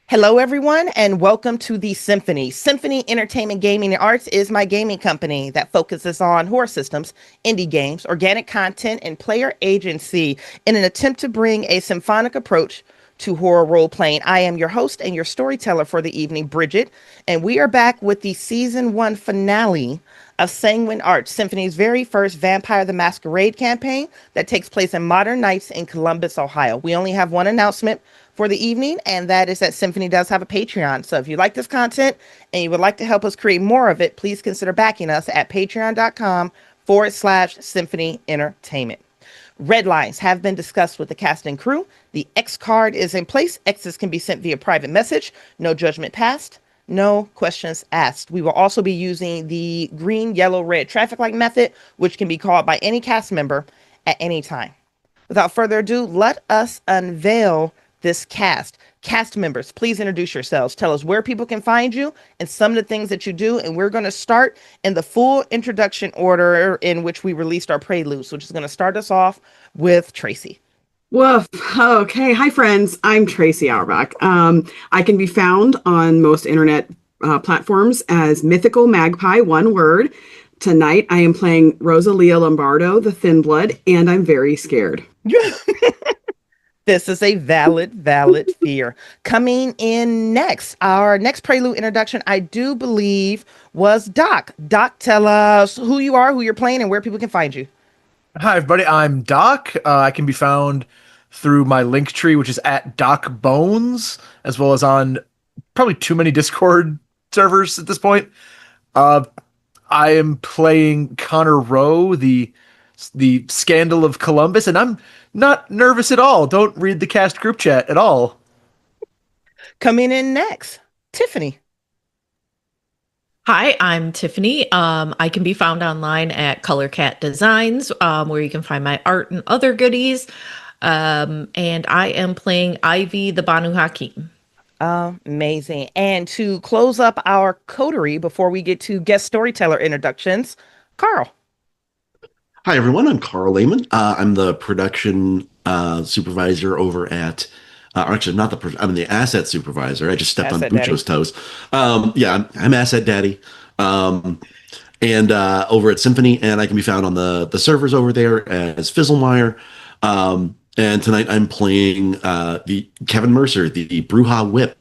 Hello, everyone, and welcome to the Symphony. Symphony Entertainment Gaming and Arts is my gaming company that focuses on horror systems, indie games, organic content, and player agency in an attempt to bring a symphonic approach to horror role playing. I am your host and your storyteller for the evening, Bridgett, and we are back with the season 1 finale of Sanguine Arts, Symphony's very first Vampire the Masquerade campaign that takes place in modern nights in Columbus, Ohio. We only have one announcement for the evening, and that is that Symphony does have a Patreon. So if you like this content and you would like to help us create more of it, please consider backing us at patreon.com/Symphony Entertainment. Red lines have been discussed with the cast and crew. The X card is in place. X's can be sent via private message. No judgment passed. No questions asked. We will also be using the green, yellow, red traffic light method, which can be called by any cast member at any time. Without further ado, let us unveil this cast. Cast members, please introduce yourselves. Tell us where people can find you and some of the things that you do. And we're going to start in the full introduction order in which we released our preludes, which is going to start us off with Tracey. Woof. Okay. Hi, friends. I'm Traci A. I can be found on most internet platforms as Mythical Magpie, one word. Tonight, I am playing Rosalia Lombardo, the Thin Blood, and I'm very scared. This is a valid fear. Coming in next, our next prelude introduction, I do believe, was Doc. Doc, tell us who you are, who you're playing, and where people can find you. Hi, everybody. I'm Doc. I can be found through my link tree, which is at Doc Bones, as well as on probably too many Discord servers at this point. I am playing Connor Rowe, the scandal of Columbus, and I'm not nervous at all. Don't read the cast group chat at all. Coming in next, Tiffanie. Hi, I'm Tiffanie. I can be found online at Color Cat Designs, where you can find my art and other goodies. And I am playing Ivy the Banu Hakim. Amazing. And to close up our coterie before we get to guest storyteller introductions, Carl. Hi, everyone. I'm Carl Lehmann. I'm the production supervisor over at actually, I'm the asset supervisor. I just stepped on Bucho's toes. I'm Asset Daddy. And over at Symphony, and I can be found on the servers over there as Fizzlemeyer. And tonight I'm playing the Kevin Mercer, the Bruja Whip.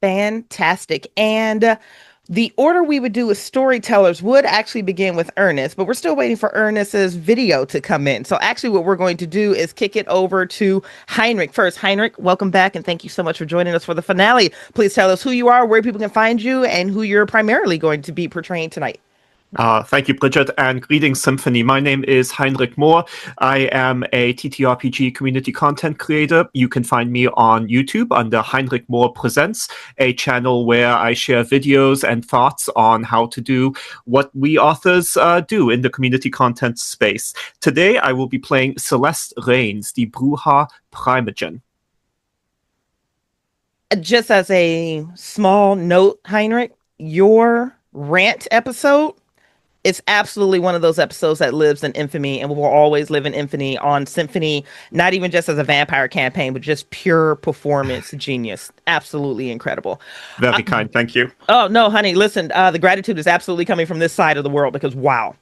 Fantastic. And the order we would do with storytellers would actually begin with Ernest, but we're still waiting for Ernest's video to come in. So actually what we're going to do is kick it over to Heinrich first. Heinrich, welcome back, and thank you so much for joining us for the finale. Please tell us who you are, where people can find you, and who you're primarily going to be portraying tonight. Thank you, Bridgett, and greetings, Symphony. My name is Heinrich Moore. I am a TTRPG community content creator. You can find me on YouTube under Heinrich Moore Presents, a channel where I share videos and thoughts on how to do what we authors do in the community content space. Today, I will be playing Celeste Reigns, the Bruja Primogen. Just as a small note, Heinrich, your rant episode, it's absolutely one of those episodes that lives in infamy and will always live in infamy on Symphony, not even just as a vampire campaign, but just pure performance genius. Absolutely incredible. Very kind. Thank you. Oh, no, honey, listen, the gratitude is absolutely coming from this side of the world because, wow.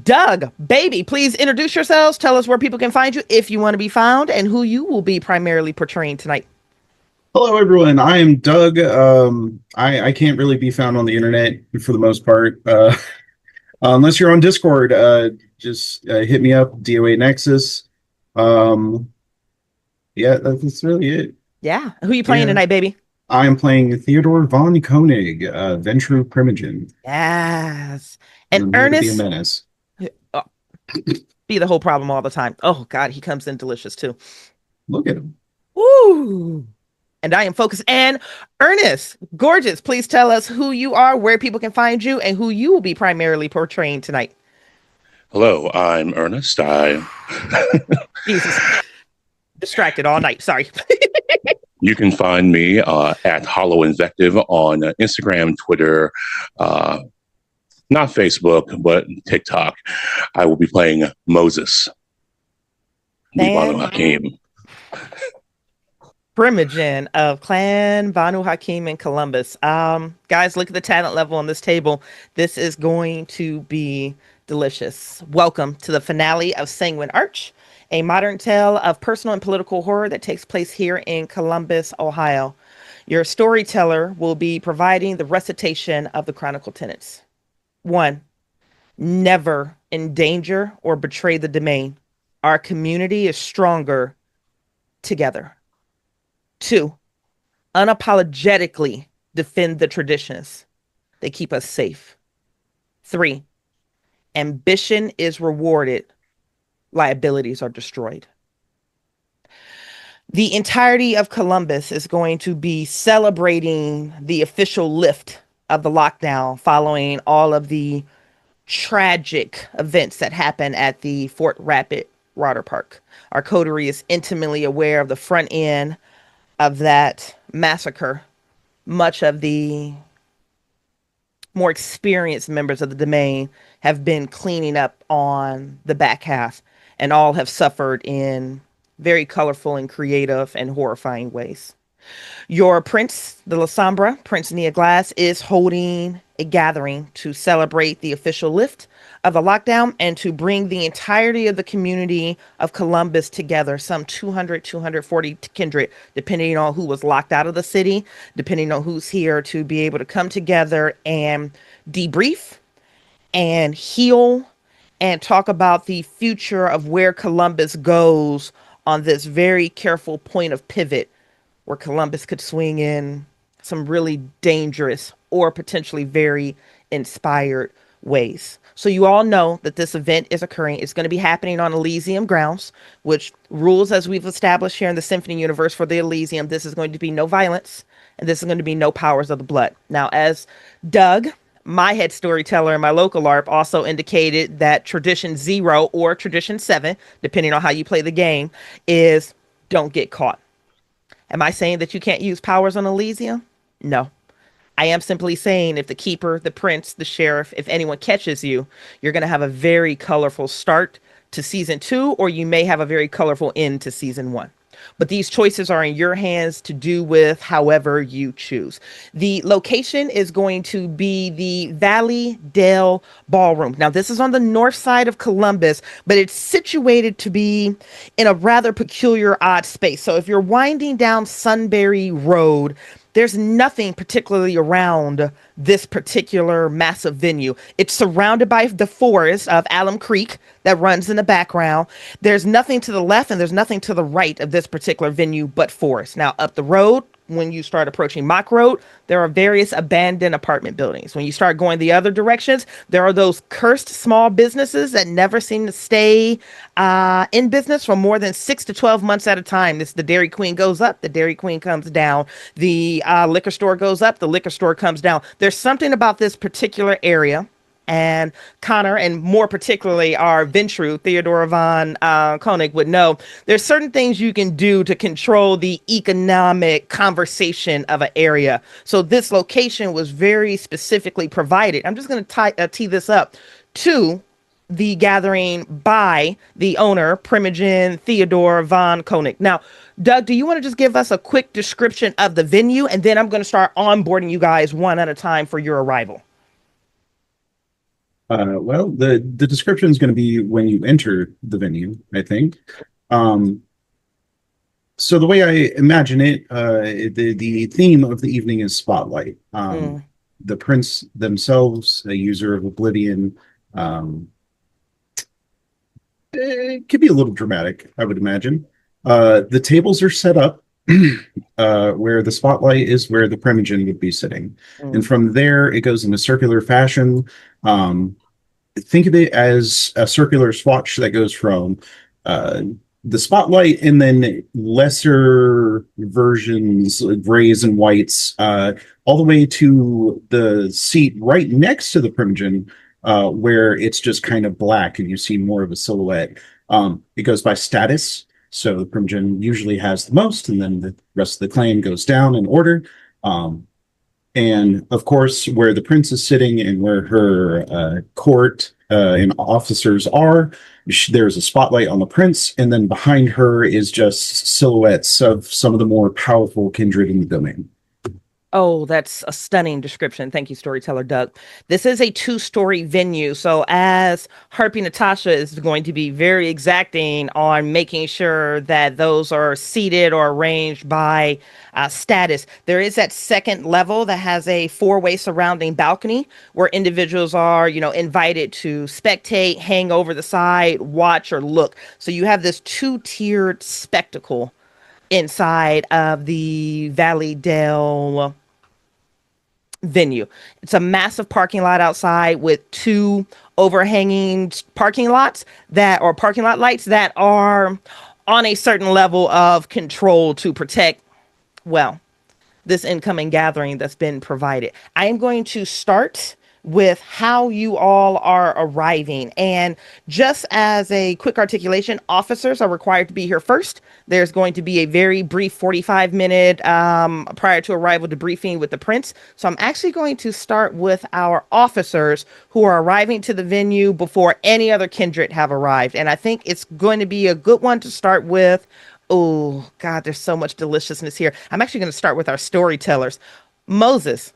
Doug, baby, please introduce yourselves. Tell us where people can find you if you want to be found and who you will be primarily portraying tonight. Hello, everyone. I am Doug. I can't really be found on the internet for the most part. Unless you're on Discord, just hit me up, DOA Nexus. Yeah, that's really it. Yeah. Who are you playing tonight, baby? I am playing Theodore von Koenig, Ventru Primogen. Yes. And Ernest. Be a menace. Be the whole problem all the time. Oh, God, he comes in delicious, too. Look at him. Woo! And I am focused. And Ernest, gorgeous, please tell us who you are, where people can find you, and who you will be primarily portraying tonight. Hello, I'm Ernest. Jesus. Distracted all night. Sorry. You can find me at Hollow Invective on Instagram, Twitter, not Facebook, but TikTok. I will be playing Moses, the Banu Hakim. Primogen of Clan Banu Hakim in Columbus. Guys, look at the talent level on this table. This is going to be delicious. Welcome to the finale of Sanguine Arch, a modern tale of personal and political horror that takes place here in Columbus, Ohio. Your storyteller will be providing the recitation of the chronicle tenets. 1. Never endanger or betray the domain. Our community is stronger together. 2. Unapologetically defend the traditions. They keep us safe. 3. Ambition is rewarded. Liabilities are destroyed. The entirety of Columbus is going to be celebrating the official lift of the lockdown following all of the tragic events that happened at the Fort Rapid Water Park. Our coterie is intimately aware of the front end of that massacre. Much of the more experienced members of the domain have been cleaning up on the back half, and all have suffered in very colorful and creative and horrifying ways. Your Prince de la Sombra, Prince Nia Glass, is holding a gathering to celebrate the official lift of the lockdown and to bring the entirety of the community of Columbus together, some 200, 240 kindred, depending on who was locked out of the city, depending on who's here, to be able to come together and debrief and heal and talk about the future of where Columbus goes on this very careful point of pivot where Columbus could swing in some really dangerous or potentially very inspired ways. So you all know that this event is occurring. It's going to be happening on Elysium grounds, which rules, as we've established here in the Symphony universe for the Elysium, this is going to be no violence, and this is going to be no powers of the blood. Now, as Doug, my head storyteller in my local LARP, also indicated that tradition 0 or tradition 7, depending on how you play the game, is don't get caught. Am I saying that you can't use powers on Elysium? No. I am simply saying if the keeper, the prince, the sheriff, if anyone catches you, you're going to have a very colorful start to season 2, or you may have a very colorful end to season 1. But these choices are in your hands to do with however you choose. The location is going to be the Valley Dale Ballroom. Now, this is on the north side of Columbus, but it's situated to be in a rather peculiar, odd space. So if you're winding down Sunbury Road, there's nothing particularly around this particular massive venue. It's surrounded by the forest of Alum Creek that runs in the background. There's nothing to the left and there's nothing to the right of this particular venue but forest. Now, up the road, when you start approaching Mock Road, there are various abandoned apartment buildings. When you start going the other directions, there are those cursed small businesses that never seem to stay in business for more than 6 to 12 months at a time. The Dairy Queen goes up, the Dairy Queen comes down. The liquor store goes up, the liquor store comes down. There's something about this particular area. And Connor, and more particularly our Ventru, Theodora von Koenig, would know there's certain things you can do to control the economic conversation of an area. So this location was very specifically provided. I'm just going to tee this up to the gathering by the owner, Primogen Theodore von Koenig. Now, Doug, do you want to just give us a quick description of the venue? And then I'm going to start onboarding you guys one at a time for your arrival. Well, the description is going to be when you enter the venue, I think. So the way I imagine it, the theme of the evening is spotlight. The prince themselves, a user of Oblivion, it could be a little dramatic, I would imagine. The tables are set up where the spotlight is where the Primogen would be sitting. And from there, it goes in a circular fashion. Think of it as a circular swatch that goes from the spotlight and then lesser versions, grays and whites, all the way to the seat right next to the Primogen, where it's just kind of black and you see more of a silhouette. It goes by status. So the Primogen usually has the most, and then the rest of the clan goes down in order. And of course, where the prince is sitting and where her court and officers are. There's a spotlight on the prince, and then behind her is just silhouettes of some of the more powerful kindred in the domain. Oh, that's a stunning description. Thank you, storyteller Doug. This is a two-story venue. So as Harpy Natasha is going to be very exacting on making sure that those are seated or arranged by status, there is that second level that has a four-way surrounding balcony where individuals are, invited to spectate, hang over the side, watch, or look. So you have this two-tiered spectacle inside of the Valley Dale venue. It's a massive parking lot outside with two overhanging parking lot lights that are on a certain level of control to protect, well, this incoming gathering that's been provided. I am going to start with how you all are arriving. And just as a quick articulation, officers are required to be here first. There's going to be a very brief 45-minute prior to arrival debriefing with the prince. So I'm actually going to start with our officers who are arriving to the venue before any other kindred have arrived. And I think it's going to be a good one to start with. Oh, God, there's so much deliciousness here. I'm actually going to start with our storytellers. Moses,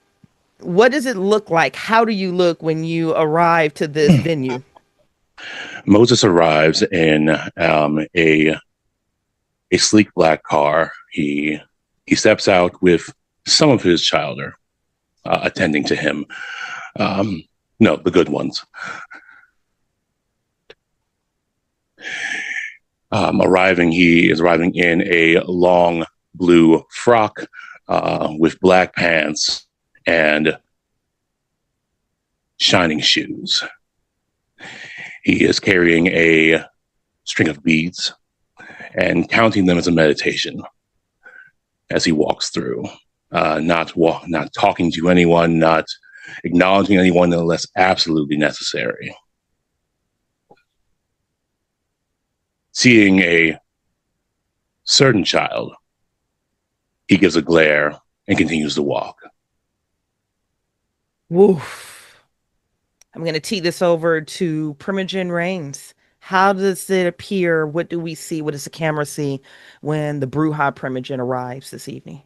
what does it look like? How do you look when you arrive to this venue? Moses arrives in a sleek black car. He steps out with some of his childer attending to him. No, the good ones. He is arriving in a long blue frock with black pants and shining shoes. He is carrying a string of beads and counting them as a meditation as he walks through, not talking to anyone, not acknowledging anyone unless absolutely necessary. Seeing a certain child, he gives a glare and continues to walk. Woof. I'm going to tee this over to Primogen Reigns. How does it appear? What do we see? What does the camera see when the Bruja Primogen arrives this evening?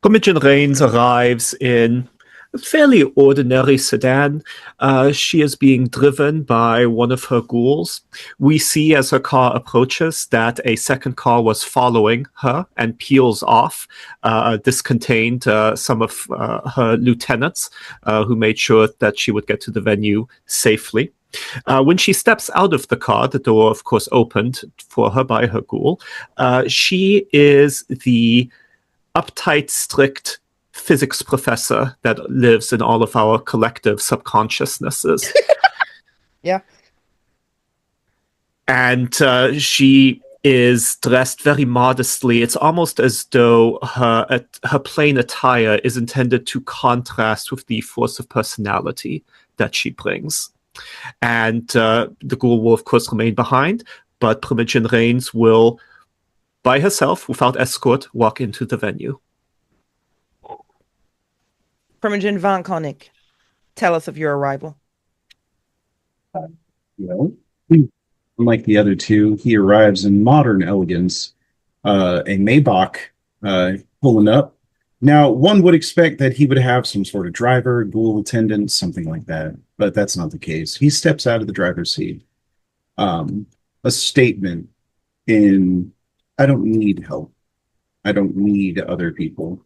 Primogen Reigns arrives in a fairly ordinary sedan. She is being driven by one of her ghouls. We see as her car approaches that a second car was following her and peels off. This contained some of her lieutenants who made sure that she would get to the venue safely. When she steps out of the car, the door, of course, opened for her by her ghoul. She is the uptight, strict physics professor that lives in all of our collective subconsciousnesses. Yeah. And she is dressed very modestly. It's almost as though her plain attire is intended to contrast with the force of personality that she brings. And the ghoul will, of course, remain behind, but Primogen Reigns will, by herself, without escort, walk into the venue. Primogen von Koenig, tell us of your arrival. Unlike the other two, he arrives in modern elegance, a Maybach pulling up. Now, one would expect that he would have some sort of driver, ghoul attendant, something like that, but that's not the case. He steps out of the driver's seat. A statement in, I don't need help. I don't need other people.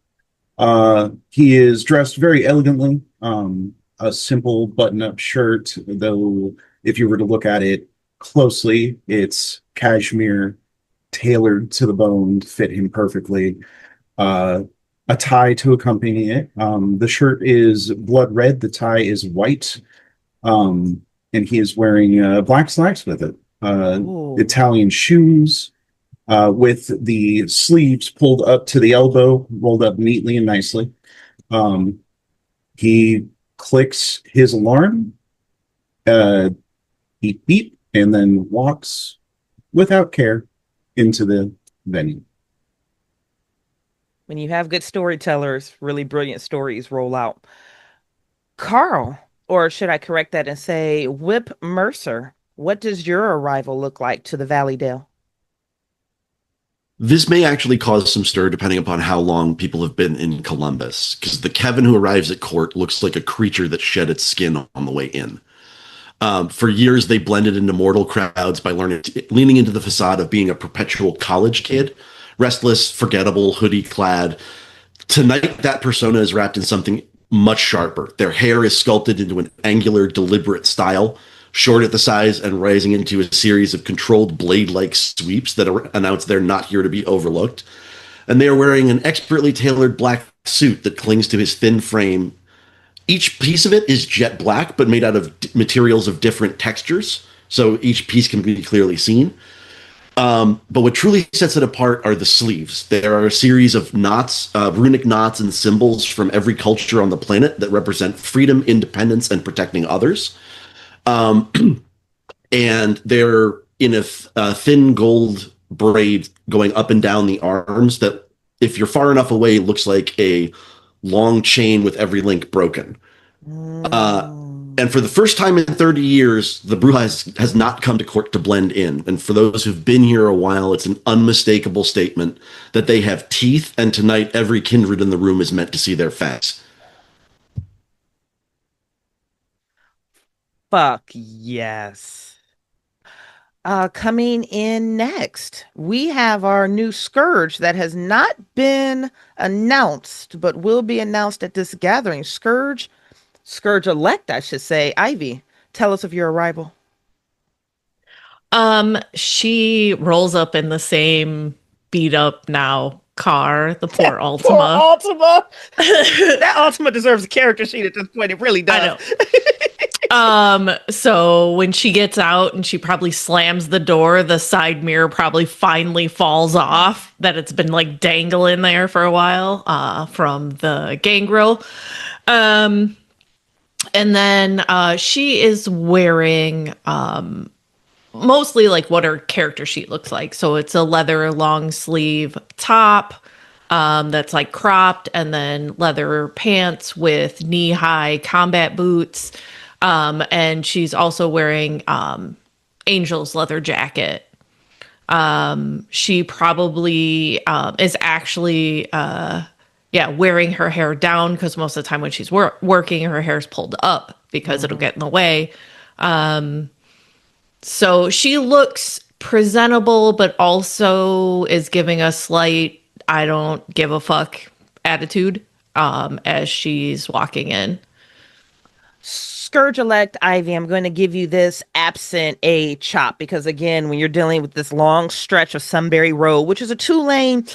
He is dressed very elegantly, a simple button-up shirt, though if you were to look at it closely, it's cashmere, tailored to the bone, fit him perfectly. A tie to accompany it. The shirt is blood red, the tie is white, and he is wearing black slacks with it. Italian shoes, with the sleeves pulled up to the elbow, rolled up neatly and nicely. He clicks his alarm, beep beep, and then walks without care into the venue. When you have good storytellers, really brilliant stories roll out. Carl, Or should I correct that and say, Whip Mercer, what does your arrival look like to the Valley Dale? This may actually cause some stir depending upon how long people have been in Columbus, because the Kevin who arrives at court looks like a creature that shed its skin on the way in. For years, they blended into mortal crowds by leaning into the facade of being a perpetual college kid, restless, forgettable, hoodie clad. Tonight, that persona is wrapped in something much sharper. Their hair is sculpted into an angular, deliberate style, short at the sides and rising into a series of controlled blade-like sweeps that announce they're not here to be overlooked. And they are wearing an expertly tailored black suit that clings to his thin frame. Each piece of it is jet black, but made out of materials of different textures, so each piece can be clearly seen. But what truly sets it apart are the sleeves. There are a series of knots, runic knots and symbols from every culture on the planet that represent freedom, independence, and protecting others. And they're in a thin gold braid going up and down the arms that, if you're far enough away, looks like a long chain with every link broken. And for the first time in 30 years, the Bruja has not come to court to blend in. And for those who've been here a while, it's an unmistakable statement that they have teeth, and tonight every kindred in the room is meant to see their face. Fuck yes. Coming in next, we have our new Scourge that has not been announced, but will be announced at this gathering. Scourge elect, I should say. Ivy, tell us of your arrival. She rolls up in the same beat up now car, the poor Ultima. Poor Ultima. That Ultima deserves a character sheet at this point. It really does. I know. So when she gets out and she probably slams the door, the side mirror probably finally falls off, that it's been like dangling there for a while, from the gangrel. And then she is wearing mostly like what her character sheet looks like. So it's a leather long sleeve top that's like cropped, and then leather pants with knee-high combat boots. And she's also wearing Angel's leather jacket. She probably is actually wearing her hair down, because most of the time when she's working, her hair's pulled up because it'll get in the way. So she looks presentable, but also is giving a slight I don't give a fuck attitude as she's walking in. Scourge elect Ivy, I'm going to give you this absent a chop, because again, when you're dealing with this long stretch of Sunbury Road, which is a 2-lane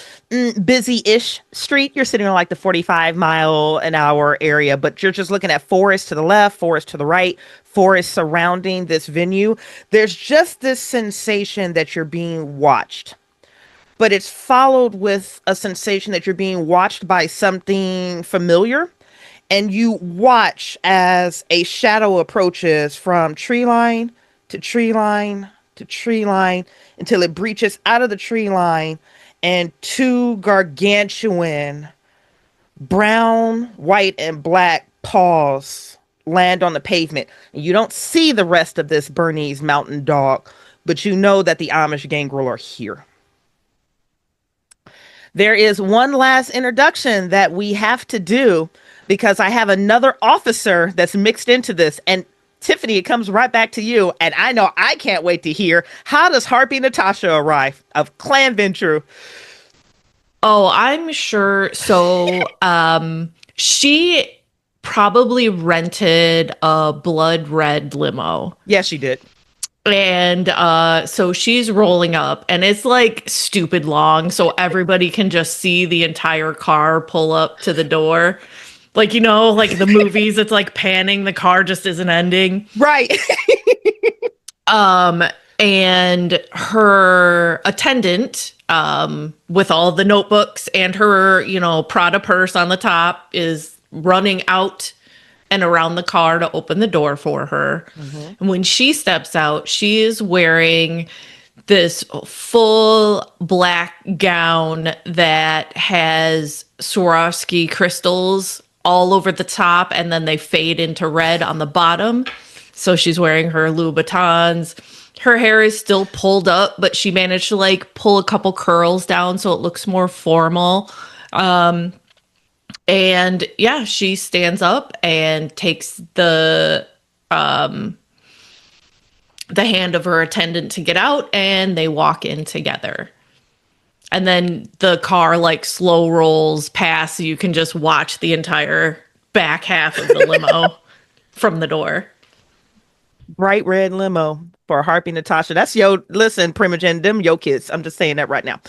busy-ish street, you're sitting on like the 45-mile-an-hour area, but you're just looking at forest to the left, forest to the right, forest surrounding this venue. There's just this sensation that you're being watched, but it's followed with a sensation that you're being watched by something familiar. And you watch as a shadow approaches from tree line to tree line to tree line until it breaches out of the tree line, and 2 gargantuan brown, white, and black paws land on the pavement. You don't see the rest of this Bernese mountain dog, but you know that the Amish gangrel are here. There is one last introduction that we have to do, because I have another officer that's mixed into this. And Tiffany, it comes right back to you. And I know I can't wait to hear, how does Harpy Natasha arrive of Clan Ventru? Oh, I'm sure. So she probably rented a blood red limo. Yes, she did. And so she's rolling up, and it's like stupid long, so everybody can just see the entire car pull up to the door. Like, you know, like the movies, it's like panning, the car just isn't ending. Right. And her attendant, with all the notebooks and her, you know, Prada purse on the top, is running out and around the car to open the door for her. Mm-hmm. And when she steps out, she is wearing this full black gown that has Swarovski crystals all over the top, and then they fade into red on the bottom. So she's wearing her Louboutins. Her hair is still pulled up, but she managed to like pull a couple curls down so it looks more formal. And yeah, she stands up and takes the hand of her attendant to get out, and they walk in together. And then the car like slow rolls past, so you can just watch the entire back half of the limo from the door. Bright red limo for Harpy Natasha. That's listen, Primogen, them yo kids. I'm just saying that right now.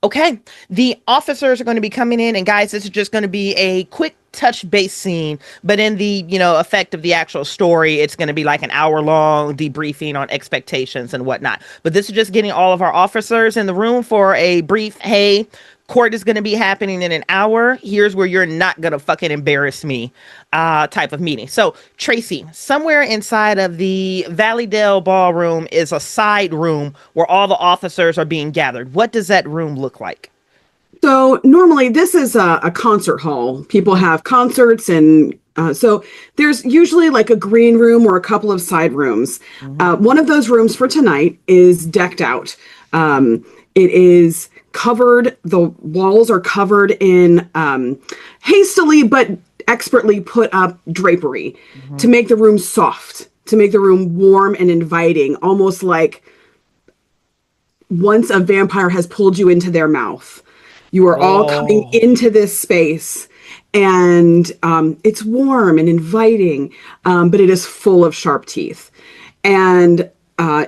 Okay, the officers are going to be coming in, and guys, this is just going to be a quick touch base scene, but in the effect of the actual story, it's going to be like an hour long debriefing on expectations and whatnot. But this is just getting all of our officers in the room for a brief, hey, court is going to be happening in an hour. Here's where you're not going to fucking embarrass me type of meeting. So Tracey, somewhere inside of the Valleydale Ballroom is a side room where all the officers are being gathered. What does that room look like? So normally this is a concert hall. People have concerts, and so there's usually like a green room or a couple of side rooms. One of those rooms for tonight is decked out. It is covered. The walls are covered in hastily but expertly put up drapery to make the room soft, to make the room warm and inviting, almost like once a vampire has pulled you into their mouth. You are all coming into this space, and it's warm and inviting, but it is full of sharp teeth. And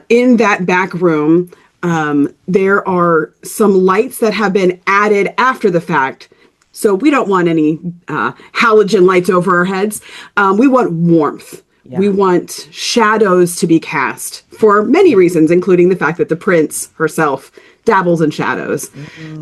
in that back room, there are some lights that have been added after the fact. So we don't want any halogen lights over our heads. We want warmth. Yeah. We want shadows to be cast for many reasons, including the fact that the prince herself dabbles in shadows.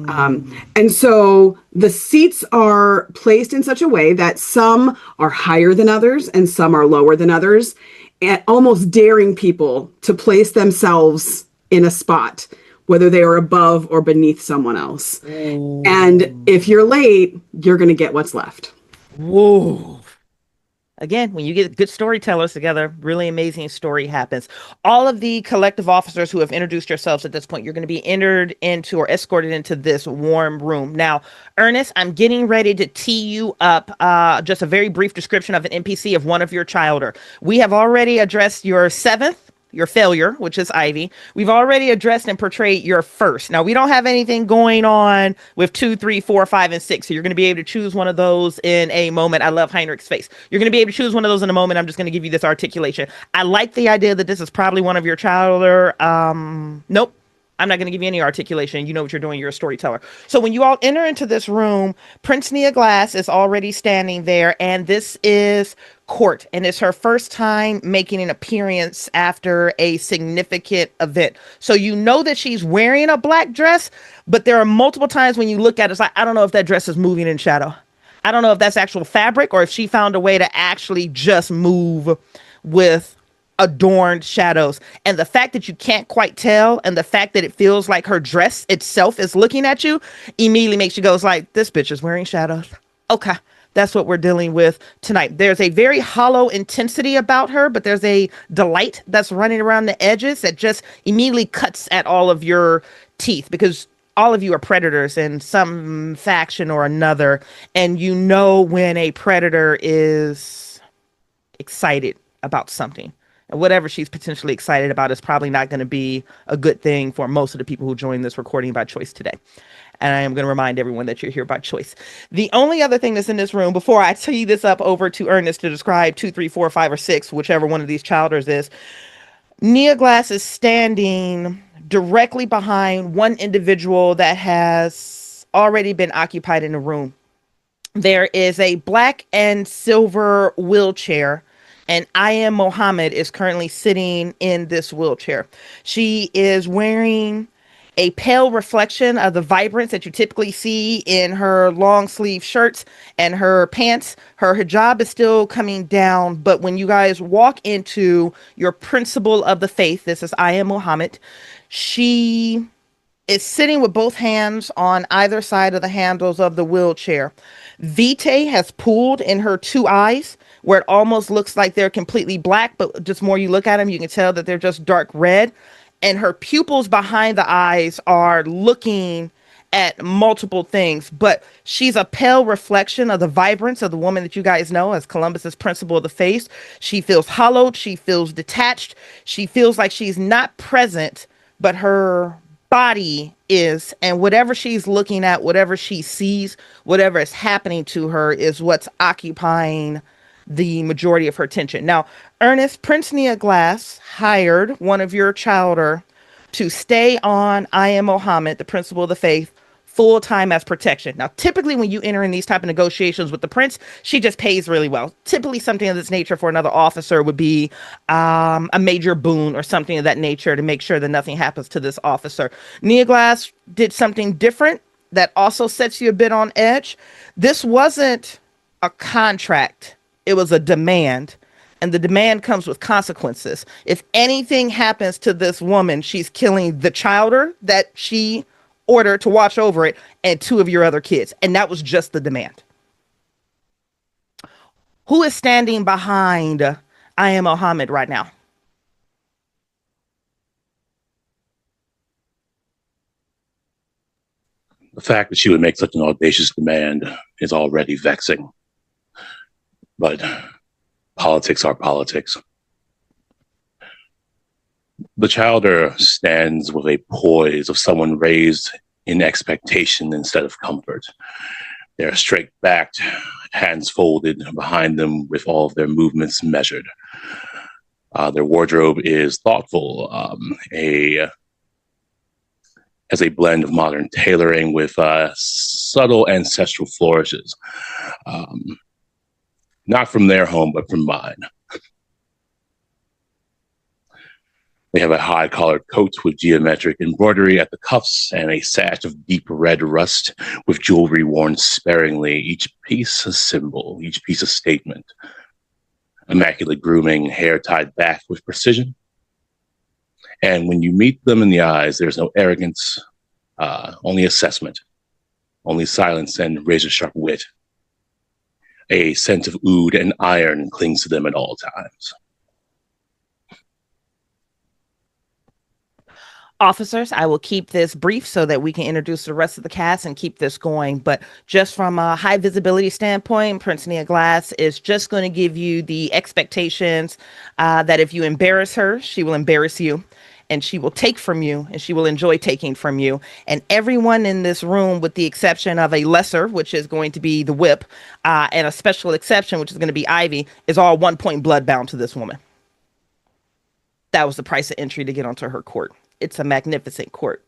And so the seats are placed in such a way that some are higher than others and some are lower than others, and almost daring people to place themselves in a spot, whether they are above or beneath someone else. And if you're late, you're going to get what's left. Whoa. Again, when you get good storytellers together, really amazing story happens. All of the collective officers who have introduced yourselves at this point, you're going to be entered into or escorted into this warm room. Now, Ernest, I'm getting ready to tee you up just a very brief description of an NPC of one of your childer. We have already addressed your seventh, your failure, which is Ivy. We've already addressed and portrayed your first. Now, we don't have anything going on with 2, 3, 4, 5, and 6. So you're going to be able to choose one of those in a moment. I love Heinrich's face. You're going to be able to choose one of those in a moment. I'm just going to give you this articulation. I like the idea that this is probably one of your childer. Nope. I'm not going to give you any articulation. You know what you're doing. You're a storyteller. So when you all enter into this room, Prince Nia Glass is already standing there, and this is Court, and it's her first time making an appearance after a significant event. So you know that she's wearing a black dress, but there are multiple times when you look at it, it's like, I don't know if that dress is moving in shadow. I don't know if that's actual fabric or if she found a way to actually just move with adorned shadows. And the fact that you can't quite tell, and the fact that it feels like her dress itself is looking at you, immediately makes you go like, this bitch is wearing shadows. Okay, that's what we're dealing with tonight. There's a very hollow intensity about her, but there's a delight that's running around the edges that just immediately cuts at all of your teeth, because all of you are predators in some faction or another, and you know when a predator is excited about something. And whatever she's potentially excited about is probably not going to be a good thing for most of the people who join this recording by choice today. And I am going to remind everyone that you're here by choice. The only other thing that's in this room, before I tee this up over to Ernest to describe 2, 3, 4, 5, or 6, whichever one of these childers is, Nia Glass is standing directly behind one individual that has already been occupied in the room. There is a black and silver wheelchair, and I Am Mohammed is currently sitting in this wheelchair. She is wearing a pale reflection of the vibrance that you typically see in her long sleeve shirts and her pants. Her hijab is still coming down, but when you guys walk into your principle of the faith, this is I Am Mohammed, she is sitting with both hands on either side of the handles of the wheelchair. Vitae has pooled in her two eyes, where it almost looks like they're completely black, but just more you look at them, you can tell that they're just dark red. And her pupils behind the eyes are looking at multiple things, but she's a pale reflection of the vibrance of the woman that you guys know as Columbus's principle of the face. She feels hollowed. She feels detached. She feels like she's not present, but her body is, and whatever she's looking at, whatever she sees, whatever is happening to her is what's occupying the majority of her attention. Now, Ernest, Prince Nia Glass hired one of your chowder to stay on I Am Mohammed, the principle of the faith, full time as protection. Now, typically when you enter in these type of negotiations with the prince, she just pays really well. Typically something of this nature for another officer would be a major boon or something of that nature to make sure that nothing happens to this officer. Nia Glass did something different that also sets you a bit on edge. This wasn't a contract. It was a demand, and the demand comes with consequences. If anything happens to this woman, she's killing the chowder that she ordered to watch over it and two of your other kids. And that was just the demand. Who is standing behind I Am Mohammed right now? The fact that she would make such an audacious demand is already vexing. But politics are politics. The chowder stands with a poise of someone raised in expectation instead of comfort. They're straight-backed, hands folded behind them with all of their movements measured. Their wardrobe is thoughtful, has a blend of modern tailoring with subtle ancestral flourishes. Not from their home, but from mine. They have a high-collared coat with geometric embroidery at the cuffs and a sash of deep red rust with jewelry worn sparingly, each piece a symbol, each piece a statement. Immaculate grooming, hair tied back with precision. And when you meet them in the eyes, there's no arrogance, only assessment, only silence and razor-sharp wit. A scent of oud and iron clings to them at all times. Officers, I will keep this brief so that we can introduce the rest of the cast and keep this going. But just from a high visibility standpoint, Prince Nia Glass is just going to give you the expectations that if you embarrass her, she will embarrass you. And she will take from you, and she will enjoy taking from you. And everyone in this room, with the exception of a lesser, which is going to be the whip, and a special exception, which is going to be Ivy, is all 1 point bloodbound to this woman. That was the price of entry to get onto her court. It's a magnificent court,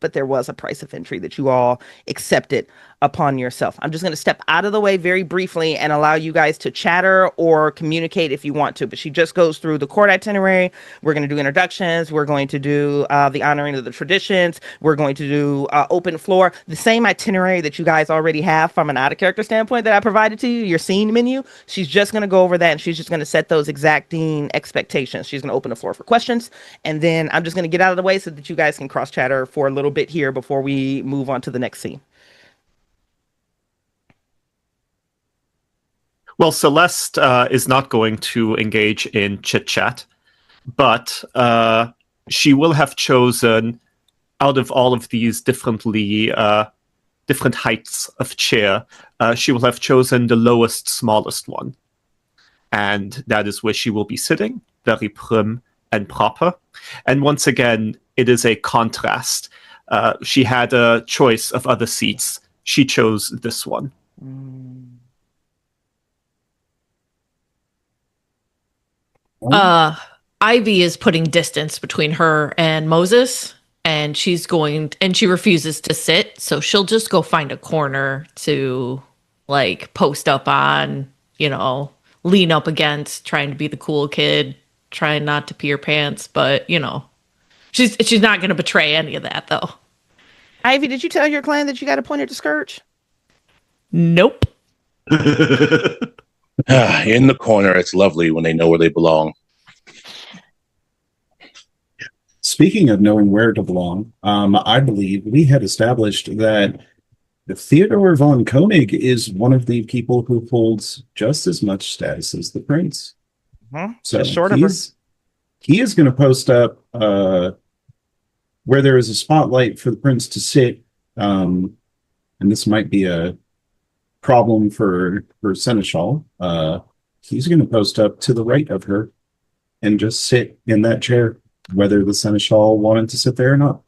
but there was a price of entry that you all accepted upon yourself. I'm just going to step out of the way very briefly and allow you guys to chatter or communicate if you want to. But she just goes through the court itinerary. We're going to do introductions. We're going to do the honoring of the traditions. We're going to do open floor. The same itinerary that you guys already have from an out-of-character standpoint that I provided to you, your scene menu. She's just going to go over that, and she's just going to set those exacting expectations. She's going to open the floor for questions. And then I'm just going to get out of the way so that you guys can cross-chatter for a little bit here before we move on to the next scene. Well, Celeste is not going to engage in chit-chat, but she will have chosen, out of all of these different heights of chair, she will have chosen the lowest, smallest one. And that is where she will be sitting, very prim and proper. And once again, it is a contrast. She had a choice of other seats. She chose this one. Ivy is putting distance between her and Moses, and she refuses to sit, so she'll just go find a corner to like post up on, lean up against, trying to be the cool kid, trying not to pee her pants, but she's not going to betray any of that though. Ivy, did you tell your clan that you got appointed to Scourge? Nope. In the corner, it's lovely when they know where they belong. speaking of knowing where to belong, I believe we had established that Theodore von Koenig is one of the people who holds just as much status as the prince. So just short of her. He is going to post up where there is a spotlight for the prince to sit. And this might be a problem for Seneschal. He's going to post up to the right of her and just sit in that chair, whether the Seneschal wanted to sit there or not.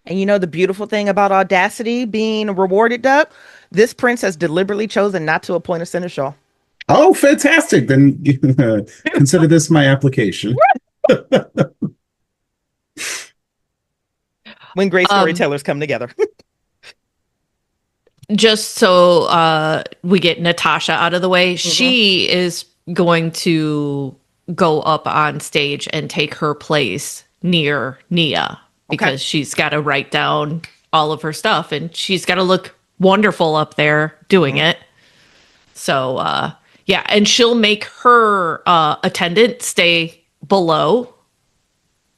And you know the beautiful thing about audacity being rewarded, Doug? This prince has deliberately chosen not to appoint a Seneschal. Oh, fantastic. Then consider this my application. When great storytellers come together. Just so we get Natasha out of the way, she is going to go up on stage and take her place near Nia because she's got to write down all of her stuff and she's got to look wonderful up there doing it. So, yeah, and she'll make her attendant stay below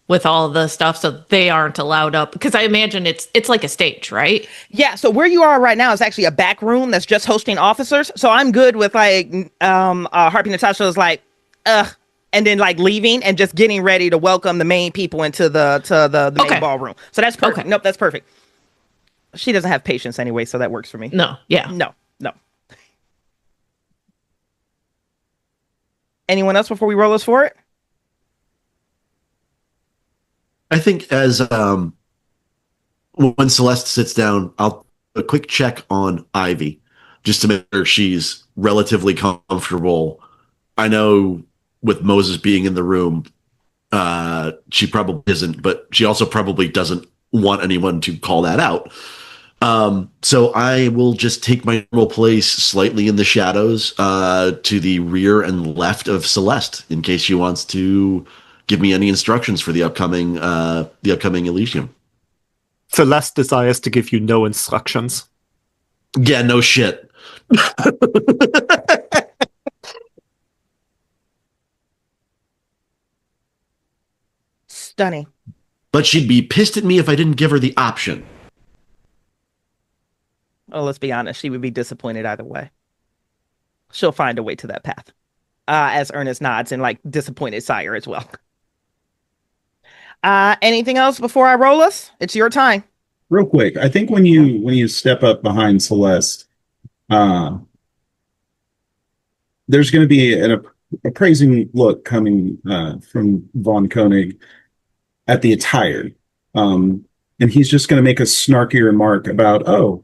with all the stuff so they aren't allowed up because I imagine it's like a stage, right? Yeah, so where you are right now is actually a back room that's just hosting officers. So I'm good with like Harpy Natasha is like, and then like leaving and just getting ready to welcome the main people into the main ballroom. So that's perfect. Nope, that's perfect. She doesn't have patience anyway, so that works for me. No, yeah. No. Anyone else before we roll us for it? I think as when Celeste sits down, I'll do a quick check on Ivy just to make sure she's relatively comfortable. I know with Moses being in the room, she probably isn't, but she also probably doesn't want anyone to call that out. So I will just take my normal place slightly in the shadows to the rear and left of Celeste in case she wants to give me any instructions for the upcoming Elysium. Celeste desires to give you no instructions. Yeah, no shit. Stunning. But she'd be pissed at me if I didn't give her the option. Oh, let's be honest. She would be disappointed either way. She'll find a way to that path. As Ernest nods and like disappointed sire as well. Anything else before I roll us? It's your time. Real quick, I think when you step up behind Celeste, there's going to be an appraising look coming from Von Koenig at the attire, and he's just going to make a snarky remark about, "Oh,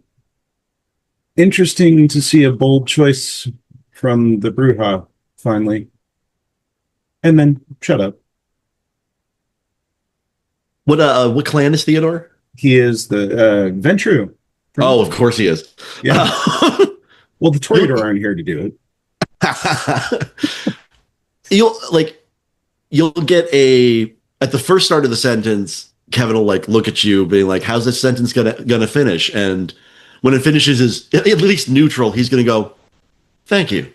interesting to see a bold choice from the Bruja finally," and then shut up. What clan is Theodore? He is the Ventru. Oh, of course he is. Yeah. Well, the Toreador aren't here to do it. You'll get at the first start of the sentence, Kevin will like look at you being like, how's this sentence gonna finish? And when it finishes is at least neutral, he's gonna go, thank you.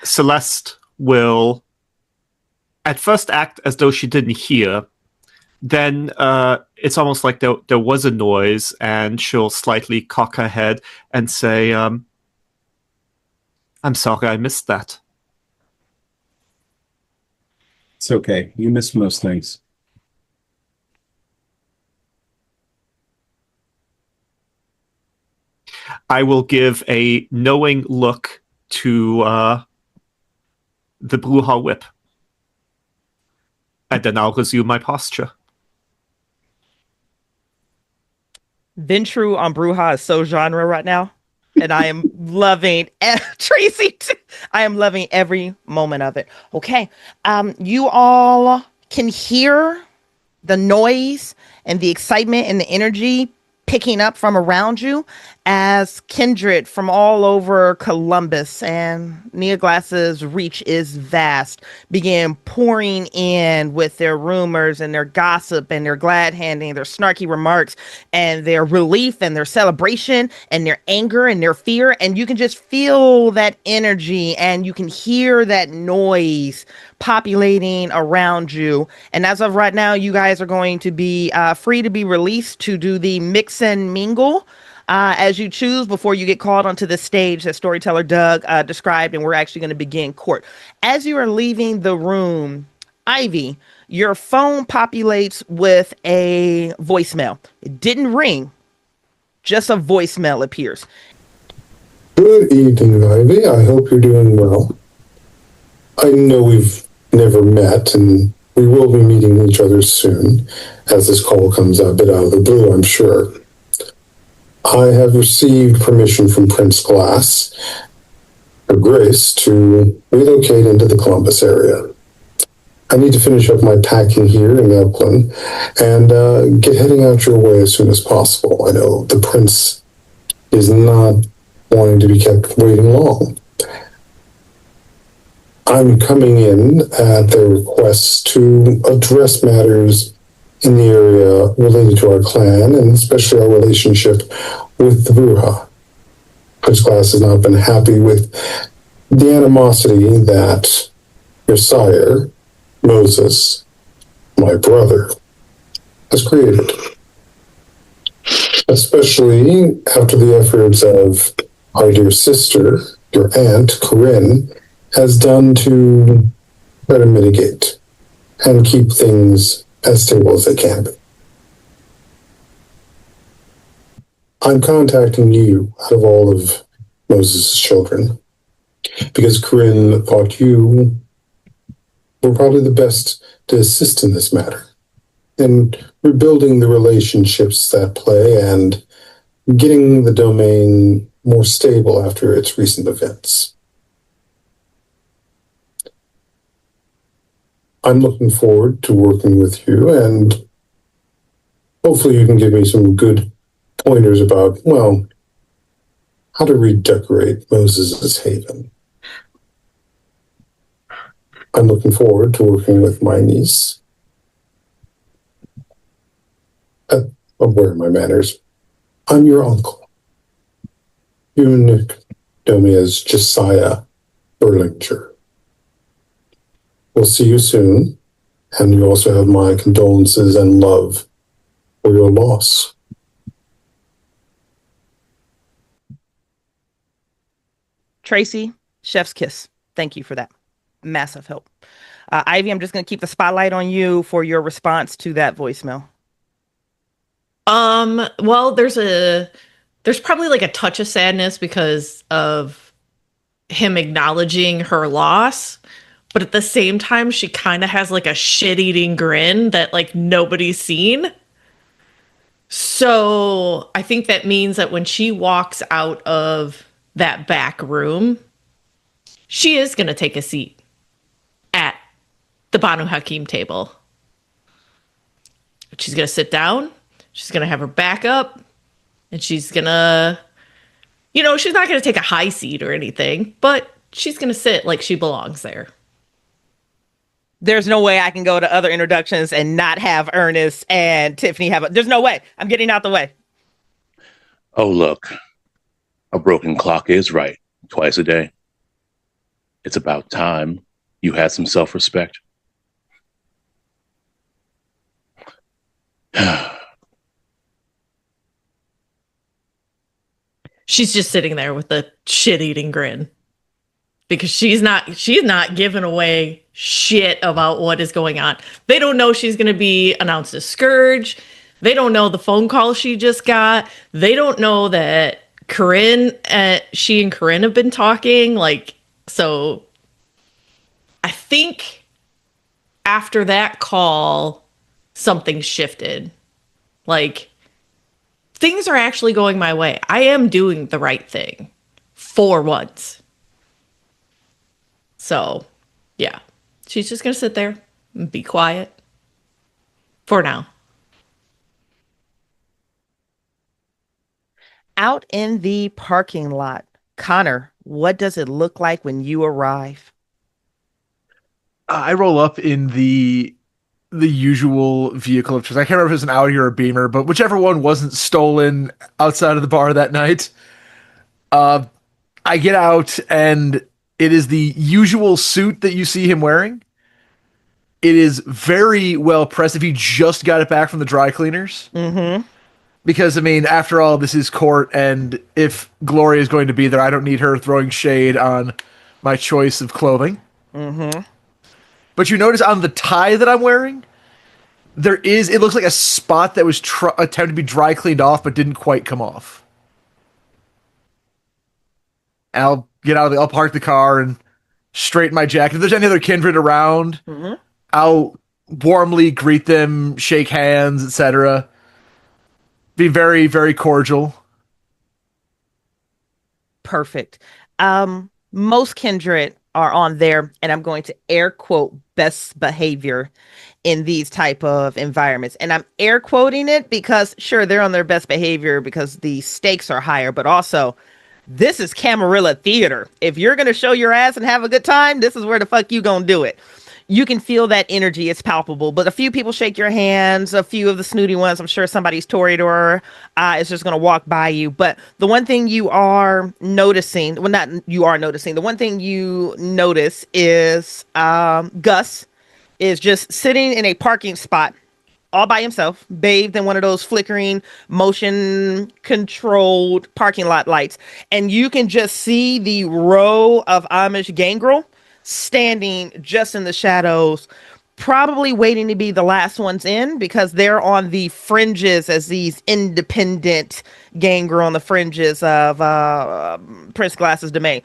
Celeste will at first act as though she didn't hear. Then it's almost like there was a noise, and she'll slightly cock her head and say, I'm sorry I missed that. It's okay. You miss most things. I will give a knowing look to the Bruja whip. And then I'll resume my posture. Ventru on Bruja is so genre right now. And I am loving Tracey too. I am loving every moment of it. Okay. You all can hear the noise and the excitement and the energy picking up from around you as kindred from all over Columbus and Neoglass's reach is vast begin pouring in with their rumors and their gossip and their glad handing, their snarky remarks and their relief and their celebration and their anger and their fear. And you can just feel that energy and you can hear that noise populating around you. And as of right now, you guys are going to be free to be released to do the mix and mingle as you choose before you get called onto the stage that storyteller Doug described, and we're actually going to begin court. As you are leaving the room, Ivy, your phone populates with a voicemail. It didn't ring, just a voicemail appears. Good evening, Ivy. I hope you're doing well. I know we've never met, and we will be meeting each other soon, as this call comes a bit out of the blue, I'm sure. I have received permission from Prince Glass, Her Grace, to relocate into the Columbus area. I need to finish up my packing here in Elkland and get heading out your way as soon as possible. I know the Prince is not wanting to be kept waiting long. I'm coming in at their request to address matters in the area related to our clan, and especially our relationship with the Bruja. Prince Glass has not been happy with the animosity that your sire, Moses, my brother, has created. Especially after the efforts of our dear sister, your aunt, Corinne, has done to try to mitigate and keep things as stable as they can be. I'm contacting you out of all of Moses' children because Corinne thought you were probably the best to assist in this matter in rebuilding the relationships that play and getting the domain more stable after its recent events. I'm looking forward to working with you, and hopefully you can give me some good pointers about, well, how to redecorate Moses' haven. I'm looking forward to working with my niece. Where are my manners? I'm your uncle. You know me as Josiah Berlinger. We'll see you soon, and you also have my condolences and love for your loss. Tracey, chef's kiss. Thank you for that. Massive help. Ivy, I'm just going to keep the spotlight on you for your response to that voicemail. Well, there's probably like a touch of sadness because of him acknowledging her loss. But at the same time, she kind of has like a shit-eating grin that like nobody's seen. So I think that means that when she walks out of that back room, she is going to take a seat at the Banu Hakim table. She's going to sit down. She's going to have her back up. And she's going to, she's not going to take a high seat or anything, but she's going to sit like she belongs there. There's no way I can go to other introductions and not have Ernest and Tiffany there's no way. I'm getting out the way. Oh, look. A broken clock is right twice a day. It's about time you had some self-respect. She's just sitting there with a shit-eating grin. Because she's not giving away shit about what is going on. They don't know she's going to be announced as Scourge. They don't know the phone call she just got. They don't know that she and Corinne have been talking. So I think after that call, something shifted. Things are actually going my way. I am doing the right thing for once. So, yeah, she's just going to sit there and be quiet for now. Out in the parking lot, Connor, what does it look like when you arrive? I roll up in the usual vehicle of choice. I can't remember if it was an Audi or a Beamer, but whichever one wasn't stolen outside of the bar that night. I get out and it is the usual suit that you see him wearing. It is very well pressed if he just got it back from the dry cleaners. Mm-hmm. Because, I mean, after all, this is court, and if Gloria is going to be there, I don't need her throwing shade on my choice of clothing. Mm-hmm. But you notice on the tie that I'm wearing, it looks like a spot that was attempted to be dry cleaned off, but didn't quite come off. And I'll park the car and straighten my jacket. If there's any other kindred around, I'll warmly greet them, shake hands, etc. Be very, very cordial. Perfect. Most kindred are on there, and I'm going to air quote best behavior in these type of environments. And I'm air quoting it because sure, they're on their best behavior because the stakes are higher, but also this is Camarilla theater. If you're going to show your ass and have a good time, this is where the fuck you going to do it. You can feel that energy. It's palpable, but a few people shake your hands. A few of the snooty ones, I'm sure somebody's Toreador is just going to walk by you. But the one thing you are noticing, well, not you are noticing, the one thing you notice is Gus is just sitting in a parking spot all by himself, bathed in one of those flickering, motion controlled parking lot lights. And you can just see the row of Amish gangrel standing just in the shadows, probably waiting to be the last ones in because they're on the fringes as these independent gangrel on the fringes of Prince Glass's domain.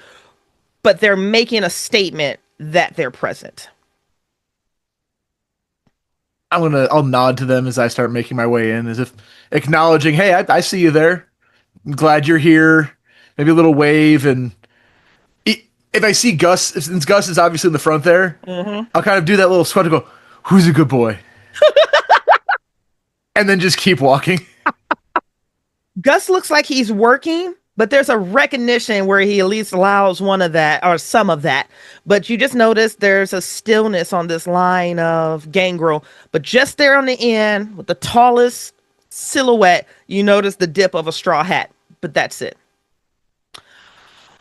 But they're making a statement that they're present. I'll nod to them as I start making my way in, as if acknowledging, hey, I see you there. I'm glad you're here. Maybe a little wave, and if I see Gus, since Gus is obviously in the front there, I'll kind of do that little squat and go, who's a good boy? And then just keep walking. Gus looks like he's working, but there's a recognition where he at least allows one of that or some of that. But you just notice there's a stillness on this line of gangrel. But just there on the end with the tallest silhouette, you notice the dip of a straw hat. But that's it.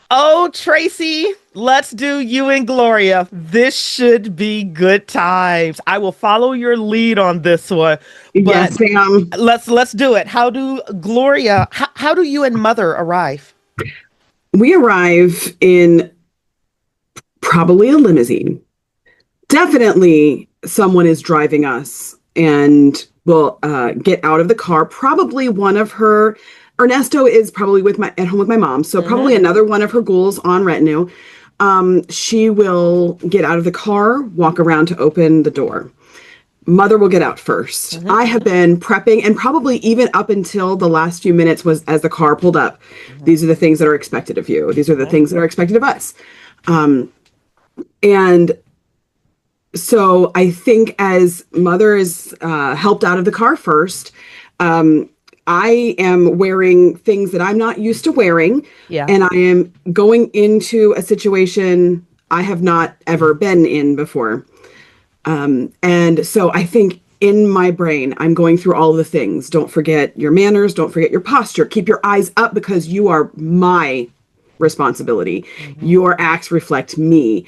Oh, Tracey, let's do you and Gloria. This should be good times. I will follow your lead on this one. Yes, ma'am. Let's do it. How do Gloria, how do you and Mother arrive? We arrive in probably a limousine. Definitely someone is driving us and will get out of the car. Probably one of her Ernesto is probably at home with my mom, so probably another one of her ghouls on retinue. She will get out of the car, walk around to open the door. Mother will get out first. I have been prepping, and probably even up until the last few minutes was as the car pulled up. These are the things that are expected of you. These are the things that are expected of us. And so I think as Mother is helped out of the car first, I am wearing things that I'm not used to wearing. Yeah. And I am going into a situation I have not ever been in before. And so I think in my brain, I'm going through all of the things. Don't forget your manners. Don't forget your posture. Keep your eyes up because you are my responsibility. Your acts reflect me.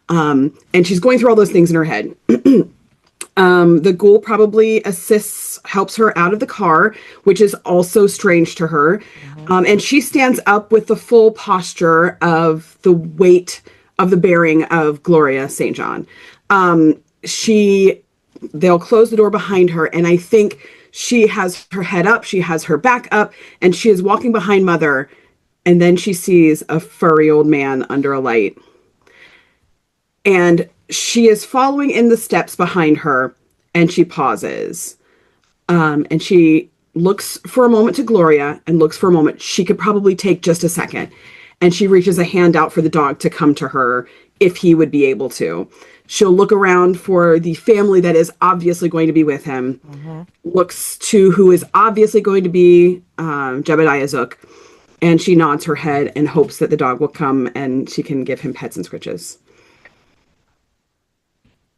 And she's going through all those things in her head. The ghoul probably helps her out of the car, which is also strange to her. And she stands up with the full posture of the weight of the bearing of Gloria St. John. They'll close the door behind her, and I think she has her head up, she has her back up, and she is walking behind Mother, and then she sees a furry old man under a light. And she is following in the steps behind her, and she pauses. And she looks for a moment to Gloria and looks for a moment. She could probably take just a second. And she reaches a hand out for the dog to come to her if he would be able to. She'll look around for the family that is obviously going to be with him. Looks to who is obviously going to be Jebediah Zook. And she nods her head and hopes that the dog will come and she can give him pets and scritches.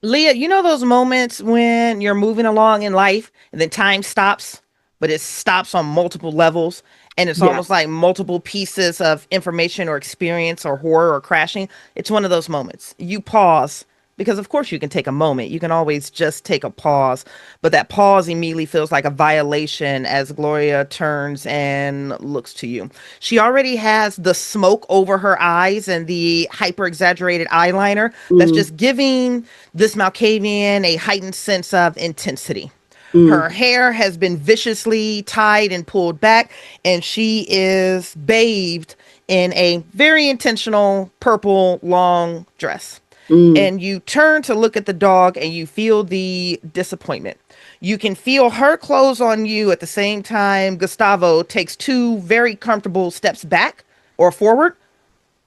Leah, you know those moments when you're moving along in life and then time stops, but it stops on multiple levels and it's almost like multiple pieces of information or experience or horror or crashing? It's one of those moments. You pause because of course you can take a moment. You can always just take a pause, but that pause immediately feels like a violation as Gloria turns and looks to you. She already has the smoke over her eyes and the hyper exaggerated eyeliner that's just giving this Malkavian a heightened sense of intensity. Her hair has been viciously tied and pulled back, and she is bathed in a very intentional purple long dress. And you turn to look at the dog and you feel the disappointment. You can feel her clothes on you at the same time. Gustavo takes 2 very comfortable steps back or forward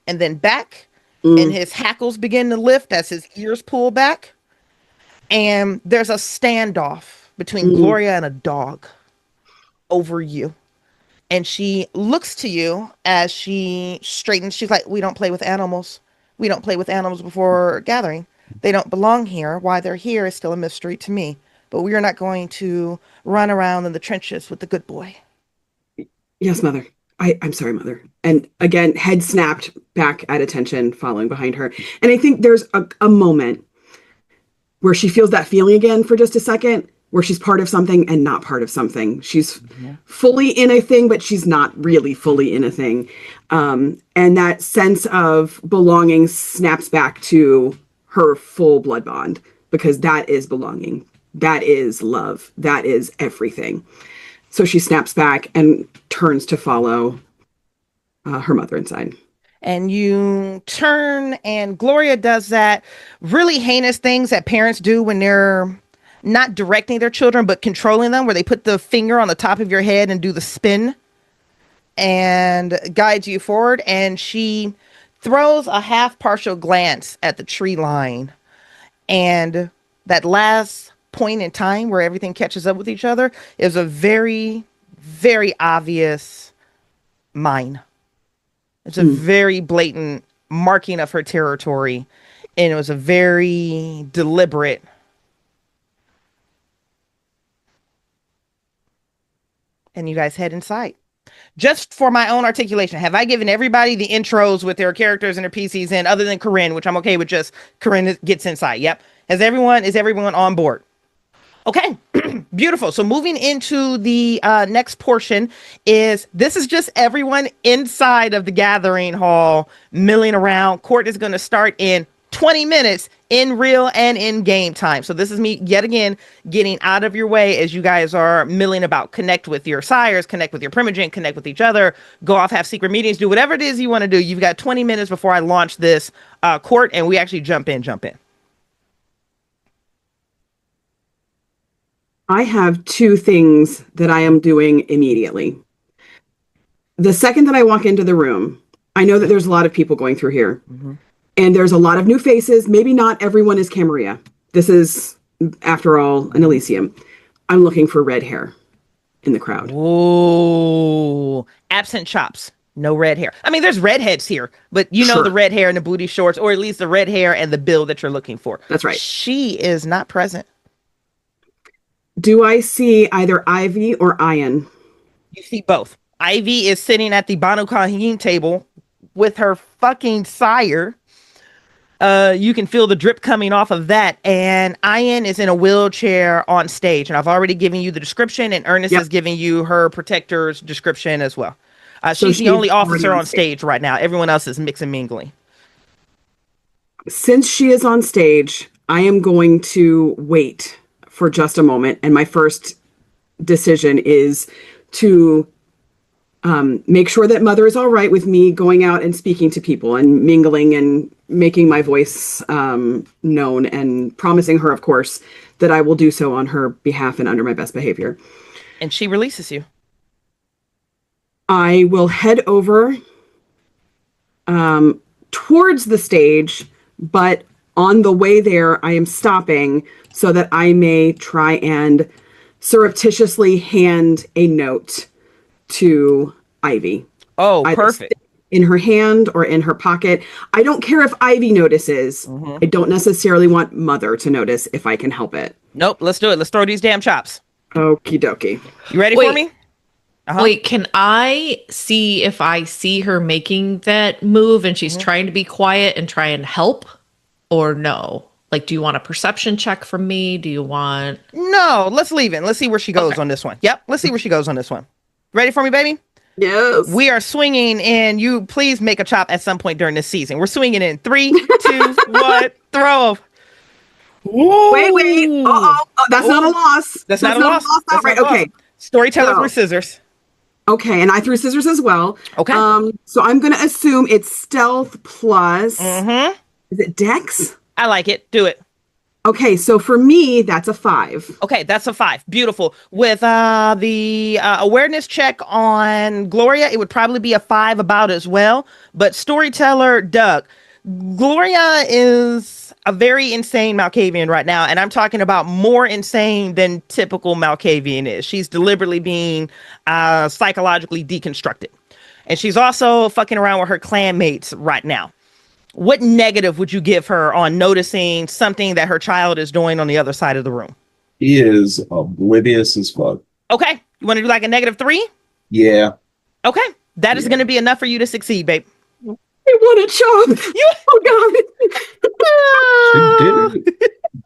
and then back. And his hackles begin to lift as his ears pull back. And there's a standoff between Gloria and a dog over you. And she looks to you as she straightens. She's like, we don't play with animals. We don't play with animals before gathering. They don't belong here. Why they're here is still a mystery to me. But we are not going to run around in the trenches with the good boy. Yes, Mother. I'm sorry, Mother. And again, head snapped back at attention, following behind her. And I think there's a moment where she feels that feeling again for just a second, where she's part of something and not part of something. She's fully in a thing, but she's not really fully in a thing. And that sense of belonging snaps back to her full blood bond, because that is belonging. That is love. That is everything. So she snaps back and turns to follow her mother inside. And you turn, and Gloria does that really heinous things that parents do when they're not directing their children, but controlling them, where they put the finger on the top of your head and do the spin and guides you forward. And she throws a half partial glance at the tree line. And that last point in time where everything catches up with each other is a very, very obvious mine. It's a very blatant marking of her territory. And it was a very deliberate. And you guys head inside. Just for my own articulation, have I given everybody the intros with their characters and their PCs in, other than Corinne, which I'm okay with, just Corinne gets inside? Yep. Is everyone on board? Okay, beautiful. So moving into the next portion this is just everyone inside of the gathering hall milling around. Court is going to start in 20 minutes in real and in game time. So this is me yet again getting out of your way as you guys are milling about. Connect with your sires, connect with your primogenitor, connect with each other, go off, have secret meetings, do whatever it is you want to do. You've got 20 minutes before I launch this court, and we actually jump in. I have 2 things that I am doing immediately. The second that I walk into the room, I know that there's a lot of people going through here. And there's a lot of new faces. Maybe not everyone is Camarilla. This is, after all, an Elysium. I'm looking for red hair in the crowd. Ooh, absent chops. No red hair. I mean, there's redheads here, but you know the red hair and the booty shorts, or at least the red hair and the build that you're looking for. That's right. She is not present. Do I see either Ivy or Ian? You see both. Ivy is sitting at the Banu Kahin table with her fucking sire. You can feel the drip coming off of that. And Ian is in a wheelchair on stage. And I've already given you the description, and Ernest is giving you her protector's description as well. She's the only officer on stage right now. Everyone else is mixing and mingling. Since she is on stage, I am going to wait for just a moment. And my first decision is to make sure that Mother is all right with me going out and speaking to people and mingling and making my voice known, and promising her, of course, that I will do so on her behalf and under my best behavior. And she releases you. I will head over towards the stage, but on the way there, I am stopping so that I may try and surreptitiously hand a note to Ivy. Oh, either perfect. in her hand or in her pocket. I don't care if Ivy notices. I don't necessarily want Mother to notice if I can help it. Nope. Let's do it. Let's throw these damn chops. Okie dokie. You ready for me? Wait, can I see if I see her making that move and she's trying to be quiet and try and help, or no? Like, do you want a perception check from me? Do you want... No, let's leave it. Let's see where she goes on this one. Yep, let's see where she goes on this one. Ready for me, baby? Yes. We are swinging, and you please make a chop at some point during this season. We're swinging in 3, 2, 1, throw. Whoa. Wait. Oh, that's not a loss. That's not a loss. Outright. Okay. Storyteller threw scissors. Okay, and I threw scissors as well. Okay. So I'm going to assume it's stealth plus... Is it dex? I like it. Do it. Okay, so for me, that's a 5. Okay, that's a 5. Beautiful. With the awareness check on Gloria, it would probably be a 5 about as well. But storyteller Doug, Gloria is a very insane Malkavian right now, and I'm talking about more insane than typical Malkavian is. She's deliberately being psychologically deconstructed. And she's also fucking around with her clanmates right now. What negative would you give her on noticing something that her child is doing on the other side of the room? He is oblivious as fuck. Okay. You want to do like a -3? Yeah. Okay. That is going to be enough for you to succeed, babe. I want a chop. Oh, God.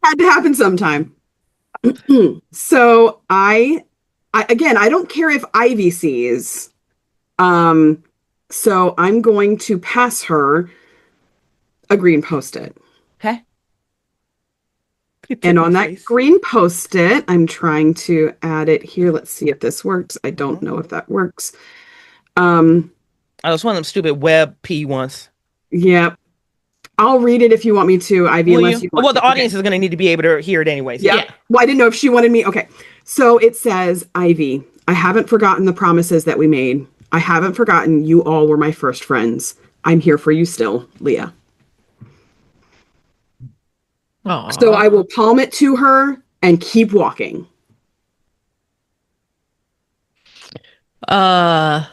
Had to happen sometime. So I don't care if Ivy sees. So I'm going to pass her a green Post-it. Okay. And on that green Post-it, I'm trying to add it here. Let's see if this works. I don't know if that works. Oh, it's one of them stupid web P ones. Yeah. I'll read it if you want me to, Ivy, unless you want Well, the audience is going to need to be able to hear it anyways. Yeah. Well, I didn't know if she wanted me. Okay. So it says, Ivy, I haven't forgotten the promises that we made. I haven't forgotten you all were my first friends. I'm here for you still, Leah. Aww. So I will palm it to her and keep walking. Yeah,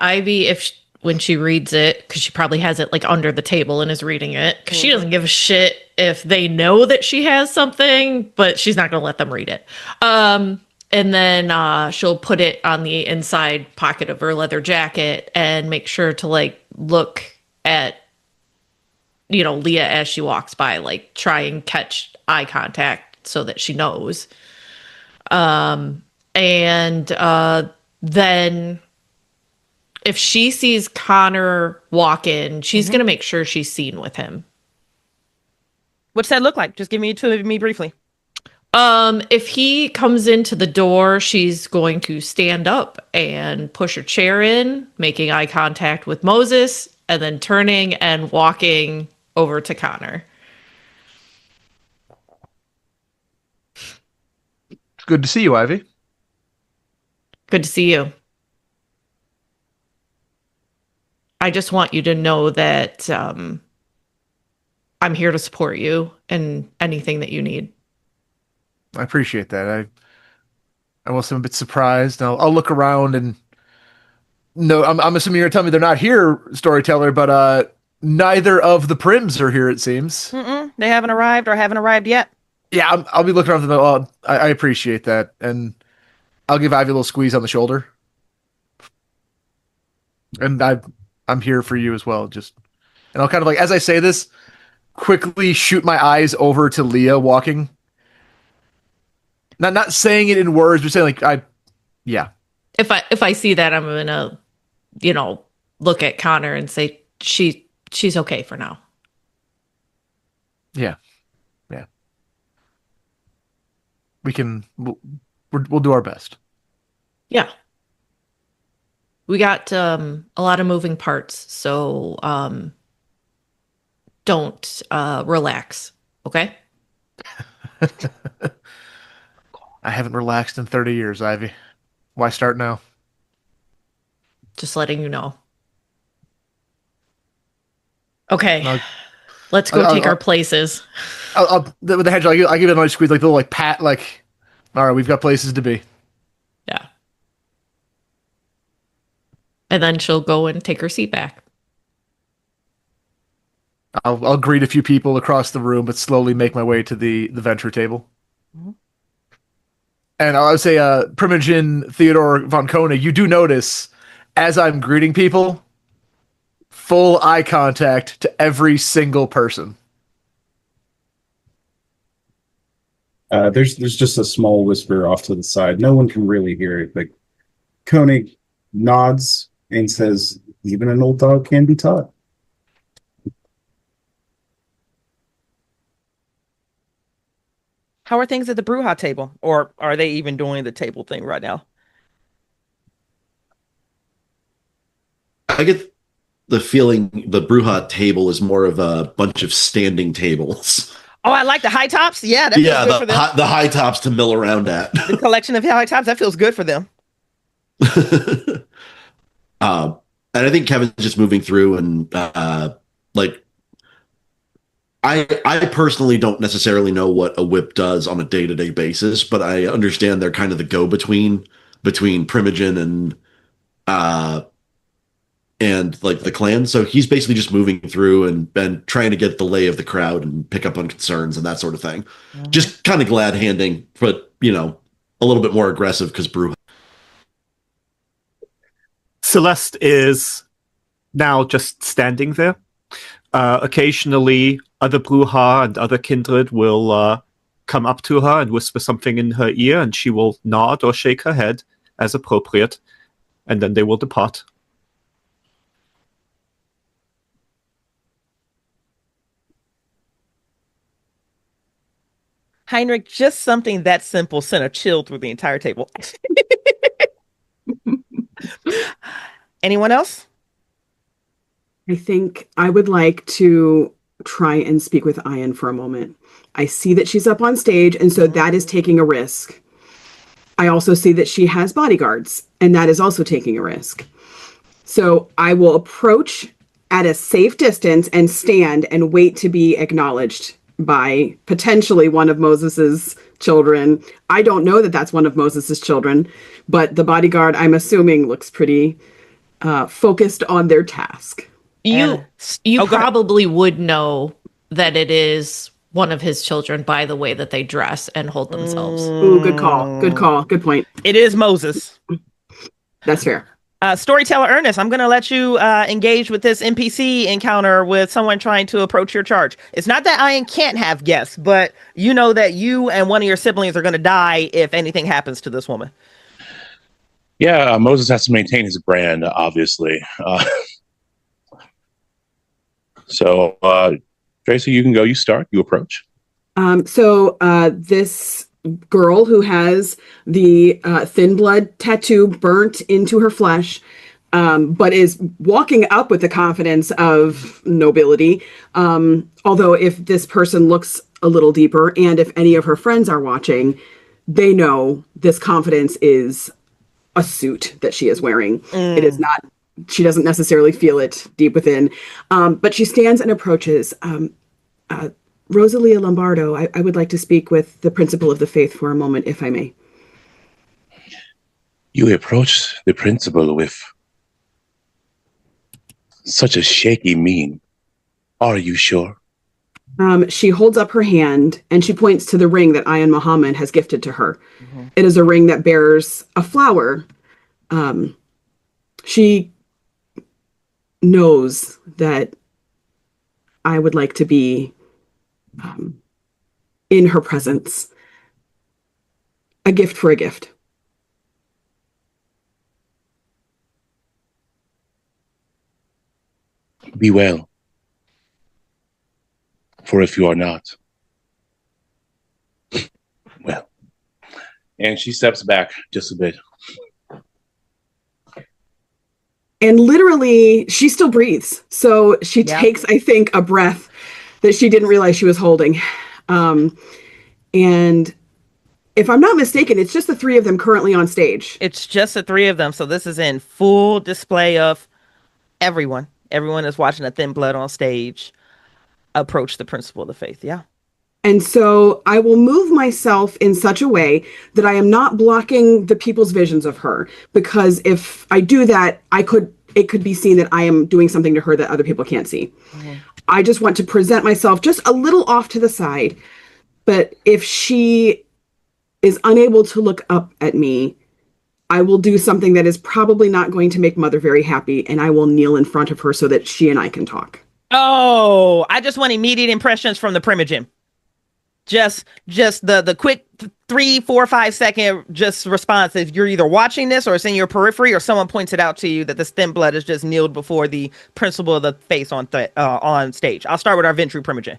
Ivy, when she reads it, because she probably has it like under the table and is reading it, because she doesn't give a shit if they know that she has something, but she's not going to let them read it. And then she'll put it on the inside pocket of her leather jacket and make sure to like look at, Leah as she walks by, like try and catch eye contact so that she knows. And then if she sees Connor walk in, she's going to make sure she's seen with him. What's that look like? Just give me to me briefly. If he comes into the door, she's going to stand up and push her chair in, making eye contact with Moses, and then turning and walking over to Connor. It's good to see you, Ivy. Good to see you. I just want you to know that I'm here to support you in anything that you need. I appreciate that. I was a bit surprised. I'll look around and no, I'm assuming you're telling me they're not here, storyteller, but neither of the Prims are here, it seems. They haven't arrived or haven't arrived yet. Yeah, I'll be looking around for them. Well, I appreciate that. And I'll give Ivy a little squeeze on the shoulder. And I'm here for you as well. And I'll kind of like, as I say this, quickly shoot my eyes over to Leah walking. Not saying it in words, but saying like, yeah. If I see that, I'm gonna, look at Connor and say she's okay for now. Yeah. We'll do our best. Yeah. We got a lot of moving parts, so don't relax, okay? I haven't relaxed in 30 years, Ivy. Why start now? Just letting you know. Okay, let's go take our places. With the hedgehog, I give it a nice squeeze, like the little like pat, like, all right, we've got places to be. Yeah. And then she'll go and take her seat back. I'll greet a few people across the room, but slowly make my way to the venture table. Mm-hmm. And I would say, Primogen Theodore von Kona, you do notice, as I'm greeting people, full eye contact to every single person. There's just a small whisper off to the side. No one can really hear it, but Koenig nods and says, even an old dog can be taught. How are things at the Bruja table? Or are they even doing the table thing right now? I get the feeling the Bruja table is more of a bunch of standing tables. Oh, I like the high tops. Yeah, that feels good for them. The high tops to mill around at. The collection of high tops, that feels good for them. And I think Kevin's just moving through and I personally don't necessarily know what a whip does on a day-to-day basis, but I understand they're kind of the go-between between Primogen and like the clan. So he's basically just moving through and trying to get the lay of the crowd and pick up on concerns and that sort of thing. Mm-hmm. Just kind of glad handing, but a little bit more aggressive because Bruja. Celeste is now just standing there. Occasionally, other Bruja and other kindred will come up to her and whisper something in her ear, and she will nod or shake her head as appropriate, and then they will depart. Heinrich, just something that simple sent a chill through the entire table. Anyone else? I think I would like to try and speak with Ian for a moment. I see that she's up on stage, and so that is taking a risk. I also see that she has bodyguards, and that is also taking a risk. So I will approach at a safe distance and stand and wait to be acknowledged by potentially one of Moses's children. I don't know that that's one of Moses's children, but the bodyguard, I'm assuming, looks pretty focused on their task. You probably would know that it is one of his children by the way that they dress and hold themselves. Ooh, good call. Good call. Good point. It is Moses. That's fair. Storyteller Ernest, I'm going to let you engage with this NPC encounter with someone trying to approach your charge. It's not that Ian can't have guests, but you know that you and one of your siblings are going to die if anything happens to this woman. Yeah, Moses has to maintain his brand, obviously. So, Tracey, you can go. You start. You approach. So this girl who has the thin blood tattoo burnt into her flesh, but is walking up with the confidence of nobility. Although if this person looks a little deeper, and if any of her friends are watching, they know this confidence is a suit that she is wearing. It is not. She doesn't necessarily feel it deep within, but she stands and approaches. Rosalia Lombardo, I would like to speak with the principal of the faith for a moment, if I may. You approach the principal with such a shaky mien. Are you sure? She holds up her hand and she points to the ring that Ayan Muhammad has gifted to her. Mm-hmm. It is a ring that bears a flower. She knows that I would like to be in her presence. A gift for a gift. Be well. For if you are not, well. And she steps back just a bit. And literally, she still breathes. So she takes, I think, a breath that she didn't realize she was holding. And if I'm not mistaken, it's just the three of them currently on stage. It's just the three of them. So this is in full display of everyone. Everyone is watching a thin blood on stage approach the principle of the faith. Yeah. And so I will move myself in such a way that I am not blocking the people's visions of her, because if I do that, I could it could be seen that I am doing something to her that other people can't see. I just want to present myself just a little off to the side. But if she is unable to look up at me, I will do something that is probably not going to make Mother very happy, and I will kneel in front of her so that she and I can talk. Oh, I just want immediate impressions from the primogen. Just the quick 3, 4, 5 second just response. If you're either watching this or it's in your periphery or someone points it out to you that the stem blood is just kneeled before the principal of the face on stage. I'll start with our Ventru primogen.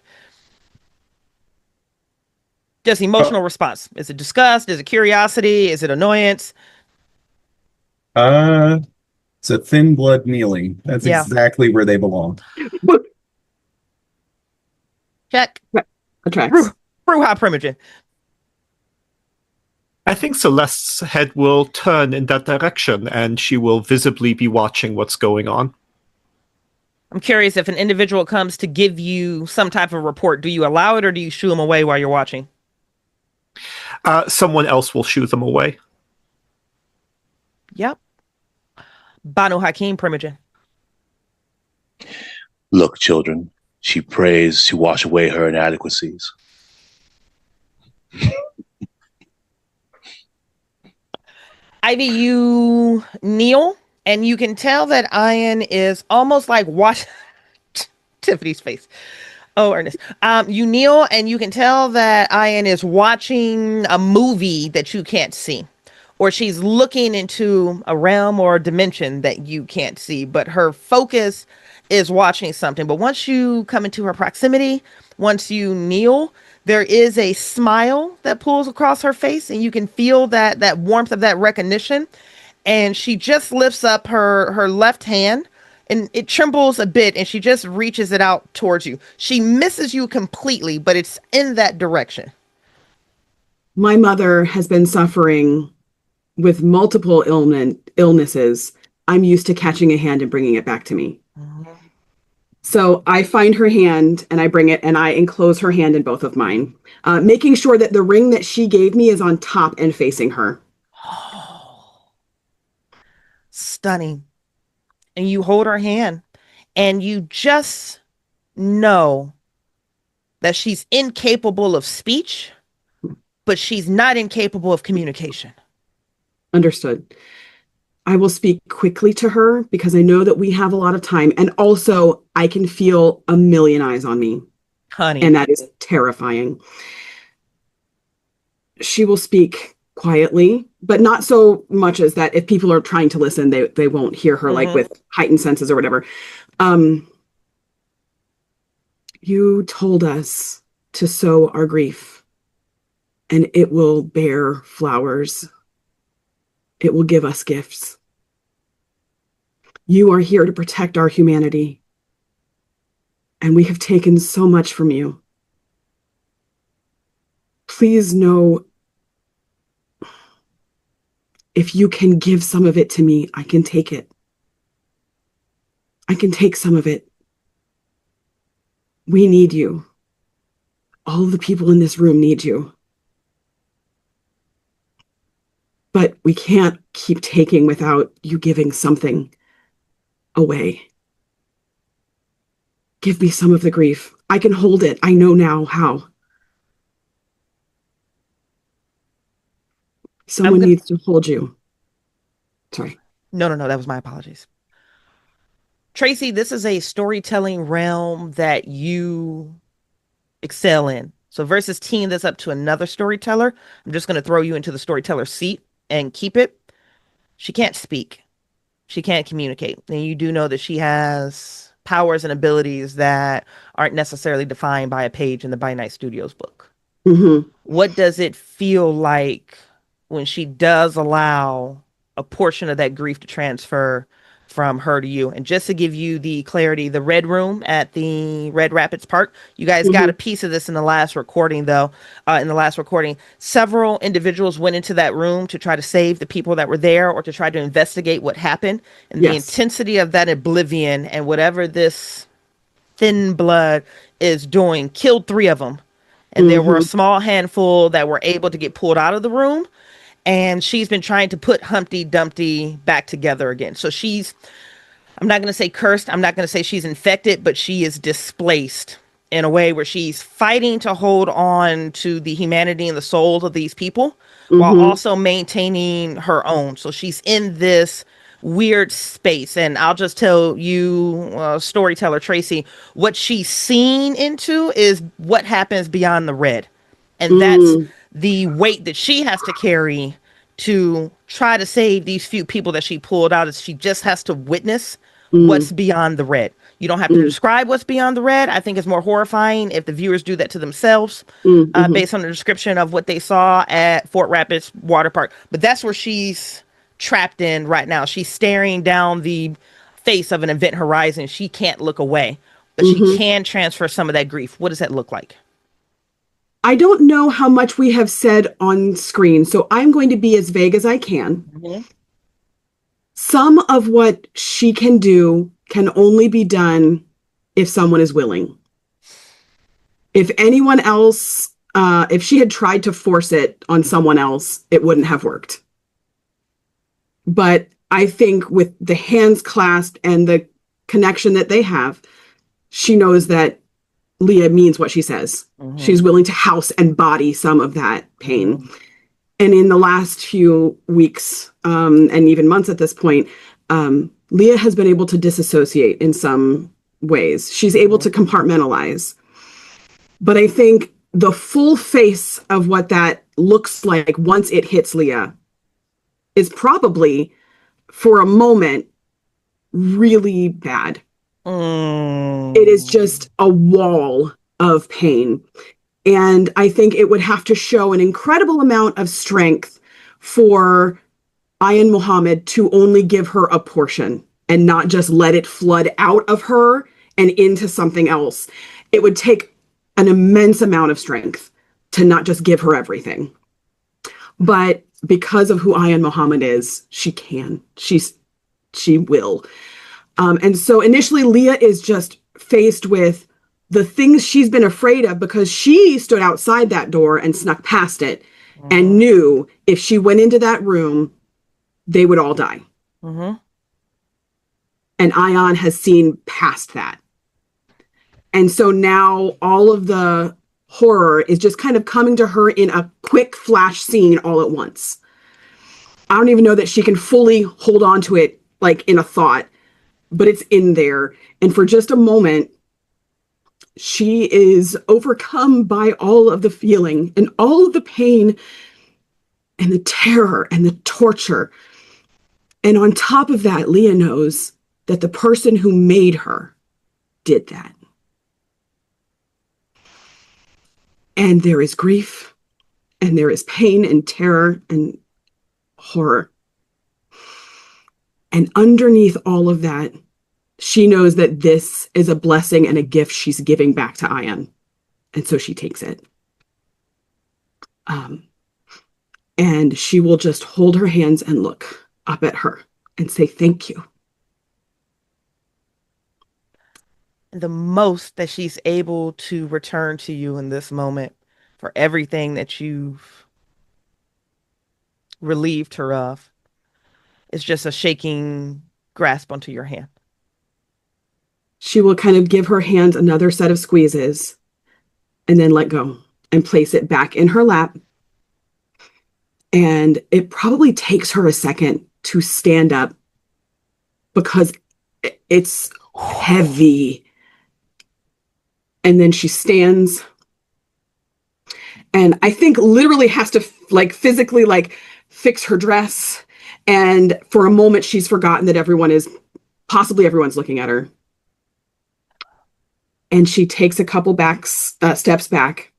Just emotional response. Is it disgust? Is it curiosity? Is it annoyance? It's a thin blood kneeling. That's exactly where they belong. Check. Attracts. Bruja primogen. I think Celeste's head will turn in that direction, and she will visibly be watching what's going on. I'm curious, if an individual comes to give you some type of report, do you allow it or do you shoo them away while you're watching? Someone else will shoo them away. Yep. Banu Hakim primogen. Look, children, she prays to wash away her inadequacies. Ivy, you kneel, and you can tell that Ian is almost like Tiffany's face. Oh, Ernest. You kneel, and you can tell that Ian is watching a movie that you can't see, or she's looking into a realm or a dimension that you can't see, but her focus is watching something. But once you come into her proximity, once you kneel, there is a smile that pulls across her face, and you can feel that warmth of that recognition. And she just lifts up her left hand, and it trembles a bit, and she just reaches it out towards you. She misses you completely, but it's in that direction. My mother has been suffering with multiple illnesses. I'm used to catching a hand and bringing it back to me. So I find her hand and I bring it and I enclose her hand in both of mine, making sure that the ring that she gave me is on top and facing her. Oh, stunning. And you hold her hand and you just know that she's incapable of speech, but she's not incapable of communication. Understood. I will speak quickly to her because I know that we have a lot of time. And also I can feel a million eyes on me. Honey. And that is terrifying. She will speak quietly, but not so much as that if people are trying to listen, they won't hear her like with heightened senses or whatever. You told us to sow our grief and it will bear flowers. It will give us gifts. You are here to protect our humanity. And we have taken so much from you. Please know, if you can give some of it to me, I can take it. I can take some of it. We need you. All the people in this room need you. But we can't keep taking without you giving something away. Give me some of the grief. I can hold it. I know now how. Someone needs to hold you. Sorry. No, that was my apologies. Tracey, this is a storytelling realm that you excel in. So versus teeing this up to another storyteller, I'm just going to throw you into the storyteller seat and keep it. She can't speak. She can't communicate. And you do know that she has powers and abilities that aren't necessarily defined by a page in the By Night Studios book. Mm-hmm. What does it feel like when she does allow a portion of that grief to transfer from her to you? And just to give you the clarity, the Red Room at the Red Rapids Park, you guys got a piece of this in the last recording, though. In the last recording, several individuals went into that room to try to save the people that were there or to try to investigate what happened. And the intensity of that oblivion and whatever this thin blood is doing killed 3 of them. And there were a small handful that were able to get pulled out of the room. And she's been trying to put Humpty Dumpty back together again. So she's I'm not going to say cursed. I'm not going to say she's infected, but she is displaced in a way where she's fighting to hold on to the humanity and the souls of these people while also maintaining her own. So she's in this weird space. And I'll just tell you, storyteller Tracey, what she's seen into is what happens beyond the red. And that's the weight that she has to carry to try to save these few people that she pulled out. Is she just has to witness what's beyond the red. You don't have to describe what's beyond the red. I think it's more horrifying if the viewers do that to themselves based on the description of what they saw at Fort Rapids Water Park. But that's where she's trapped in right now. She's staring down the face of an event horizon. She can't look away, but she can transfer some of that grief. What does that look like? I don't know how much we have said on screen, so I'm going to be as vague as I can. Some of what she can do can only be done if someone is willing. If anyone else, if she had tried to force it on someone else, it wouldn't have worked. But I think with the hands clasped and the connection that they have, she knows that Leah means what she says. She's willing to house and body some of that pain. And in the last few weeks, and even months at this point, Leah has been able to disassociate in some ways. She's able to compartmentalize. But I think the full face of what that looks like once it hits Leah is probably, for a moment, really bad. It is just a wall of pain. And I think it would have to show an incredible amount of strength for Ayan Muhammad to only give her a portion and not just let it flood out of her and into something else. It would take an immense amount of strength to not just give her everything. But because of who Ayan Muhammad is, she can. She will. And so initially, Leah is just faced with the things she's been afraid of because she stood outside that door and snuck past it and knew if she went into that room, they would all die. And Ayan has seen past that. And so now all of the horror is just kind of coming to her in a quick flash scene all at once. I don't even know that she can fully hold on to it like in a thought, but it's in there. And for just a moment, she is overcome by all of the feeling and all of the pain and the terror and the torture. And on top of that, Leah knows that the person who made her did that. And there is grief, and there is pain and terror and horror. And underneath all of that, she knows that this is a blessing and a gift she's giving back to Ayan. And so she takes it. And she will just hold her hands and look up at her and say, thank you. The most that she's able to return to you in this moment for everything that you've relieved her of is just a shaking grasp onto your hand. She will kind of give her hand another set of squeezes and then let go and place it back in her lap. And it probably takes her a second to stand up because it's heavy. And then she stands and I think literally has to physically fix her dress. And for a moment, she's forgotten that everyone's looking at her. And she takes a couple steps back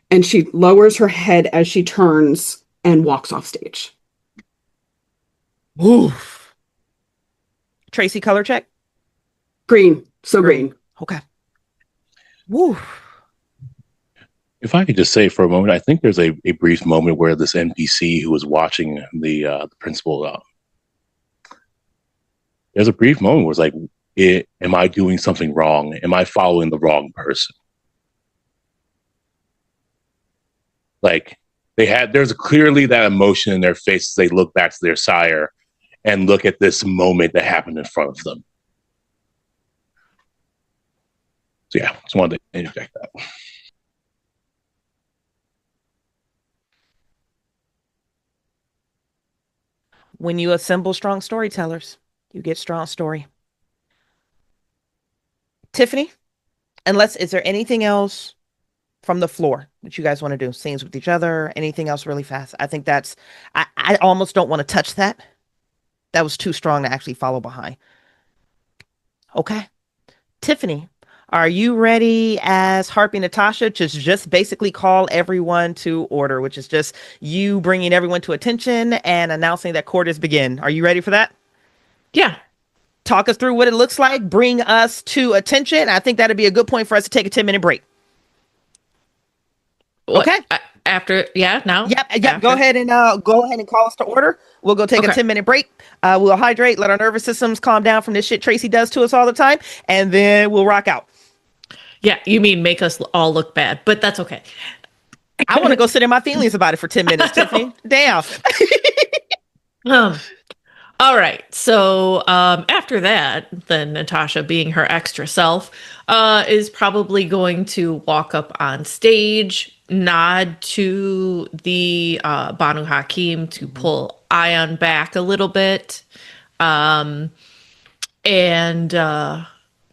and she lowers her head as she turns and walks off stage. Oof. Tracey, color check. Green. So green. Okay. Woo. If I could just say for a moment, I think there's a brief moment where this NPC who was watching the principal, there's a brief moment where it's like, am I doing something wrong? Am I following the wrong person? There's clearly that emotion in their faces. They look back to their sire and look at this moment that happened in front of them. So yeah, just wanted to interject that. When you assemble strong storytellers, you get strong story. Tiffanie, is there anything else from the floor that you guys want to do? Scenes with each other, anything else really fast? I think I almost don't want to touch that. That was too strong to actually follow behind. Okay. Tiffanie, are you ready as Harpy Natasha to just basically call everyone to order, which is just you bringing everyone to attention and announcing that quarters begin? Are you ready for that? Yeah. Talk us through what it looks like. Bring us to attention. I think that'd be a good point for us to take a 10-minute break. What, okay. After, yeah, now? Yep. After? Go ahead and call us to order. We'll go take a 10-minute break. We'll hydrate, let our nervous systems calm down from this shit Tracey does to us all the time, and then we'll rock out. Yeah, you mean make us all look bad, but that's okay. I want to go sit in my feelings about it for 10 minutes, Tiffanie. Damn. All right. So after that, then Natasha, being her extra self, is probably going to walk up on stage, nod to the Banu Hakim to pull Ion back a little bit, and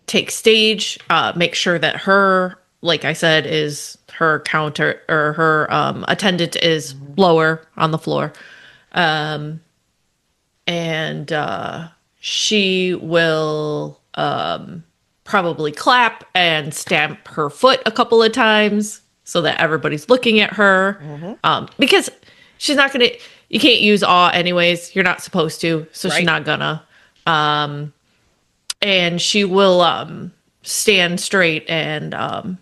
take stage, make sure that her, like I said, is her counter or her attendant is lower on the floor. And she will probably clap and stamp her foot a couple of times so that everybody's looking at her. Because she's not going to, you can't use awe anyways. You're not supposed to. So she's not gonna. And she will stand straight and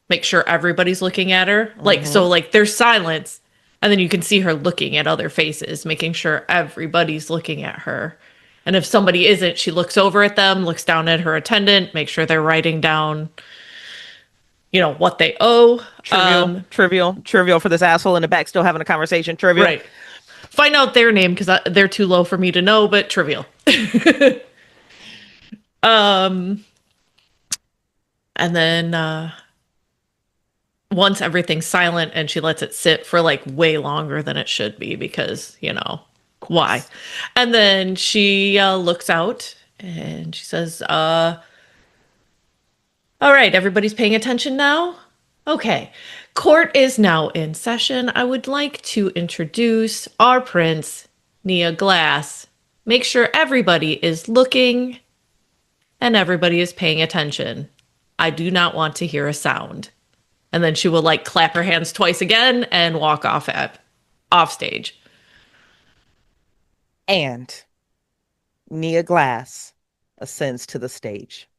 make sure everybody's looking at her. So there's silence. And then you can see her looking at other faces, making sure everybody's looking at her. And if somebody isn't, she looks over at them, looks down at her attendant, make sure they're writing down, what they owe. Trivial for this asshole in the back still having a conversation. Trivial. Right. Find out their name because they're too low for me to know, but trivial. And then once everything's silent and she lets it sit for way longer than it should be because, why? And then she looks out and she says, all right, everybody's paying attention now? Okay. Court is now in session. I would like to introduce our prince, Nia Glass. Make sure everybody is looking and everybody is paying attention. I do not want to hear a sound. And then she will clap her hands twice again and walk off stage. And Nia Glass ascends to the stage.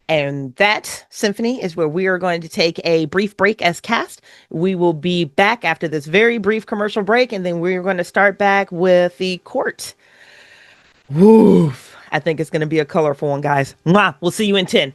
And that symphony is where we are going to take a brief break as cast. We will be back after this very brief commercial break, and then we're going to start back with the court. Woof. I think it's going to be a colorful one, guys. Mwah. We'll see you in 10.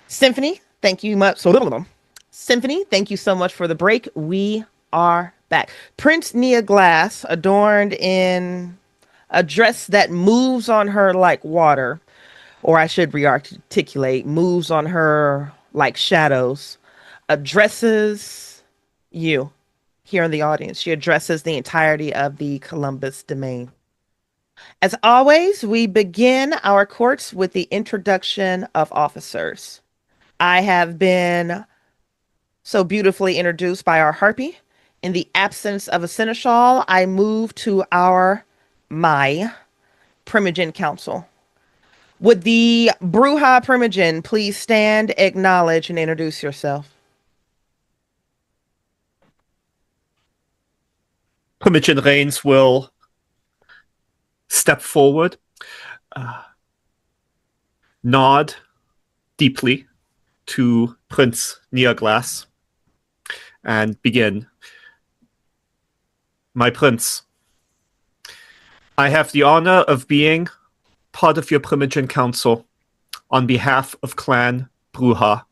Symphony, thank you much. Symphony, thank you so much for the break. We are back. Prince Nia Glass, adorned in a dress that moves on her like water, or I should re-articulate, moves on her like shadows, addresses you here in the audience. She addresses the entirety of the Columbus domain. As always, we begin our courts with the introduction of officers. I have been so beautifully introduced by our harpy. In the absence of a seneschal, I move to my Primogen Council. Would the Bruja Primogen please stand, acknowledge, and introduce yourself? Primogen Reigns will step forward, nod deeply to Prince Nearglass, and begin. My prince, I have the honor of being part of your Primogen Council on behalf of Clan Bruja.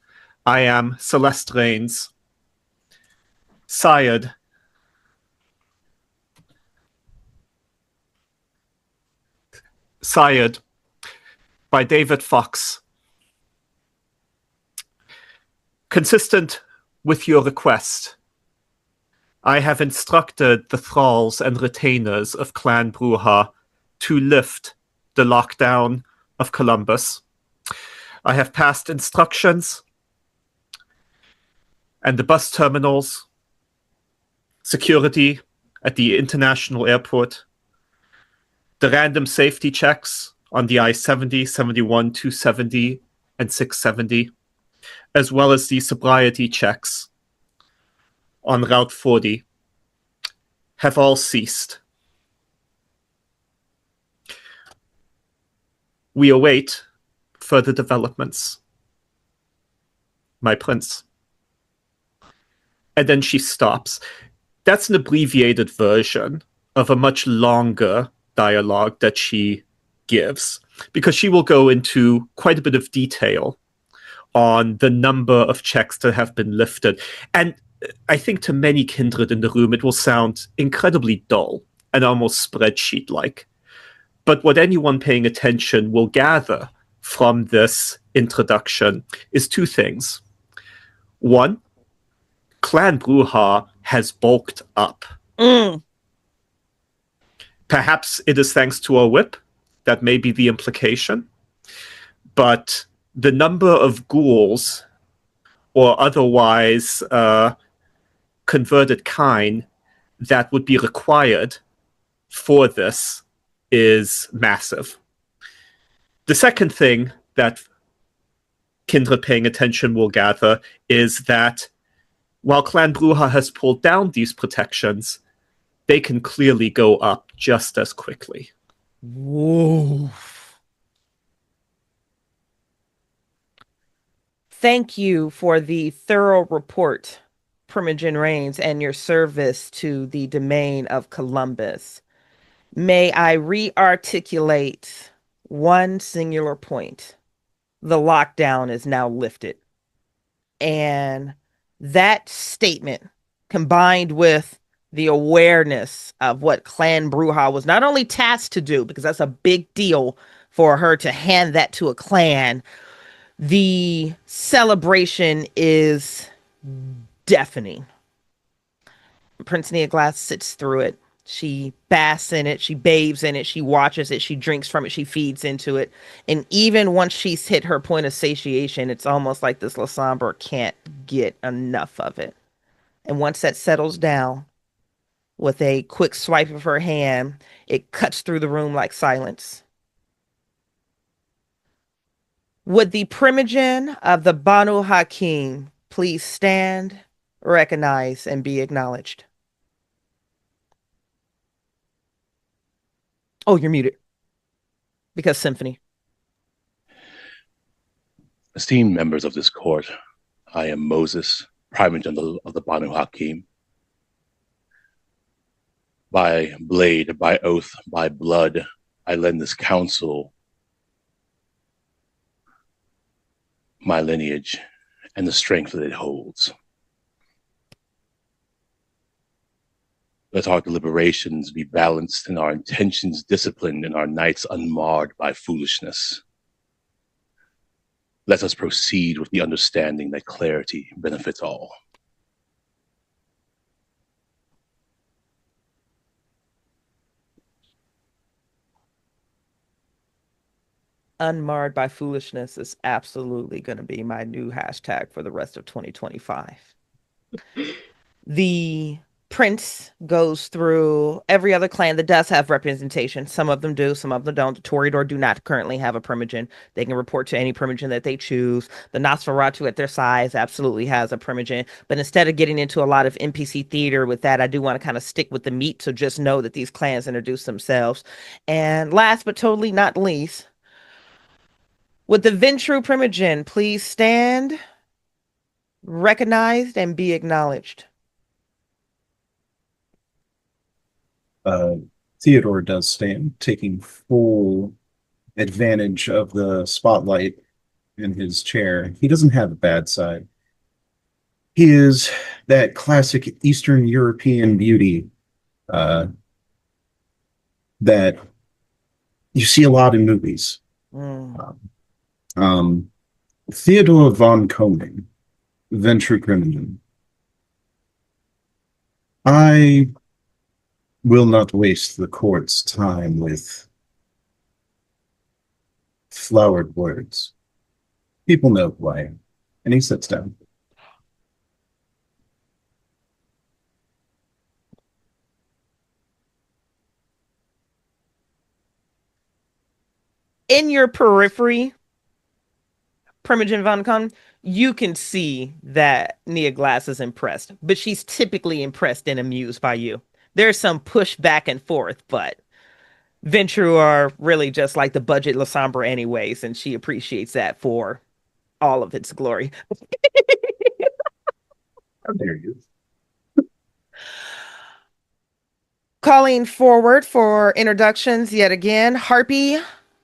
I am Celeste Reigns, sired by David Fox. Consistent with your request, I have instructed the thralls and retainers of Clan Bruja to lift the lockdown of Columbus. I have passed instructions, and the bus terminals, security at the international airport, the random safety checks on the I-70, 71, 270, and 670, as well as the sobriety checks on Route 40, have all ceased. We await further developments, my prince. And then she stops. That's an abbreviated version of a much longer dialogue that she gives, because she will go into quite a bit of detail on the number of checks that have been lifted. And I think to many kindred in the room, it will sound incredibly dull and almost spreadsheet-like. But what anyone paying attention will gather from this introduction is two things. One, Clan Bruja has bulked up. Perhaps it is thanks to a whip. That may be the implication. But the number of ghouls or otherwise converted kine that would be required for this is massive. The second thing that kindred paying attention will gather is that while Clan Bruja has pulled down these protections, they can clearly go up just as quickly. Whoa. Thank you for the thorough report, Primogen Reigns, and your service to the domain of Columbus. May I re-articulate one singular point. The lockdown is now lifted. And that statement, combined with the awareness of what Clan Bruja was not only tasked to do, because that's a big deal for her to hand that to a clan, the celebration is deafening. Prince Neoglass sits through it. She basks in it. She bathes in it. She watches it. She drinks from it. She feeds into it. And even once she's hit her point of satiation, it's almost like this Lasombra can't get enough of it. And once that settles down, with a quick swipe of her hand, it cuts through the room like silence. Would the Primogen of the Banu Hakim please stand, recognize, and be acknowledged? Oh, you're muted. Because Symphony. Esteemed members of this court, I am Moses, Primogen of the Banu Hakim. By blade, by oath, by blood, I lend this counsel my lineage and the strength that it holds. Let our deliberations be balanced and our intentions disciplined and our nights unmarred by foolishness. Let us proceed with the understanding that clarity benefits all. Unmarred by foolishness is absolutely going to be my new hashtag for the rest of 2025. The prince goes through every other clan that does have representation. Some of them do, some of them don't. The Toreador do not currently have a primogen. They can report to any primogen that they choose. The Nosferatu at their size absolutely has a primogen. But instead of getting into a lot of NPC theater with that, I do want to kind of stick with the meat. So just know that these clans introduce themselves. And last but totally not least, with the Ventru primogen, please stand, recognized, and be acknowledged. Theodore does stand, taking full advantage of the spotlight in his chair. He doesn't have a bad side. He is that classic Eastern European beauty that you see a lot in movies. Theodore von Koning, Ventru Primogen. I will not waste the court's time with flowered words. People know who I am. And he sits down. In your periphery, Primogen von Kon, you can see that Nia Glass is impressed, but she's typically impressed and amused by you. There's some push back and forth, but Ventru are really just like the budget La Sombre anyways, and she appreciates that for all of its glory. How dare you? Calling forward for introductions yet again, Harpy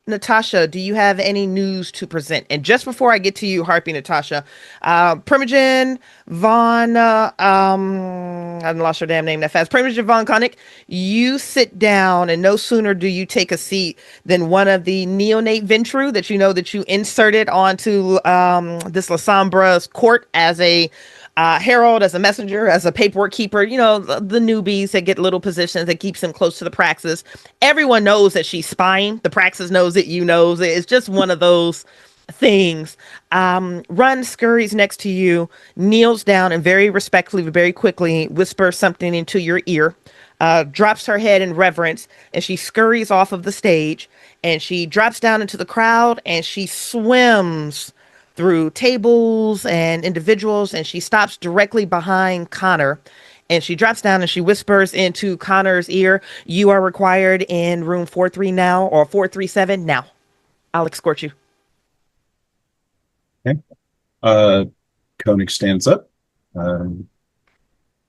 Natasha, do you have any news to present? And just before I get to you, Harpy Natasha, Primogen von, I lost her damn name that fast. Primogen von Konig, you sit down, and no sooner do you take a seat than one of the neonate Ventru that you know that you inserted onto this La Sombra's court as a herald, as a messenger, as a paperwork keeper, you know, the newbies that get little positions that keeps them close to the praxis. Everyone knows that she's spying. The praxis knows it, you knows it. It's just one of those things. Run scurries next to you, kneels down, and very respectfully, very quickly whispers something into your ear, drops her head in reverence, and she scurries off of the stage, and she drops down into the crowd, and she swims through tables and individuals, and she stops directly behind Connor, and she drops down and she whispers into Connor's ear, "You are required in room 43 now, or 437 now. I'll escort you." Okay. Koenig stands up,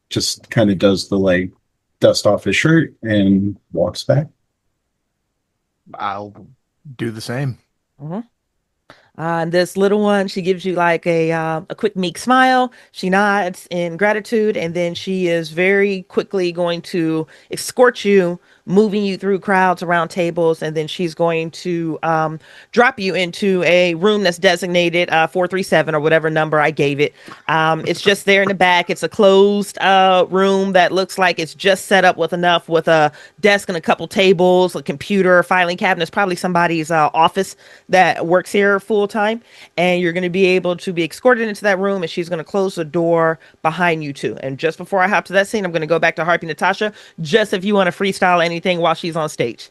just kind of does the like dust off his shirt and walks back. I'll do the same. And this little one, she gives you like a quick meek smile. She nods in gratitude, and then she is very quickly going to escort you, moving you through crowds around tables, and then she's going to drop you into a room that's designated 437 or whatever number I gave it. It's just there in the back. It's a closed room that looks like it's just set up with a desk and a couple tables, a computer, filing cabinets, probably somebody's office that works here full time. And you're going to be able to be escorted into that room, and she's going to close the door behind you too. And just before I hop to that scene, I'm going to go back to Harpy Natasha, just if you want to freestyle anything while she's on stage.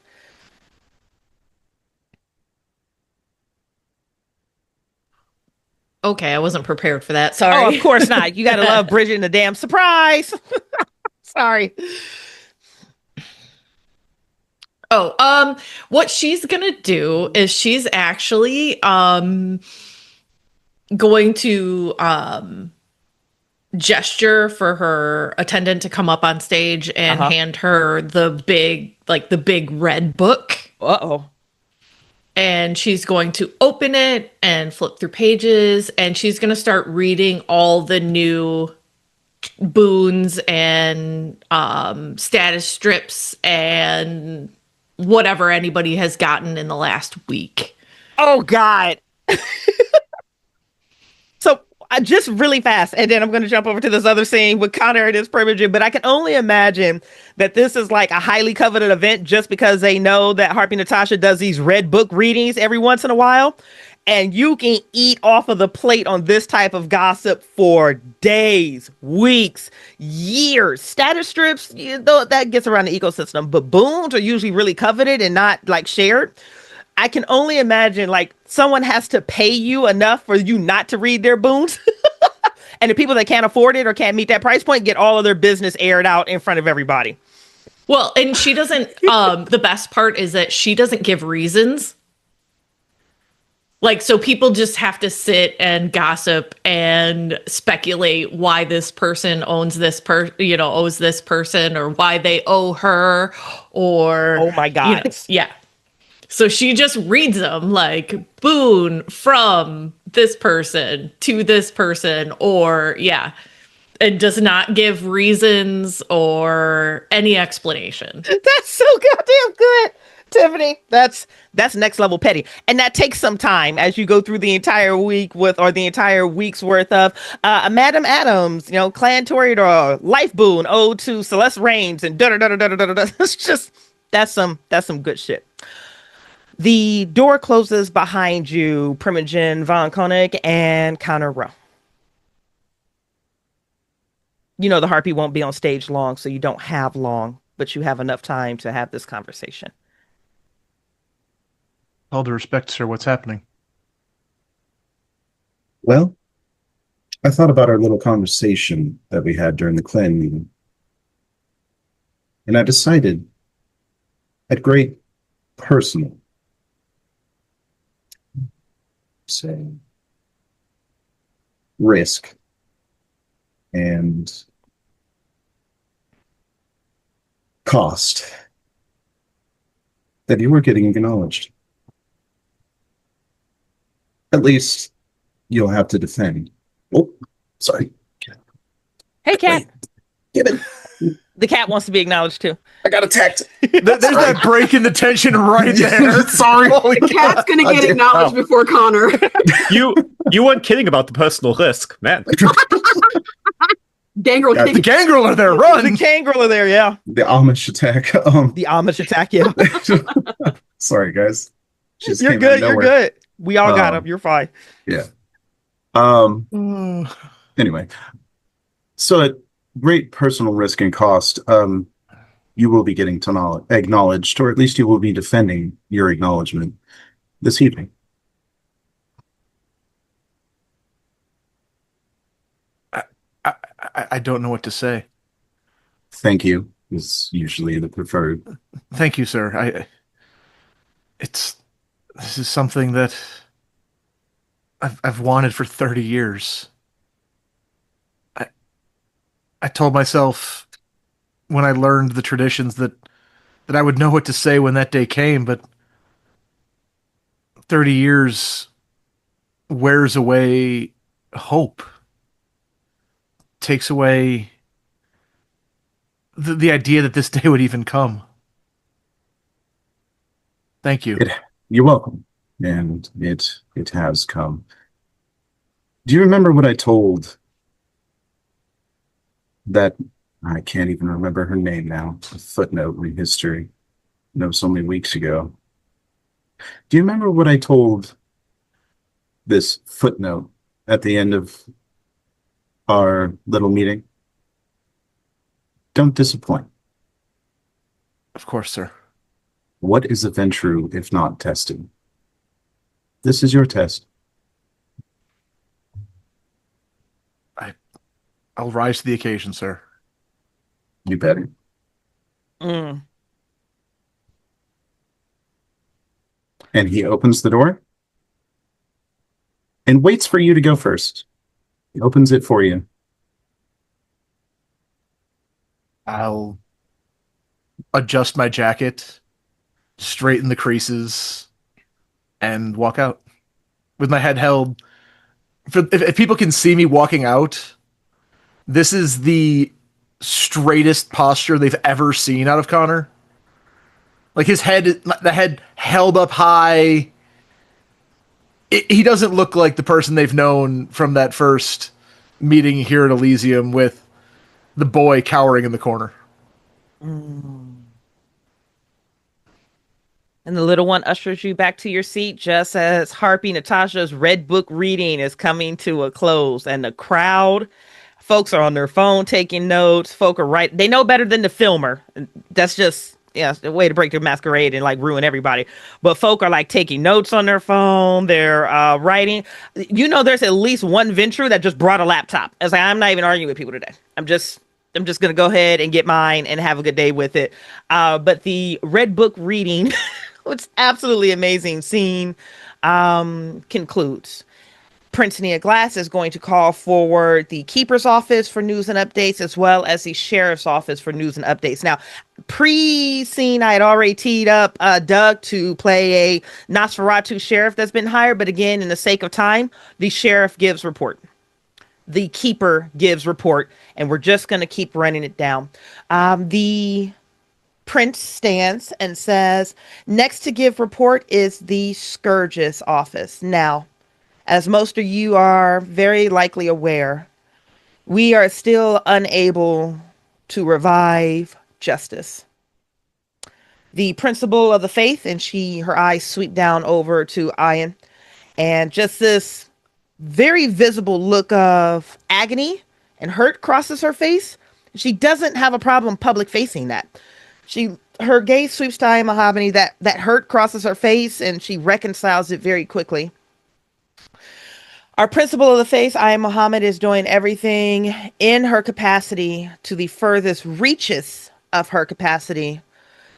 Okay, I wasn't prepared for that. Sorry. Oh, of course not. You got to love Bridgett and the damn surprise. Sorry. Oh, what she's gonna do is she's actually going to gesture for her attendant to come up on stage and hand her the big red book. Uh-oh. and she's going to open it and flip through pages, and she's going to start reading all the new boons and status strips and whatever anybody has gotten in the last week. Oh, God. So just really fast, and then I'm going to jump over to this other scene with Connor and his privilege, but I can only imagine that this is like a highly coveted event just because they know that Harpy Natasha does these red book readings every once in a while. And you can eat off of the plate on this type of gossip for days, weeks, years. Status strips, that gets around the ecosystem, but boons are usually really coveted and not like shared. I can only imagine like someone has to pay you enough for you not to read their boons. And the people that can't afford it or can't meet that price point get all of their business aired out in front of everybody. Well, and she doesn't, the best part is that she doesn't give reasons. Like, so people just have to sit and gossip and speculate why this person owes this person, or why they owe her, or oh my God. Yeah. So she just reads them like boon from this person to this person, or and does not give reasons or any explanation. That's so goddamn good, Tiffany. That's next level petty, and that takes some time as you go through the entire week the entire week's worth of Madam Adams, Clan Toreador, Life Boon, ode to Celeste Reigns, and da da da da da da da. It's just that's some good shit. The door closes behind you, Primogen von Koenig and Connor Rowe. The Harpy won't be on stage long, so you don't have long, but you have enough time to have this conversation. All due respect, sir, what's happening? Well, I thought about our little conversation that we had during the clan meeting. And I decided, at great personal, say, risk and cost, that you were getting acknowledged. At least you'll have to defend. Oh, sorry. Hey, cat. Get it. The cat wants to be acknowledged too. I got attacked. There's that break in the tension right there. Sorry. The cat's going to get acknowledged before Connor. You weren't kidding about the personal risk, man. Gangrel, the Gangrel are there, run! The Gangrel are there, yeah. The Amish attack. The Amish attack, yeah. Sorry, guys. You're good. You're good. We all got him. You're fine. Yeah. Anyway, so at great personal risk and cost, you will be getting acknowledged, or at least you will be defending your acknowledgement this evening. I don't know what to say. Thank you is usually the preferred. Thank you, sir. This is something that I've wanted for 30 years. I told myself when I learned the traditions that I would know what to say when that day came, but 30 years wears away hope. Takes away the idea that this day would even come. Thank you. You're welcome. And it has come. Do you remember what I told that, I can't even remember her name now, a footnote in history, so many weeks ago? Do you remember what I told this footnote at the end of our little meeting? Don't disappoint. Of course, sir. What is a Ventru if not testing? This is your test. I'll rise to the occasion, sir. You better. Mm. And he opens the door and waits for you to go first. He opens it for you. I'll adjust my jacket, straighten the creases, and walk out with my head held. If people can see me walking out, this is the straightest posture they've ever seen out of Connor. Like the head held up high. He doesn't look like the person they've known from that first meeting here at Elysium with the boy cowering in the corner. And the little one ushers you back to your seat just as Harpy Natasha's Red Book reading is coming to a close. And the crowd, folks are on their phone taking notes. Folk are right. They know better than the filmer. That's just, a way to break the masquerade and like ruin everybody. But folk are like taking notes on their phone. They're writing. There's at least one venture that just brought a laptop. I was like, I'm not even arguing with people today. I'm just going to go ahead and get mine and have a good day with it. But the Red Book reading, which absolutely amazing scene, concludes. Prince Nia Glass is going to call forward the Keeper's Office for news and updates, as well as the Sheriff's Office for news and updates. Now, pre-scene, I had already teed up Doug to play a Nosferatu sheriff that's been hired. But again, in the sake of time, the sheriff gives report. The Keeper gives report. And we're just going to keep running it down. The Prince stands and says, next to give report is the Scourge's office. Now, as most of you are very likely aware, we are still unable to revive justice. The principal of the faith, and her eyes sweep down over to Ian, and just this very visible look of agony and hurt crosses her face. She doesn't have a problem public facing that. Her gaze sweeps to Ian Mahogany, that hurt crosses her face, and she reconciles it very quickly. Our principal of the faith, Ian Muhammad, is doing everything in her capacity to the furthest reaches of her capacity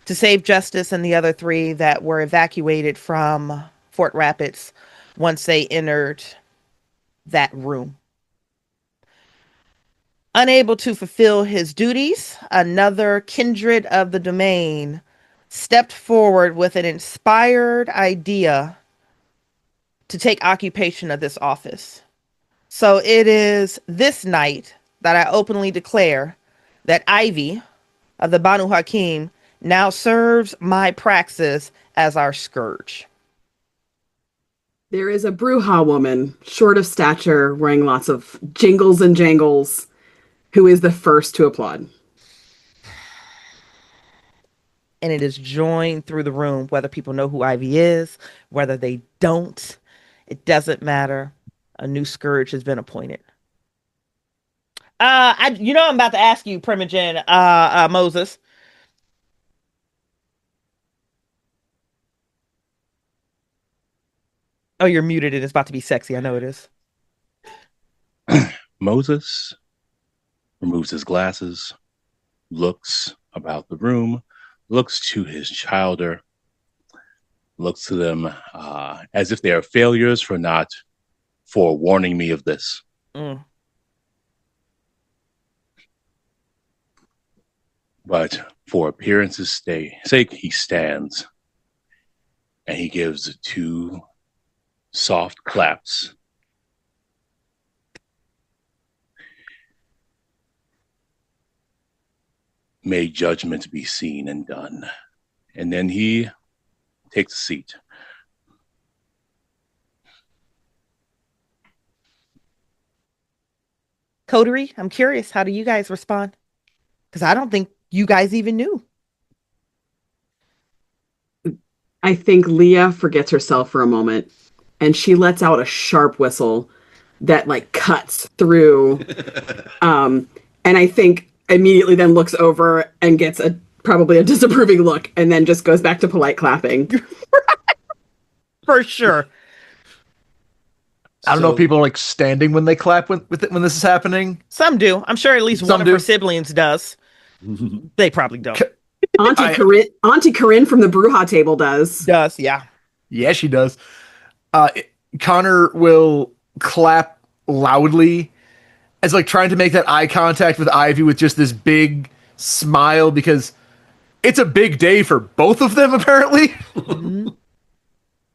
to save Justice and the other three that were evacuated from Fort Rapids once they entered that room. Unable to fulfill his duties, another kindred of the domain stepped forward with an inspired idea to take occupation of this office. So it is this night that I openly declare that Ivy of the Banu Hakim now serves my praxis as our scourge. There is a Bruja woman, short of stature, wearing lots of jingles and jangles, who is the first to applaud. And it is joined through the room, whether people know who Ivy is, whether they don't. It doesn't matter. A new scourge has been appointed. I'm about to ask you, Primogen, Moses. Oh, you're muted and it's about to be sexy. I know it is. Moses removes his glasses, looks about the room, looks to his childer, looks to them as if they are failures for not forewarning me of this. But for appearance's sake, he stands and he gives two soft claps. May judgment be seen and done. And then he takes a seat. Coterie, I'm curious, how do you guys respond? Because I don't think you guys even knew. I think Leah forgets herself for a moment, and she lets out a sharp whistle that cuts through. And I think immediately then looks over and gets probably a disapproving look, and then just goes back to polite clapping. For sure. I don't know if people are standing when they clap when this is happening. Some do. I'm sure at least one of her siblings does. They probably don't. Auntie Corinne from the Bruja table does. Yeah. Yeah, she does. Connor will clap loudly as trying to make that eye contact with Ivy with just this big smile, because it's a big day for both of them, apparently.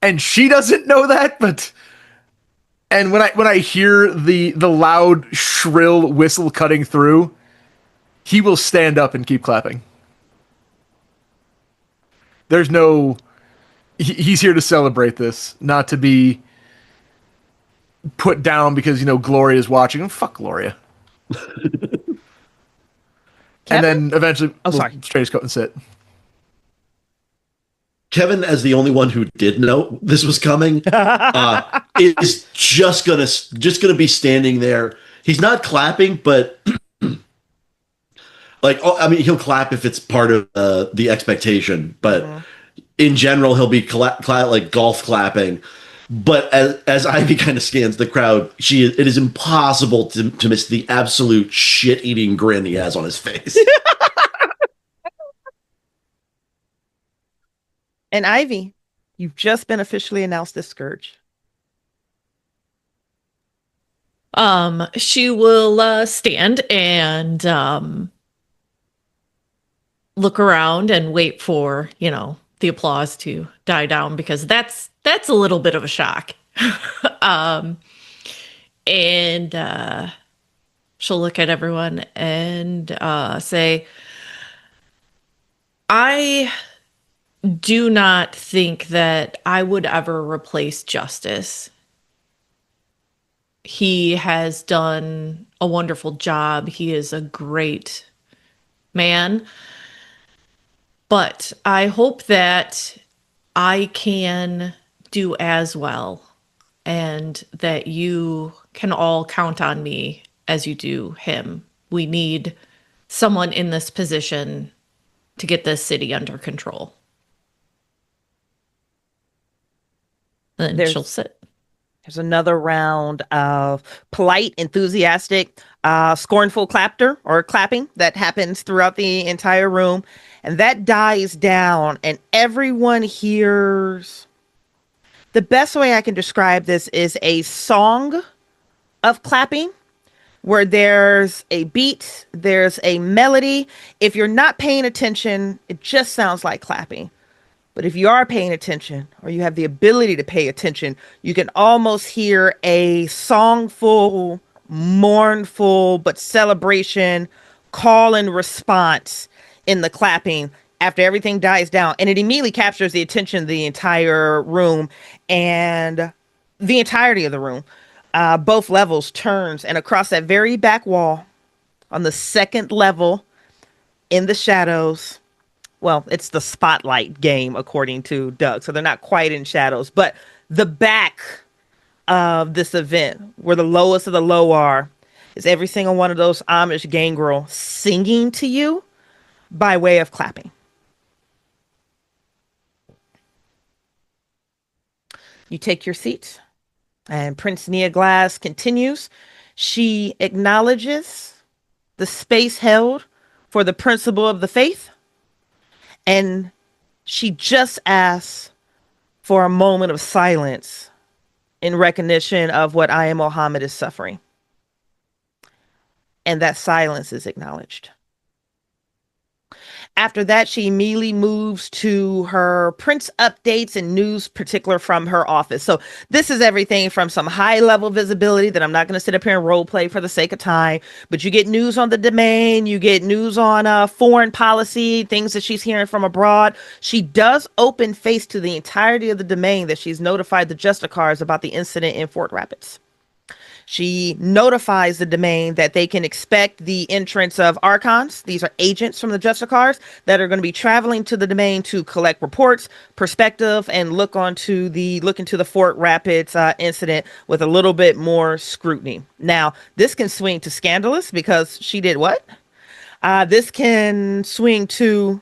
and she doesn't know that, but and when I hear the loud shrill whistle cutting through, he will stand up and keep clapping. There's no he's here to celebrate this, not to be put down because, Gloria's watching. Oh, fuck Gloria. And then eventually we'll straight his coat and sit. Kevin, as the only one who did know this was coming, is just gonna be standing there. He's not clapping, but he'll clap if it's part of the expectation. But in general, he'll be like golf clapping. But as Ivy kind of scans the crowd, it is impossible to miss the absolute shit-eating grin he has on his face. And Ivy, you've just been officially announced as Scourge. She will stand and look around and wait for, the applause to die down, because that's a little bit of a shock. And she'll look at everyone and say, I do not think that I would ever replace Justice. He has done a wonderful job. He is a great man. But I hope that I can do as well, and that you can all count on me as you do him. We need someone in this position to get this city under control. Then she'll sit. There's another round of polite, enthusiastic, scornful clapping that happens throughout the entire room. And that dies down and everyone hears. The best way I can describe this is a song of clapping where there's a beat, there's a melody. If you're not paying attention, it just sounds like clapping. But if you are paying attention, or you have the ability to pay attention, you can almost hear a songful, mournful, but celebration call and response in the clapping after everything dies down. And it immediately captures the attention of the entire room, and the entirety of the room, both levels, turns, and across that very back wall on the second level in the shadows. Well, it's the spotlight game, according to Doug. So they're not quite in shadows, but the back of this event, where the lowest of the low are, is every single one of those Amish gangrel singing to you by way of clapping. You take your seat, and Prince Nia Glass continues. She acknowledges the space held for the principle of the faith. And she just asks for a moment of silence in recognition of what I Am Muhammad is suffering. And that silence is acknowledged. After that, she immediately moves to her Prince updates and news, particular from her office. So this is everything from some high level visibility that I'm not going to sit up here and role play for the sake of time, but you get news on the domain, you get news on foreign policy, things that she's hearing from abroad. She does open face to the entirety of the domain that she's notified the Justicars about the incident in Fort Rapids. She notifies the domain that they can expect the entrance of Archons. These are agents from the Justicars that are going to be traveling to the domain to collect reports, perspective, and look into the Fort Rapids incident with a little bit more scrutiny. Now, this can swing to scandalous because she did what? This can swing to,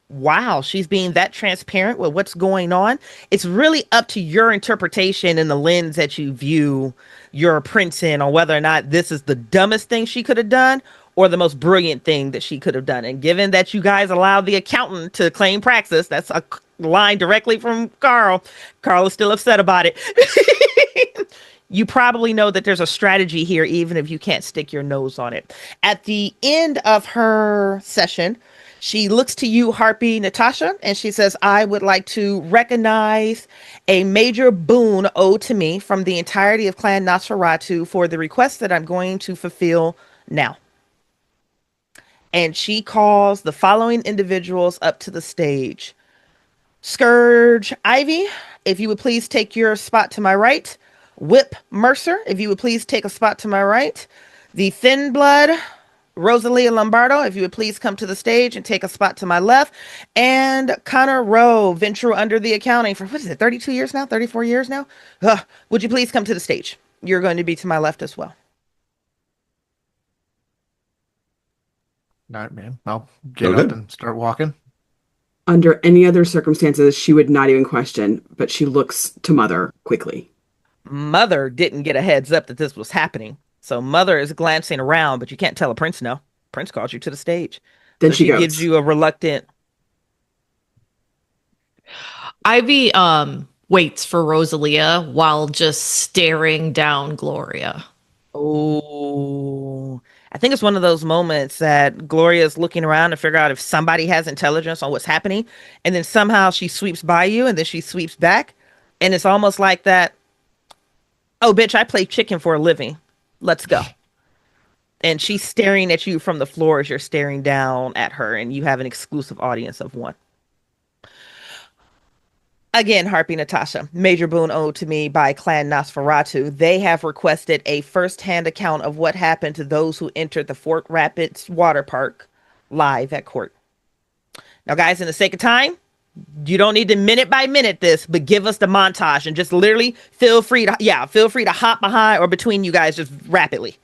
wow, she's being that transparent with what's going on. It's really up to your interpretation and the lens that you view your prince in, on whether or not this is the dumbest thing she could have done or the most brilliant thing that she could have done. And given that you guys allowed the accountant to claim praxis, that's a line directly from Carl. Carl is still upset about it. You probably know that there's a strategy here, even if you can't stick your nose on it. At the end of her session, She looks to you, Harpy Natasha, and she says, I would like to recognize a major boon owed to me from the entirety of Clan Nosferatu for the request that I'm going to fulfill now. And she calls the following individuals up to the stage. Scourge Ivy, if you would please take your spot to my right. Whip Mercer, if you would please take a spot to my right. The Thin Blood, Rosalia Lombardo, if you would please come to the stage and take a spot to my left. And Connor Rowe, venture under the accounting for, 32 years now? 34 years now? Would you please come to the stage? You're going to be to my left as well. All right, man. I'll get up and start walking. Under any other circumstances, she would not even question, but she looks to Mother quickly. Mother didn't get a heads up that this was happening. So Mother is glancing around, but you can't tell a Prince no. Prince calls you to the stage. Then so she goes. Gives you a reluctant. Ivy waits for Rosalia while just staring down Gloria. Oh, I think it's one of those moments that Gloria is looking around to figure out if somebody has intelligence on what's happening. And then somehow she sweeps by you and then she sweeps back. And it's almost like that. Oh, bitch, I play chicken for a living. Let's go. And she's staring at you from the floor as you're staring down at her. And you have an exclusive audience of one. Again, Harpy Natasha, major boon owed to me by Clan Nosferatu. They have requested a first-hand account of what happened to those who entered the Fort Rapids water park live at court. Now, guys, in the sake of time, you don't need to minute by minute this, but give us the montage and just literally feel free to hop behind or between you guys just rapidly.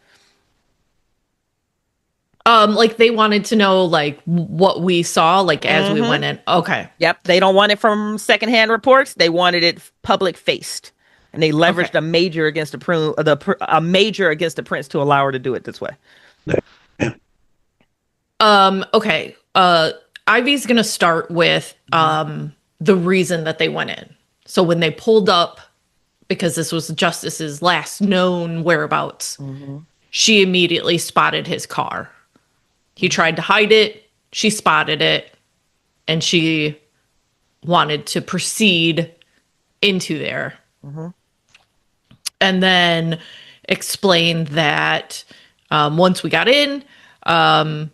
Like they wanted to know like what we saw like as we went in. Okay. Yep. They don't want it from secondhand reports. They wanted it public faced, and they leveraged a major against a major against the Prince to allow her to do it this way. Okay. Ivy's gonna start with the reason that they went in. So when they pulled up, because this was Justice's last known whereabouts, she immediately spotted his car. He tried to hide it. She spotted it. And she wanted to proceed into there. And then explained that once we got in, some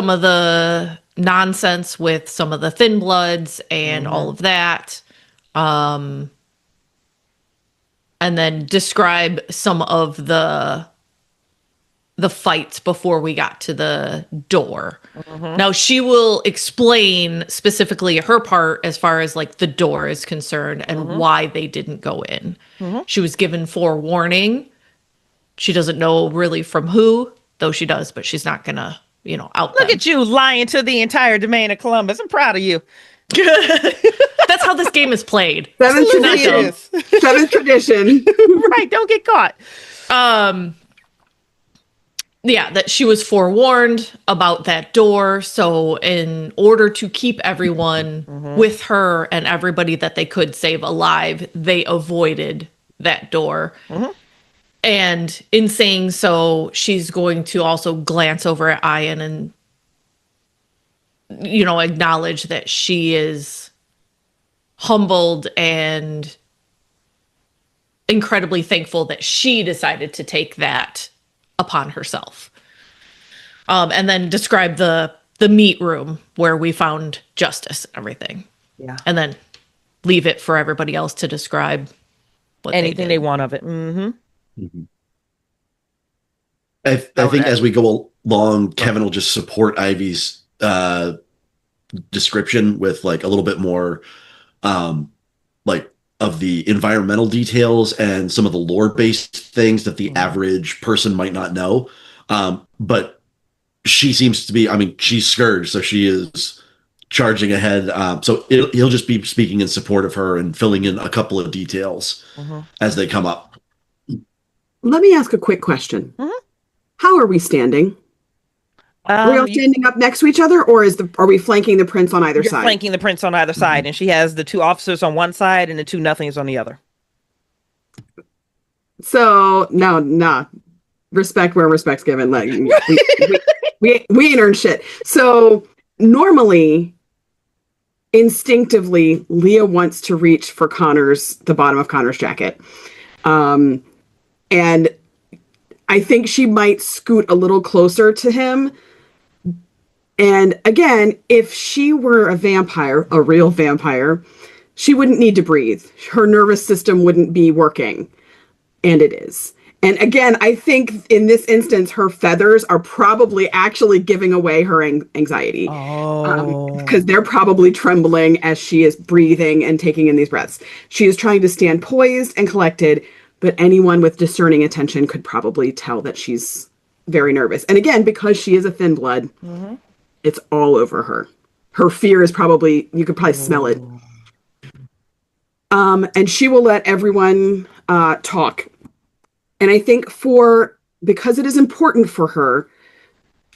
of the nonsense with some of the Thin Bloods and all of that. And then describe some of the fights before we got to the door. Now she will explain specifically her part as far as like the door is concerned and why they didn't go in. She was given forewarning. She doesn't know really from who, though she does, but she's not gonna, out Look them. at you lying to the entire domain of Columbus. I'm proud of you. That's how this game is played. Seventh tradition. Right, don't get caught. Yeah, that she was forewarned about that door. So in order to keep everyone with her and everybody that they could save alive, they avoided that door. And in saying so, she's going to also glance over at Ian and, acknowledge that she is humbled and incredibly thankful that she decided to take that upon herself. And then describe the meat room where we found Justice and everything. Yeah. And then leave it for everybody else to describe what anything they want of it. I think as we go along, Kevin will just support Ivy's description with like a little bit more like of the environmental details and some of the lore-based things that the average person might not know. But she seems to be, she's Scourge, so she is charging ahead. So he'll just be speaking in support of her and filling in a couple of details as they come up. Let me ask a quick question. How are we standing? Are we all standing up next to each other, or are we flanking the Prince on either side? Flanking the Prince on either side, and she has the two officers on one side and the two nothings on the other. So no. respect where respect's given. Like we ain't earned shit. So normally, instinctively, Leah wants to reach for the bottom of Connor's jacket. And I think she might scoot a little closer to him. And again, if she were a vampire, a real vampire, she wouldn't need to breathe. Her nervous system wouldn't be working. And it is. And again, I think in this instance, her feathers are probably actually giving away her anxiety. Because they're probably trembling as she is breathing and taking in these breaths. She is trying to stand poised and collected, but anyone with discerning attention could probably tell that she's very nervous. And again, because she is a thin blood, it's all over her. Her fear is probably, you could probably smell it. And she will let everyone talk. And I think because it is important for her,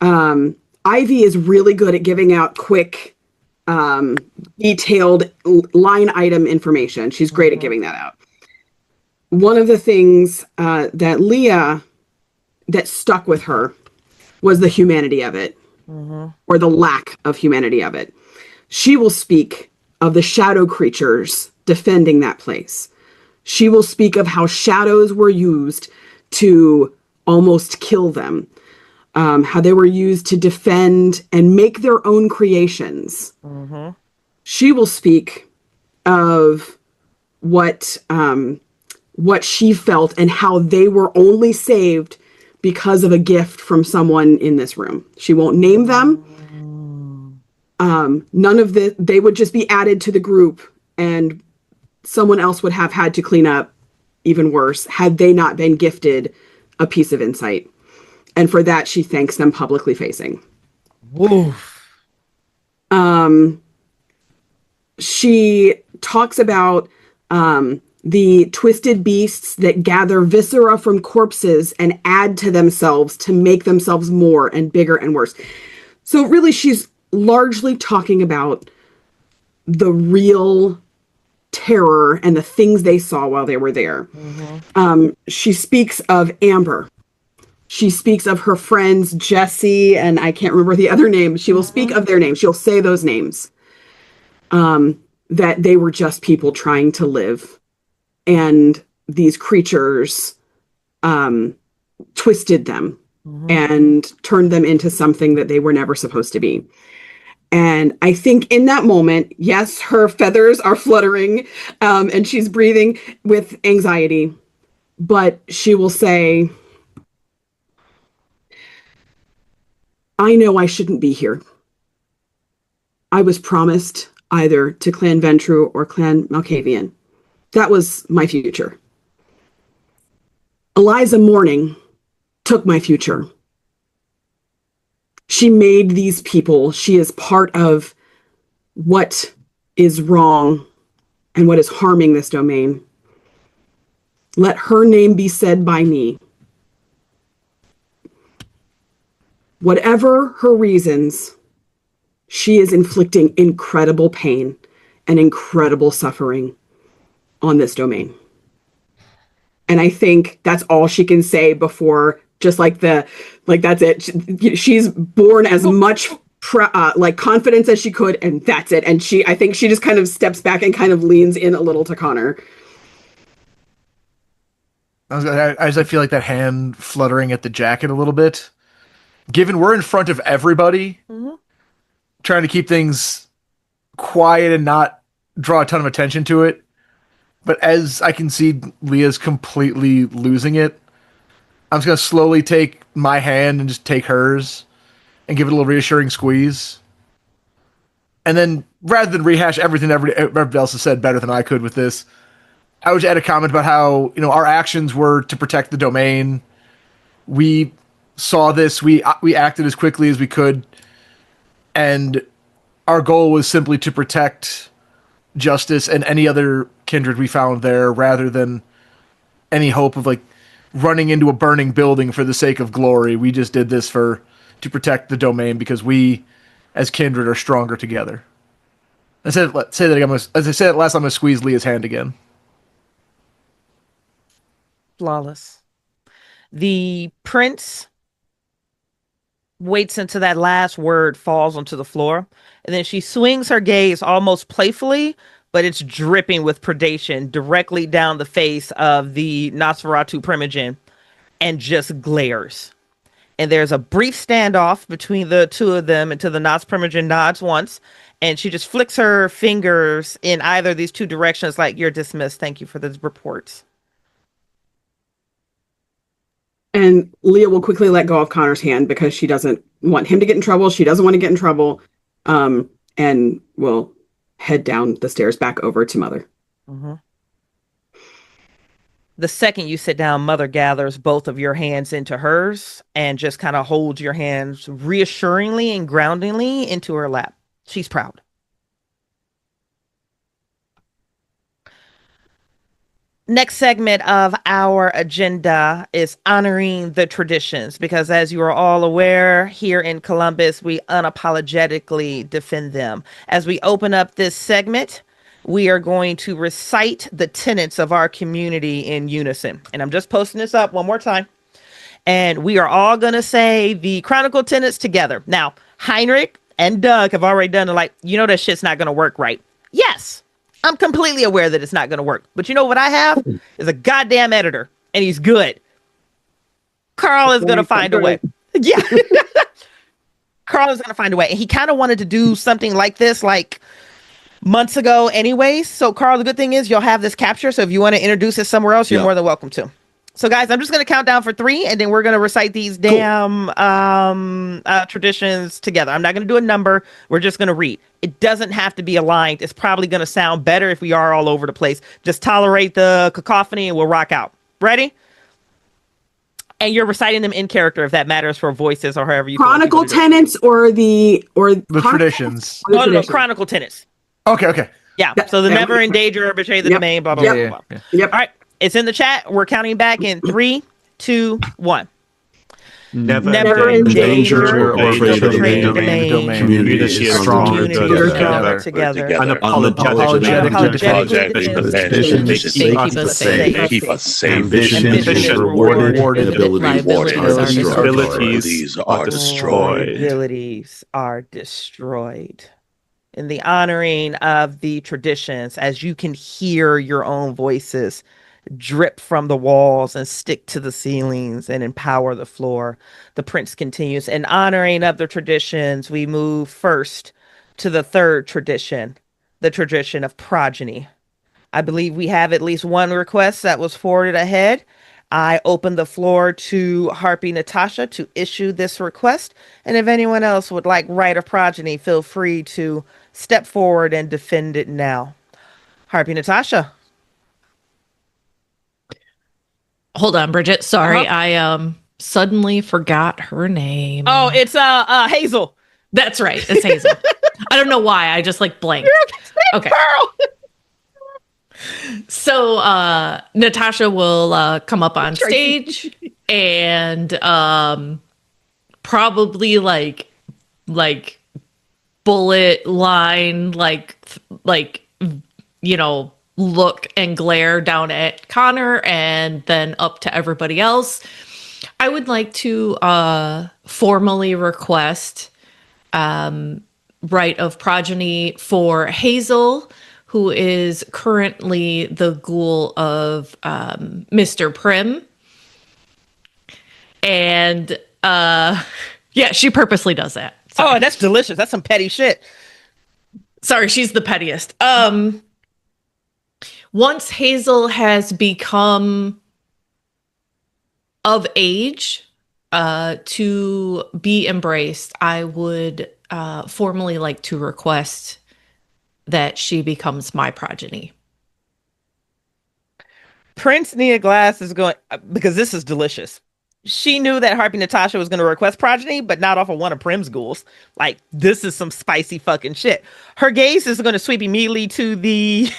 Ivy is really good at giving out quick, detailed line item information. She's great at giving that out. One of the things that stuck with her was the humanity of it, or the lack of humanity of it. She will speak of the shadow creatures defending that place. She will speak of how shadows were used to almost kill them, how they were used to defend and make their own creations. She will speak of what she felt and how they were only saved because of a gift from someone in this room. She won't name them. They would just be added to the group, and someone else would have had to clean up even worse had they not been gifted a piece of insight. And for that, she thanks them publicly facing. Woof. She talks about the twisted beasts that gather viscera from corpses and add to themselves to make themselves more and bigger and worse. So really, she's largely talking about the real terror and the things they saw while they were there. She speaks of Amber. She speaks of her friends, Jesse, and I can't remember the other name. She will speak of their names. She'll say those names. That they were just people trying to live. And these creatures twisted them and turned them into something that they were never supposed to be. And I think in that moment, yes, her feathers are fluttering and she's breathing with anxiety, but she will say, I know I shouldn't be here. I was promised either to Clan Ventru or Clan Malkavian. That was my future. Eliza Morning took my future. She made these people. She is part of what is wrong and what is harming this domain. Let her name be said by me. Whatever her reasons, she is inflicting incredible pain and incredible suffering on this domain. And I think that's all she can say before, just that's it. She's born as much confidence as she could, and that's it. And I think she just kind of steps back and kind of leans in a little to Connor. I feel like that hand fluttering at the jacket a little bit. Given we're in front of everybody, trying to keep things quiet and not draw a ton of attention to it. But as I can see Leah's completely losing it, I'm just going to slowly take my hand and just take hers and give it a little reassuring squeeze. And then, rather than rehash everything everybody else has said better than I could with this, I would add a comment about how, our actions were to protect the domain. We saw this, we acted as quickly as we could, and our goal was simply to protect Justice and any other kindred we found there, rather than any hope of running into a burning building for the sake of glory. We just did this to protect the domain because we, as kindred, are stronger together. Say that again. As I said it last, I'm going to squeeze Leah's hand again. Flawless. The prince waits until that last word falls onto the floor, and then she swings her gaze almost playfully, but it's dripping with predation directly down the face of the Nosferatu Primogen and just glares. And there's a brief standoff between the two of them until the Nos Primogen nods once, and she just flicks her fingers in either of these two directions like, you're dismissed. Thank you for the reports. And Leah will quickly let go of Connor's hand because she doesn't want him to get in trouble. She doesn't want to get in trouble. And will head down the stairs back over to Mother. Mm-hmm. The second you sit down, Mother gathers both of your hands into hers and just kind of holds your hands reassuringly and groundingly into her lap. She's proud. Next segment of our agenda is honoring the traditions, because as you are all aware, here in Columbus, we unapologetically defend them. As we open up this segment, we are going to recite the tenets of our community in unison. And I'm just posting this up one more time. And we are all going to say the Chronicle tenets together. Now, Heinrich and Doug have already done it, like, you know, that shit's not going to work right. Yes, I'm completely aware that it's not going to work. But you know what I have is a goddamn editor, and he's good. Carl is going to find a way. Yeah. Carl is going to find a way. And he kind of wanted to do something like this, like, months ago anyways. So Carl, the good thing is you'll have this capture. So if you want to introduce it somewhere else, you're more than welcome to. So guys, I'm just going to count down for 3 and then we're going to recite these damn traditions together. I'm not going to do a number. We're just going to read. It doesn't have to be aligned. It's probably going to sound better if we are all over the place. Just tolerate the cacophony and we'll rock out. Ready? And you're reciting them in character if that matters for voices or however you Chronicle tenets or the traditions. No, Chronicle tenets. Okay. Yeah. So the never endanger or betray the domain, blah, blah, blah, blah. Yep. All right. It's in the chat. We're counting back in 3, 2, 1. Never endanger or betray the domain. Community is stronger together. Unapologetically keep us safe. Ambition rewarded. Abilities are destroyed. Abilities are destroyed. In the honoring of the traditions, as you can hear your own voices drip from the walls and stick to the ceilings and empower the floor, the prince continues. In honoring of the traditions, we move first to the third tradition, the tradition of progeny. I believe we have at least one request that was forwarded ahead. I open the floor to Harpy Natasha to issue this request. And if anyone else would like right of progeny, feel free to step forward and defend it now. Harpy Natasha. Hold on, Bridgett. Sorry, I suddenly forgot her name. Oh, it's Hazel. That's right. It's Hazel. I don't know why. I just like blanked. Okay. Pearl. So Natasha will come up on stage and probably like bullet line, look and glare down at Connor and then up to everybody else. I would like to formally request right of progeny for Hazel, who is currently the ghoul of Mr. Prim. And she purposely does that. Sorry. Oh, that's delicious. That's some petty shit. Sorry, she's the pettiest. Once Hazel has become of age to be embraced, I would formally like to request that she becomes my progeny. Prince Nia Glass is going, because this is delicious. She knew that Harpy Natasha was going to request progeny, but not off of one of Prim's ghouls. Like, this is some spicy fucking shit. Her gaze is going to sweep immediately to the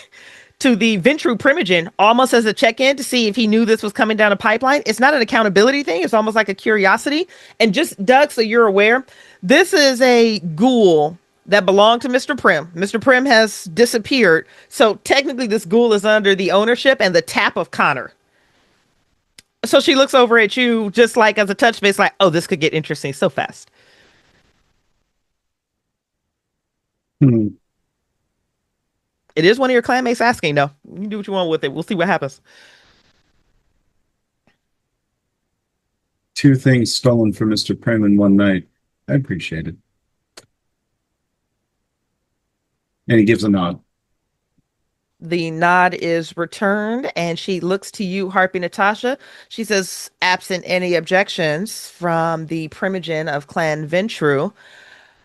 Ventru Primogen, almost as a check-in to see if he knew this was coming down a pipeline. It's not an accountability thing. It's almost like a curiosity. And just, Doug, so you're aware, this is a ghoul that belonged to Mr. Prim. Mr. Prim has disappeared. So technically this ghoul is under the ownership and the tap of Connor. So she looks over at you just like as a touch base, like, oh, this could get interesting so fast. Hmm. It is one of your clanmates asking, though. You can do what you want with it. We'll see what happens. 2 things stolen from Mr. Prim in one night. I appreciate it. And he gives a nod. The nod is returned, and she looks to you, Harpy Natasha. She says, absent any objections from the primogen of Clan Ventru,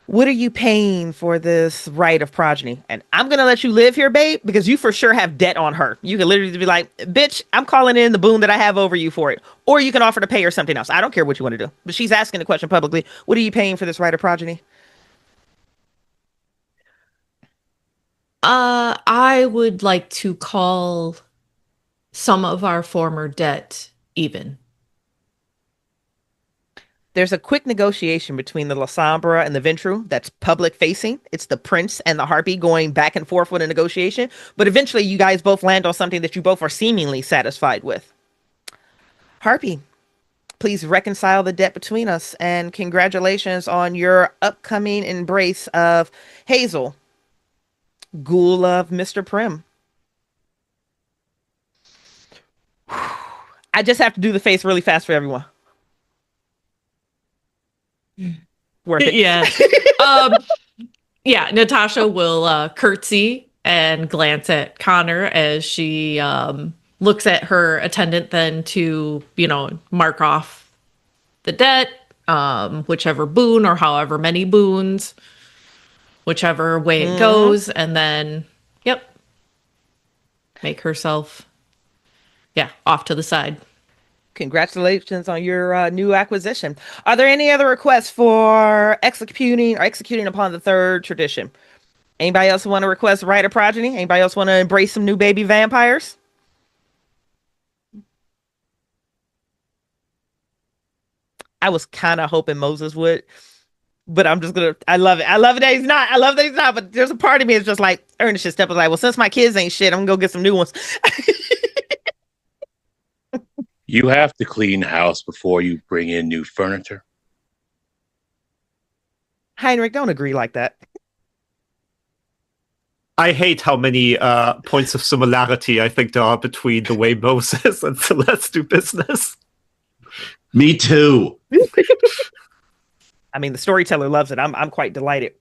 what are you paying for this right of progeny? And I'm going to let you live here, babe, because you for sure have debt on her. You can literally be like, bitch, I'm calling in the boon that I have over you for it. Or you can offer to pay her something else. I don't care what you want to do. But she's asking the question publicly. What are you paying for this right of progeny? I would like to call some of our former debt even. There's a quick negotiation between the Lasombra and the Ventru that's public facing. It's the prince and the harpy going back and forth with a negotiation. But eventually you guys both land on something that you both are seemingly satisfied with. Harpy, please reconcile the debt between us. And congratulations on your upcoming embrace of Hazel, ghoul of Mr. Prim. I just have to do the face really fast for everyone. Worth it. Yeah. Yeah, Natasha will curtsy and glance at Connor as she looks at her attendant then to, mark off the debt, whichever boon or however many boons, whichever way it goes, and then, make herself, off to the side. Congratulations on your new acquisition. Are there any other requests for executing upon the third tradition? Anybody else want to request right of progeny? Anybody else want to embrace some new baby vampires? I was kind of hoping Moses would, but I'm just gonna. I love it. I love it that he's not. I love that he's not. But there's a part of me that's just like Ernest should step aside. Well, since my kids ain't shit, I'm gonna go get some new ones. You have to clean house before you bring in new furniture. Heinrich, don't agree like that. I hate how many points of similarity I think there are between the way Moses and Celeste do business. Me too. I mean, the storyteller loves it. I'm quite delighted.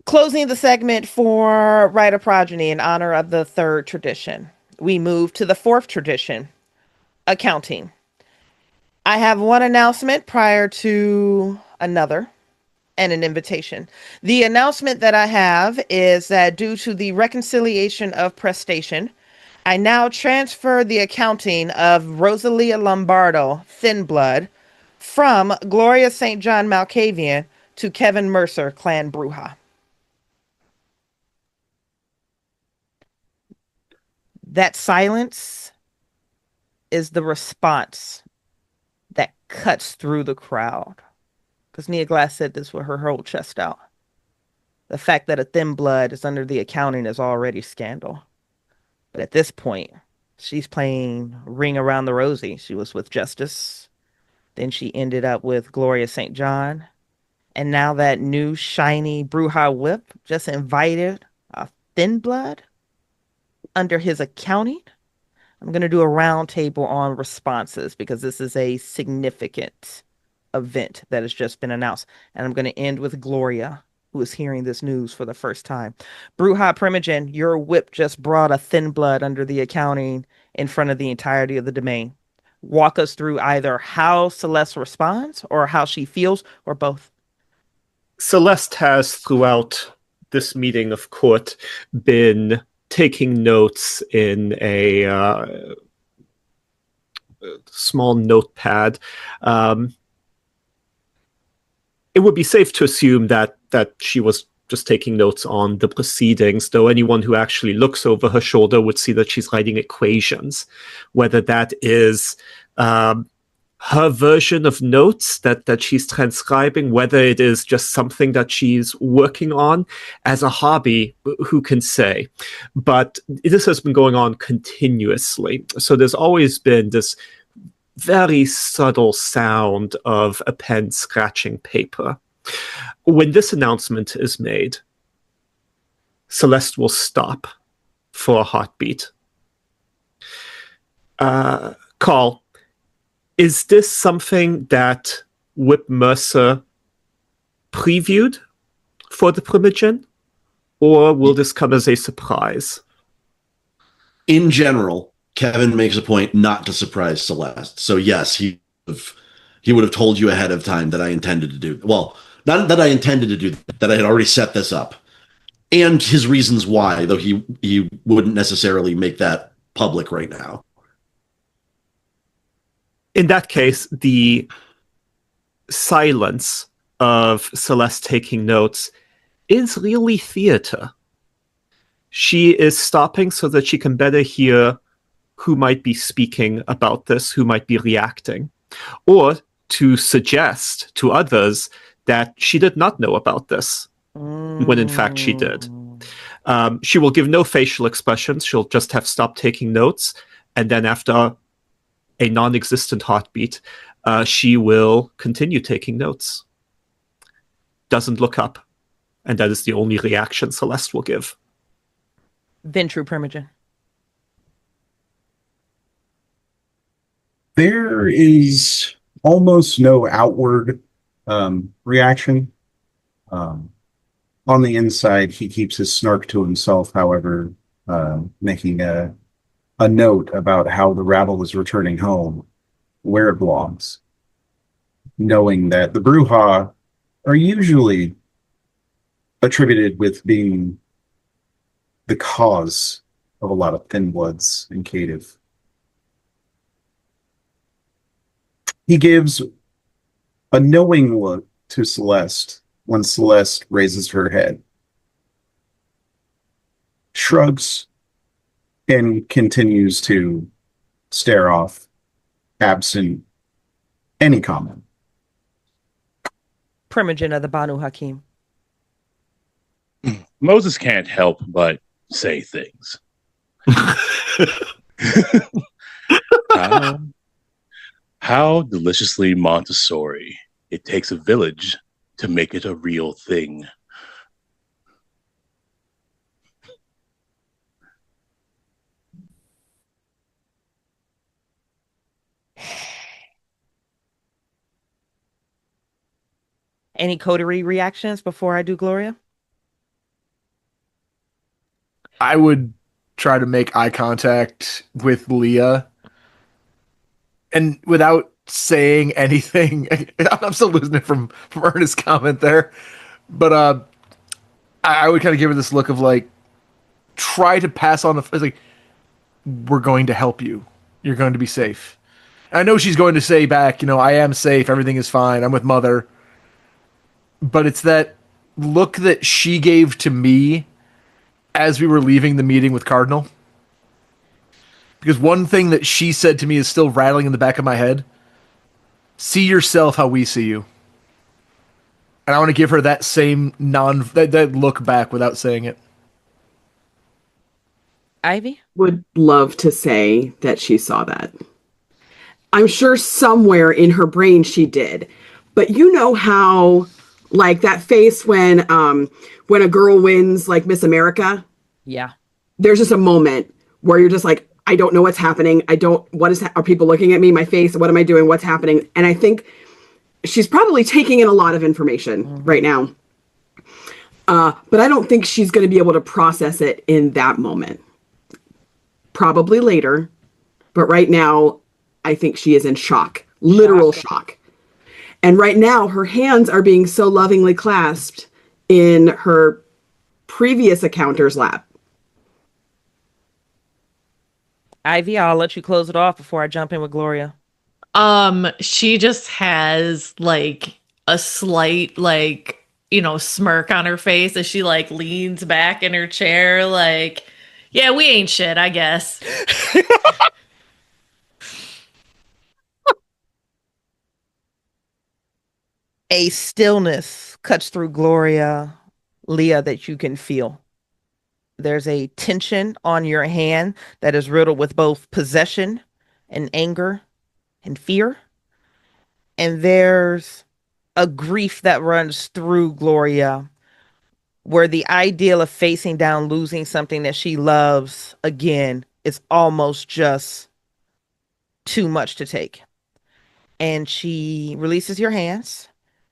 Closing the segment for Rite of Progeny in honor of the third tradition, we move to the fourth tradition, accounting. I have one announcement prior to another and an invitation. The announcement that I have is that due to the reconciliation of prestation, I now transfer the accounting of Rosalia Lombardo, Thin Blood, from Gloria St. John Malkavian to Kevin Mercer, Clan Bruja. That silence is the response that cuts through the crowd. Because Nia Glass said this with her whole chest out. The fact that a Thin Blood is under the accounting is already scandal. But at this point, she's playing Ring Around the Rosie. She was with Justice. Then she ended up with Gloria St. John. And now that new shiny Bruja whip just invited a Thin Blood under his accounting. I'm going to do a round table on responses because this is a significant event that has just been announced. And I'm going to end with Gloria, who is hearing this news for the first time. Bruja Primogen, your whip just brought a Thin Blood under the accounting in front of the entirety of the domain. Walk us through either how Celeste responds or how she feels or both. Celeste has, throughout this meeting of court, been taking notes in a small notepad. It would be safe to assume that she was just taking notes on the proceedings, though anyone who actually looks over her shoulder would see that she's writing equations, whether that is her version of notes that she's transcribing, whether it is just something that she's working on as a hobby, who can say? But this has been going on continuously. So there's always been this very subtle sound of a pen scratching paper. When this announcement is made, Celeste will stop for a heartbeat. Carl, is this something that Whip Mercer previewed for the Primogen, or will this come as a surprise? In general, Kevin makes a point not to surprise Celeste. So yes, he would have told you ahead of time that I intended to do. Well, not that I intended to do that. I had already set this up, and his reasons why. Though he wouldn't necessarily make that public right now. In that case, the silence of Celeste taking notes is really theater. She is stopping so that she can better hear who might be speaking about this, who might be reacting, or to suggest to others that she did not know about this, when in fact she did. She will give no facial expressions. She'll just have stopped taking notes, and then after a non-existent heartbeat, she will continue taking notes. Doesn't look up, and that is the only reaction Celeste will give. Ventrue Primogen. There is almost no outward reaction. On the inside, he keeps his snark to himself, however, making a note about how the rabble is returning home, where it belongs, knowing that the Bruja are usually attributed with being the cause of a lot of thin bloods in Cative. He gives a knowing look to Celeste when Celeste raises her head, shrugs, and continues to stare off, absent any comment. Primogen of the Banu Hakim. Moses can't help but say things. How deliciously Montessori. It takes a village to make it a real thing. Any coterie reactions before I do Gloria? I would try to make eye contact with Leah, and without saying anything, I'm still losing it from Ernest's comment there, but I would kind of give her this look of like, try to pass on the like, we're going to help you. You're going to be safe. And I know she's going to say back, I am safe. Everything is fine. I'm with Mother. But it's that look that she gave to me as we were leaving the meeting with Cardinal. Because one thing that she said to me is still rattling in the back of my head. See yourself how we see you. And I want to give her that same that look back without saying it. Ivy? Would love to say that she saw that. I'm sure somewhere in her brain she did. But you know how, like, that face when a girl wins, like, Miss America? Yeah. There's just a moment where you're just like, I don't know what's happening. Are people looking at me, my face? What am I doing? What's happening? And I think she's probably taking in a lot of information right now. But I don't think she's going to be able to process it in that moment. Probably later. But right now, I think she is in shock. Literal shock. And right now, her hands are being so lovingly clasped in her previous accounter's lap. Ivy, I'll let you close it off before I jump in with Gloria. She just has like a slight smirk on her face as she like leans back in her chair, like, yeah, we ain't shit, I guess. A stillness cuts through Gloria, Leah, that you can feel. There's a tension on your hand that is riddled with both possession and anger and fear. And there's a grief that runs through Gloria, where the ideal of facing down, losing something that she loves again is almost just too much to take. And she releases your hands.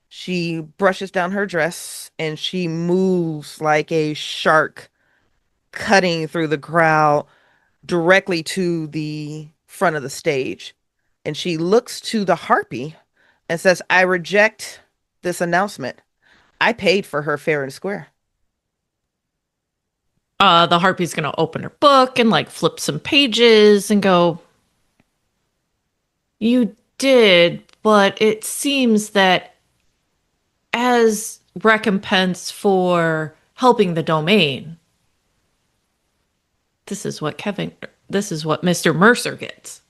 She brushes down her dress and she moves like a shark cutting through the crowd directly to the front of the stage. And she looks to the harpy and says, I reject this announcement. I paid for her fair and square. The harpy's going to open her book and like flip some pages and go, you did, but it seems that as recompense for helping the domain, this is what Mr. Mercer gets,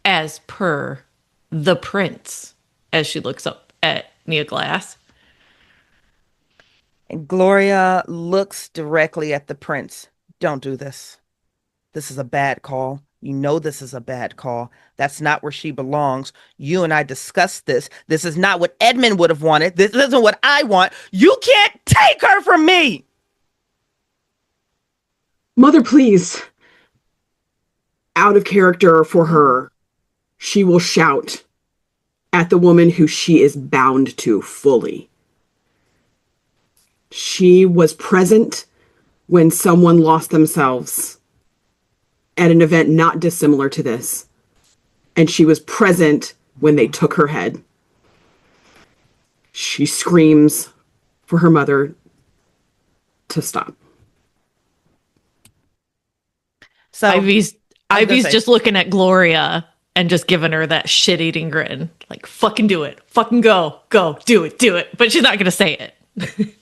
as per the prince, as she looks up at Nia Glass. And Gloria looks directly at the prince. Don't do this. This is a bad call. You know this is a bad call. That's not where she belongs. You and I discussed this. This is not what Edmund would have wanted. This isn't what I want. You can't take her from me. Mother, please. Out of character for her, she will shout at the woman who she is bound to fully. She was present when someone lost themselves at an event not dissimilar to this. And she was present when they took her head. She screams for her mother to stop. So Ivy's just looking at Gloria and just giving her that shit-eating grin. Like, fucking do it. Fucking go. Go. Do it. But she's not going to say it.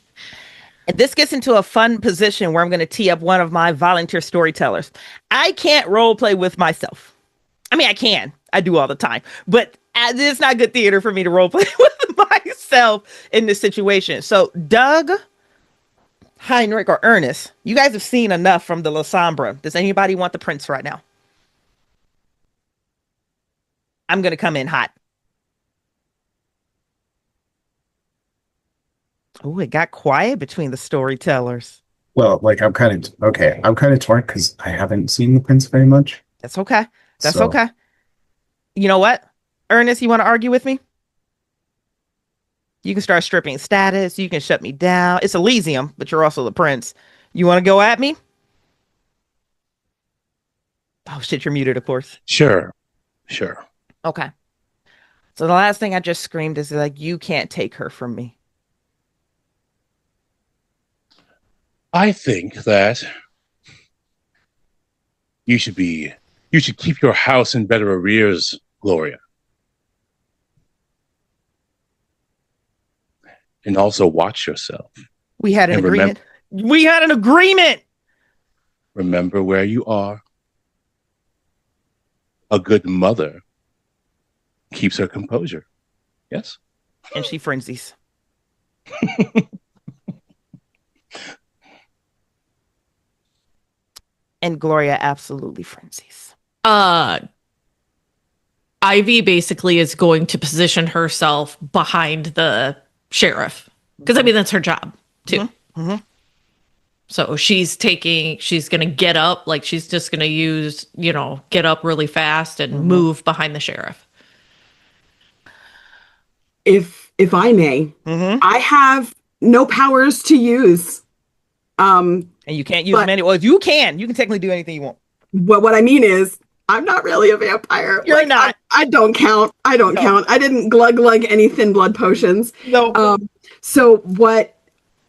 And this gets into a fun position where I'm going to tee up one of my volunteer storytellers. I can't role play with myself. I mean, I can. I do all the time. But it's not good theater for me to role play with myself in this situation. So Doug, Heinrich, or Ernest, you guys have seen enough from the La Sombra. Does anybody want the prince right now? I'm going to come in hot. Oh, it got quiet between the storytellers. Well, like I'm kind of torn because I haven't seen the prince very much. That's okay. Okay. You know what? Ernest, you want to argue with me? You can start stripping status. You can shut me down. It's Elysium, but you're also the prince. You want to go at me? Oh, shit, you're muted, of course. Sure. Okay. So the last thing I just screamed is like, you can't take her from me. I think that you should keep your house in better arrears, Gloria. And also watch yourself. We had an agreement. We had an agreement. Remember where you are. A good mother keeps her composure. Yes? And she frenzies. And Gloria absolutely frenzies. Ivy basically is going to position herself behind the sheriff. Because, I mean, that's her job, too. Mm-hmm. So she's going to get up. Like, she's just going to use, get up really fast and move behind the sheriff. If I may, I have no powers to use. And you can't use many. Well, you can technically do anything you want. What I mean is, I'm not really a vampire. You're not. I don't count. I don't count. I didn't glug any thin blood potions. No. So what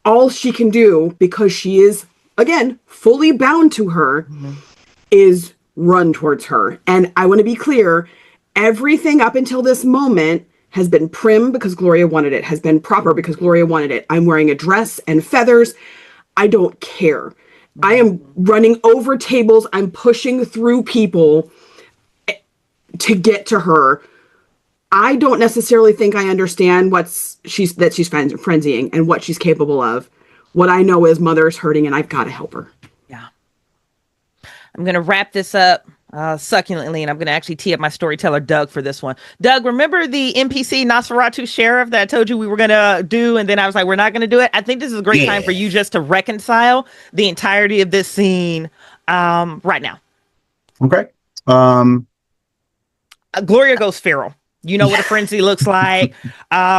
all she can do, because she is, again, fully bound to her, is run towards her. And I want to be clear, everything up until this moment has been prim because Gloria wanted it, has been proper because Gloria wanted it. I'm wearing a dress and feathers. I don't care. I am running over tables. I'm pushing through people to get to her. I don't necessarily think I understand she's frenzying and what she's capable of. What I know is Mother's hurting and I've got to help her. Yeah. I'm going to wrap this up Succulently, and I'm going to actually tee up my storyteller, Doug, for this one. Doug, remember the NPC Nosferatu sheriff that I told you we were going to do, and then I was like, we're not going to do it? I think this is a great time for you just to reconcile the entirety of this scene right now. Okay. Gloria goes feral. You know what a frenzy looks like.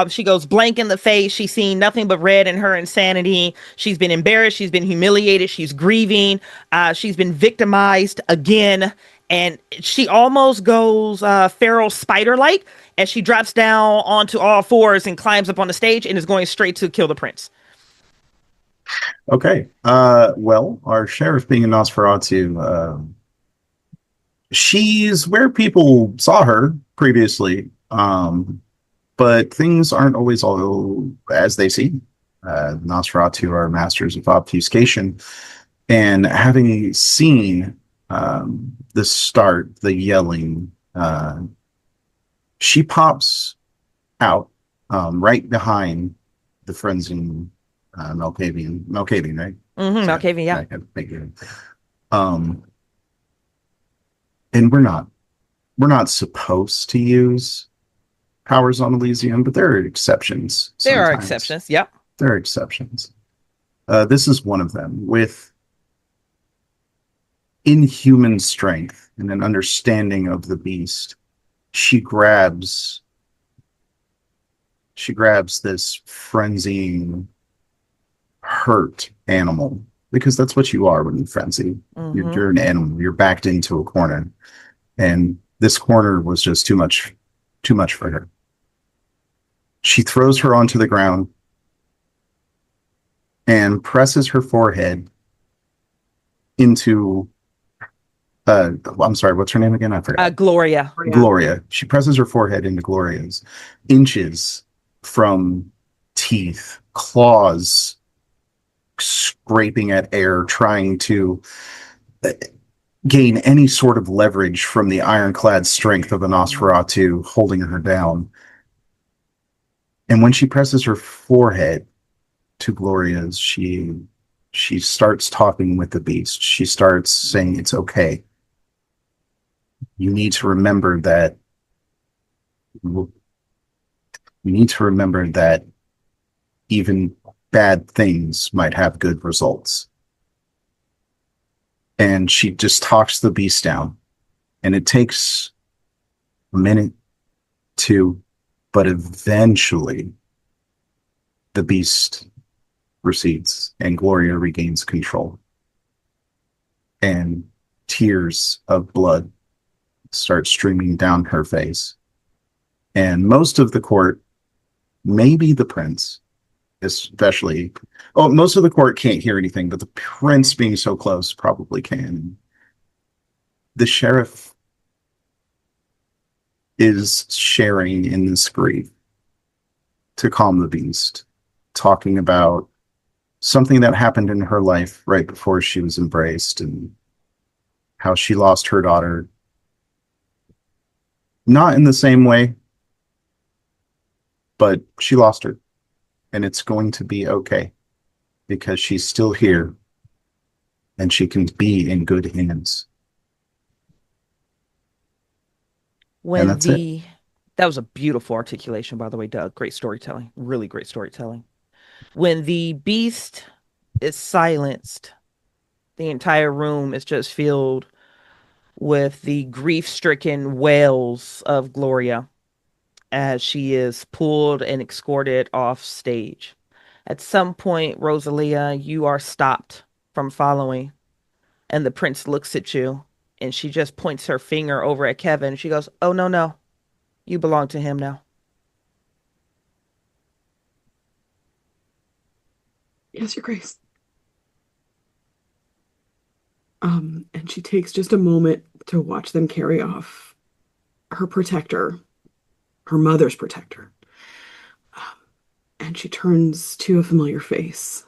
She goes blank in the face. She's seen nothing but red in her insanity. She's been embarrassed. She's been humiliated. She's grieving. She's been victimized again. And she almost goes feral spider-like as she drops down onto all fours and climbs up on the stage and is going straight to kill the prince. Okay. Well, our sheriff being a Nosferatu, she's where people saw her previously, but things aren't always all as they seem. Nosferatu are masters of obfuscation, and having seen the start, the yelling, she pops out right behind the frenzied Malkavian, right? Mm-hmm, Malkavian, yeah. And we're not supposed to use powers on Elysium, but there are exceptions. There are exceptions. Yep. There are exceptions. This is one of them. With inhuman strength and an understanding of the beast, she grabs this frenzying, hurt animal, because that's what you are when you frenzy. Mm-hmm. You're an animal. You're backed into a corner, and this corner was just too much for her. She throws her onto the ground and presses her forehead into I'm sorry, what's her name again? I forgot. Gloria. Gloria. She presses her forehead into Gloria's, inches from teeth, claws scraping at air, trying to gain any sort of leverage from the ironclad strength of a Nosferatu holding her down. And when she presses her forehead to Gloria's, she starts talking with the beast. She starts saying, it's okay. You need to remember that even bad things might have good results. And she just talks the beast down. And it takes a minute, two, but eventually the beast recedes and Gloria regains control. And tears of blood start streaming down her face. And most of the court, maybe the prince, especially, most of the court can't hear anything, but the prince being so close probably can. The sheriff is sharing in this grief to calm the beast, talking about something that happened in her life right before she was embraced and how she lost her daughter. Not in the same way, but she lost her. And it's going to be okay because she's still here and she can be in good hands. That was a beautiful articulation, by the way, Doug. Great storytelling. Really great storytelling. When the beast is silenced, the entire room is just filled with the grief-stricken wails of Gloria as she is pulled and escorted off stage. At some point, Rosalia, you are stopped from following, and the prince looks at you, and she just points her finger over at Kevin. She goes, "Oh, no. You belong to him now." Yes, Your Grace. And she takes just a moment to watch them carry off her protector, her mother's protector. And she turns to a familiar face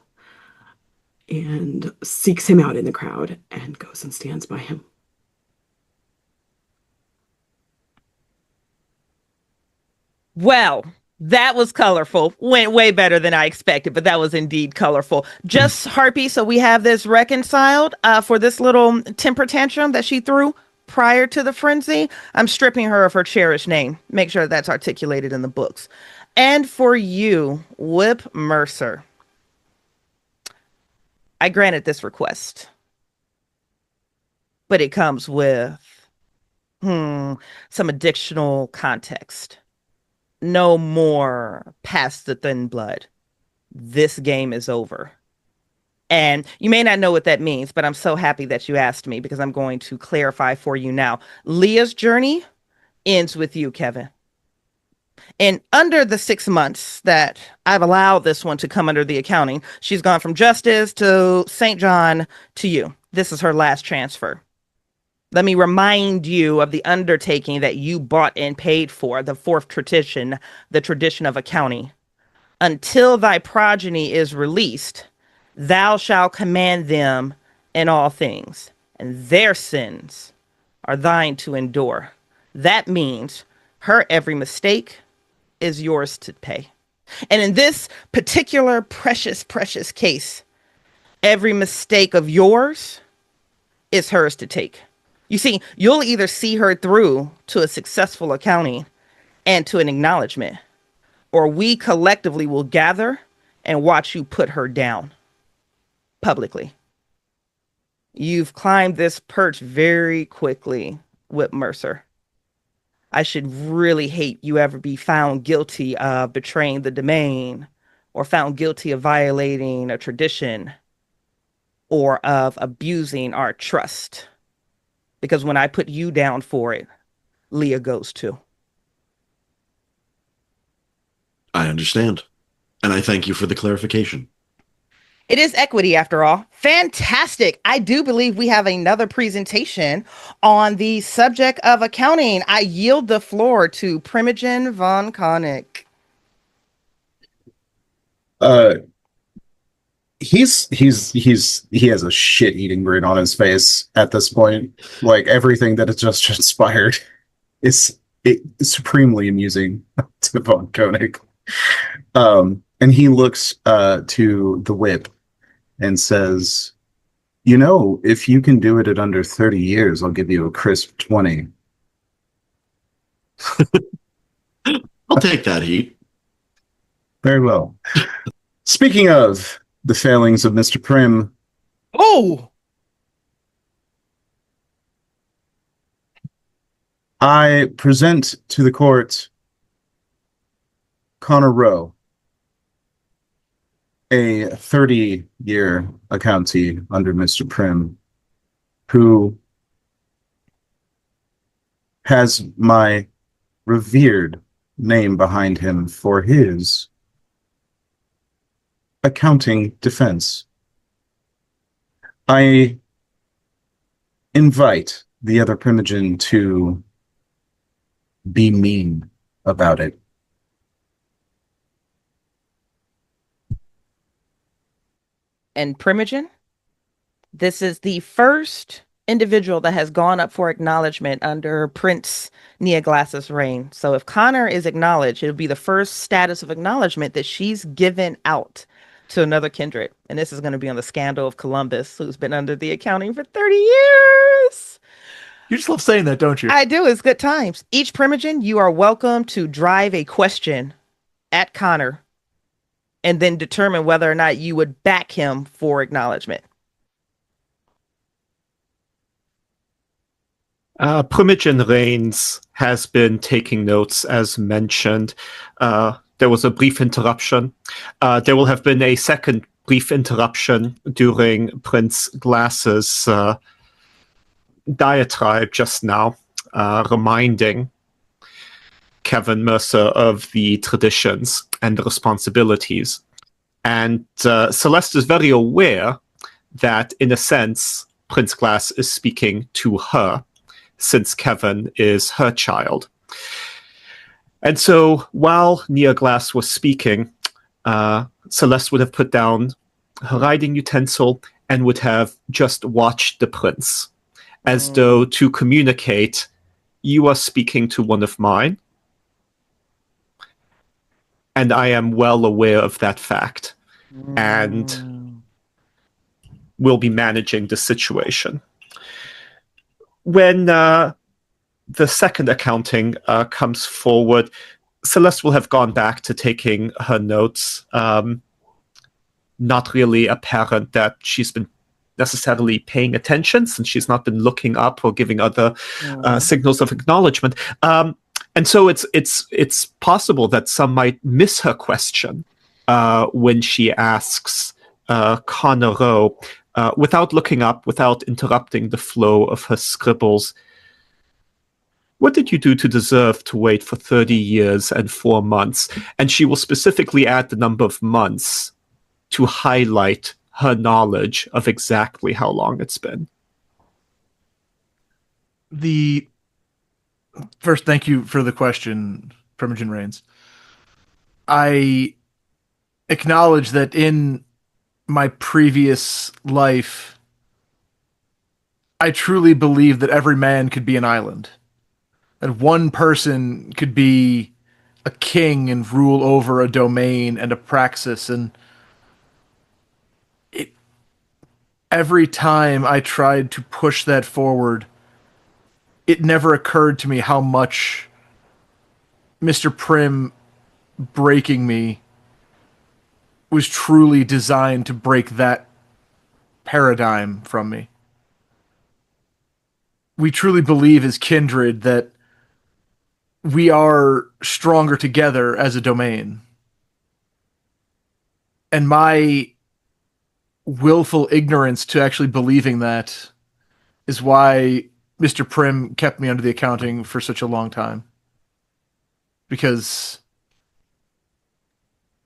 and seeks him out in the crowd and goes and stands by him. Well, that was colorful. Went way better than I expected, but that was indeed colorful. Just Harpy, so we have this reconciled for this little temper tantrum that she threw. prior to the frenzy, I'm stripping her of her cherished name. Make sure that's articulated in the books. And for you, Whip Mercer, I granted this request, but it comes with some additional context. No more past the thin blood. This game is over. And you may not know what that means, but I'm so happy that you asked me because I'm going to clarify for you now. Leah's journey ends with you, Kevin. And under the 6 months that I've allowed this one to come under the accounting, she's gone from Justice to St. John to you. This is her last transfer. Let me remind you of the undertaking that you bought and paid for, the fourth tradition, the tradition of accounting. Until thy progeny is released, thou shalt command them in all things, and their sins are thine to endure. That means her every mistake is yours to pay. And in this particular precious case, every mistake of yours is hers to take. You see, you'll either see her through to a successful accounting and to an acknowledgement, or we collectively will gather and watch you put her down publicly. You've climbed this perch very quickly, Whip Mercer. I should really hate you ever be found guilty of betraying the domain, or found guilty of violating a tradition, or of abusing our trust. Because when I put you down for it, Leah goes too. I understand. And I thank you for the clarification. It is equity after all. Fantastic. I do believe we have another presentation on the subject of accounting. I yield the floor to Primogen von Koenig. He has a shit-eating grin on his face at this point. Like, everything that has just transpired is supremely amusing to von Koenig. And he looks to the whip and says, "You know, if you can do it at under 30 years, I'll give you a crisp 20." I'll take that heat. Very well. Speaking of the failings of Mr. Prim. Oh! I present to the court Connor Rowe, a 30-year accountee under Mr. Prim, who has my revered name behind him for his accounting defense. I invite the other Primogen to be mean about it. And Primogen, this is the first individual that has gone up for acknowledgement under Prince Neoglass's reign. So if Connor is acknowledged, it'll be the first status of acknowledgement that she's given out to another kindred. And this is going to be on the scandal of Columbus, who's been under the accounting for 30 years. You just love saying that, don't you? I do. It's good times. Each Primogen, you are welcome to drive a question at Connor and then determine whether or not you would back him for acknowledgement. Primogen Reigns has been taking notes, as mentioned. There was a brief interruption. There will have been a second brief interruption during Prince Glass's diatribe just now, reminding Kevin Mercer of the traditions and the responsibilities. And Celeste is very aware that, in a sense, Prince Glass is speaking to her, since Kevin is her child. And so while Nia Glass was speaking, Celeste would have put down her riding utensil and would have just watched the prince, as though to communicate, you are speaking to one of mine, and I am well aware of that fact, and will be managing the situation. When the second accounting comes forward, Celeste will have gone back to taking her notes. Not really apparent that she's been necessarily paying attention, since she's not been looking up or giving other signals of acknowledgement. And so it's possible that some might miss her question when she asks Connor Rowe, without looking up, without interrupting the flow of her scribbles, what did you do to deserve to wait for 30 years and 4 months? And she will specifically add the number of months to highlight her knowledge of exactly how long it's been. First, thank you for the question, Primogen Reigns. I acknowledge that in my previous life, I truly believed that every man could be an island. That one person could be a king and rule over a domain and a praxis. And every time I tried to push that forward, it never occurred to me how much Mr. Prim breaking me was truly designed to break that paradigm from me. We truly believe as kindred that we are stronger together as a domain. And my willful ignorance to actually believing that is why Mr. Prim kept me under the accounting for such a long time. Because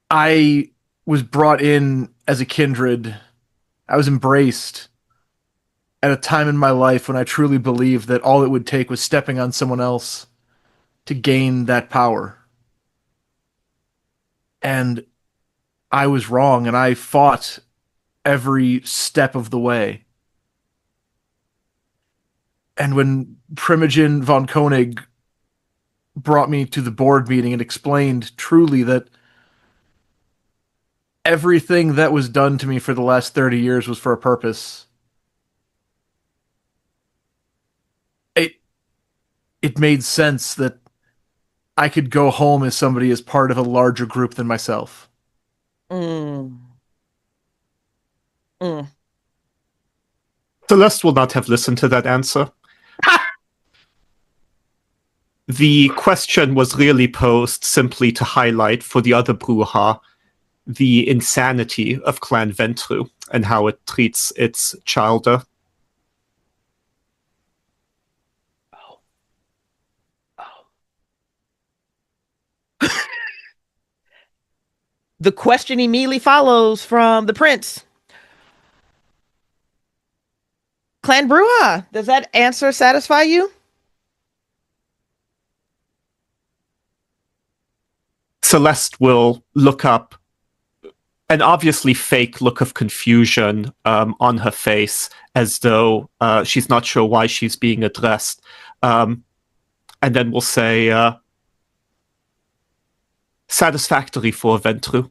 I was brought in as a kindred. I was embraced at a time in my life when I truly believed that all it would take was stepping on someone else to gain that power. And I was wrong, and I fought every step of the way. And when Primogen von Koenig brought me to the board meeting and explained truly that everything that was done to me for the last 30 years was for a purpose, it made sense that I could go home as somebody as part of a larger group than myself. Celeste will not have listened to that answer. The question was really posed simply to highlight for the other Bruja the insanity of Clan Ventru and how it treats its childer. The question immediately follows from the prince. Clan Bruja, does that answer satisfy you? Celeste will look up an obviously fake look of confusion on her face, as though she's not sure why she's being addressed. And then we'll say, satisfactory for Ventru.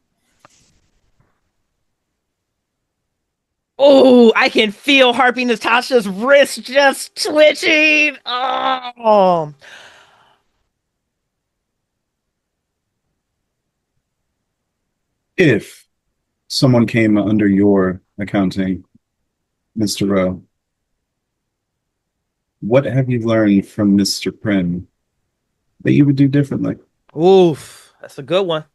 Oh, I can feel Harpy Natasha's wrist just twitching. Oh. If someone came under your accounting, Mr. Rowe, what have you learned from Mr. Prim that you would do differently? Oof, that's a good one.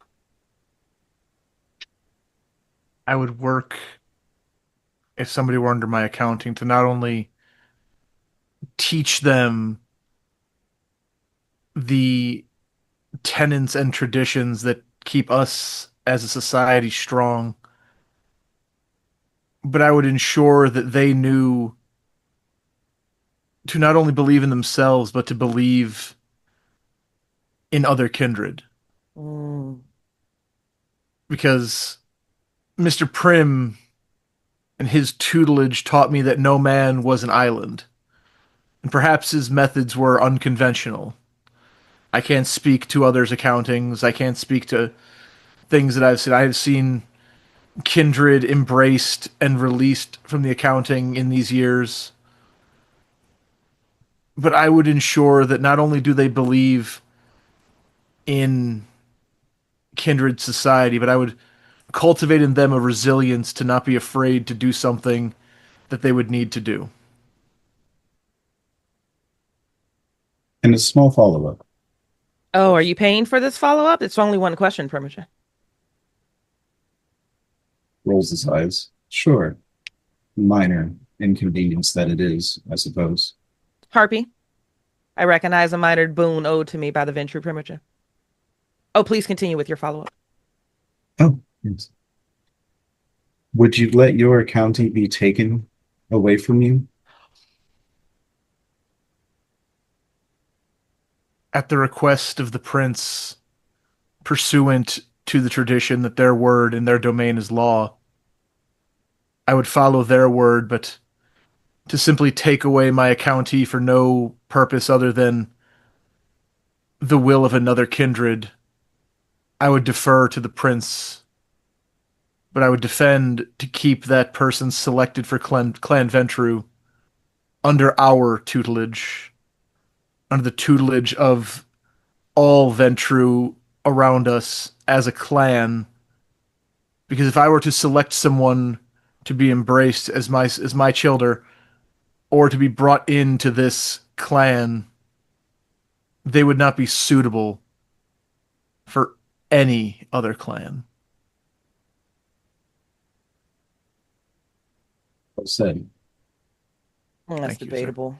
I would work, if somebody were under my accounting, to not only teach them the tenets and traditions that keep us as a society strong, but I would ensure that they knew to not only believe in themselves, but to believe in other kindred. Because Mr. Prim and his tutelage taught me that no man was an island, and perhaps his methods were unconventional. I can't speak to others' accountings. I can't speak to things that I've seen. I have seen kindred embraced and released from the accounting in these years. but I would ensure that not only do they believe in kindred society, but I would cultivate in them a resilience to not be afraid to do something that they would need to do. And a small follow-up. Oh, are you paying for this follow-up? It's only one question, Premature. Rolls his eyes. Sure. Minor inconvenience that it is, I suppose. Harpy, I recognize a minor boon owed to me by the Ventru Premature. Oh, please continue with your follow-up. Oh, yes. Would you let your county be taken away from you? At the request of the prince, pursuant to the tradition that their word in their domain is law, I would follow their word, but to simply take away my county for no purpose other than the will of another kindred, I would defer to the prince, but I would defend to keep that person selected for Clan Ventru under our tutelage, under the tutelage of all Ventru around us as a clan. Because if I were to select someone to be embraced as my childer, or to be brought into this clan, they would not be suitable for any other clan. Well said. That's Thank you, debatable.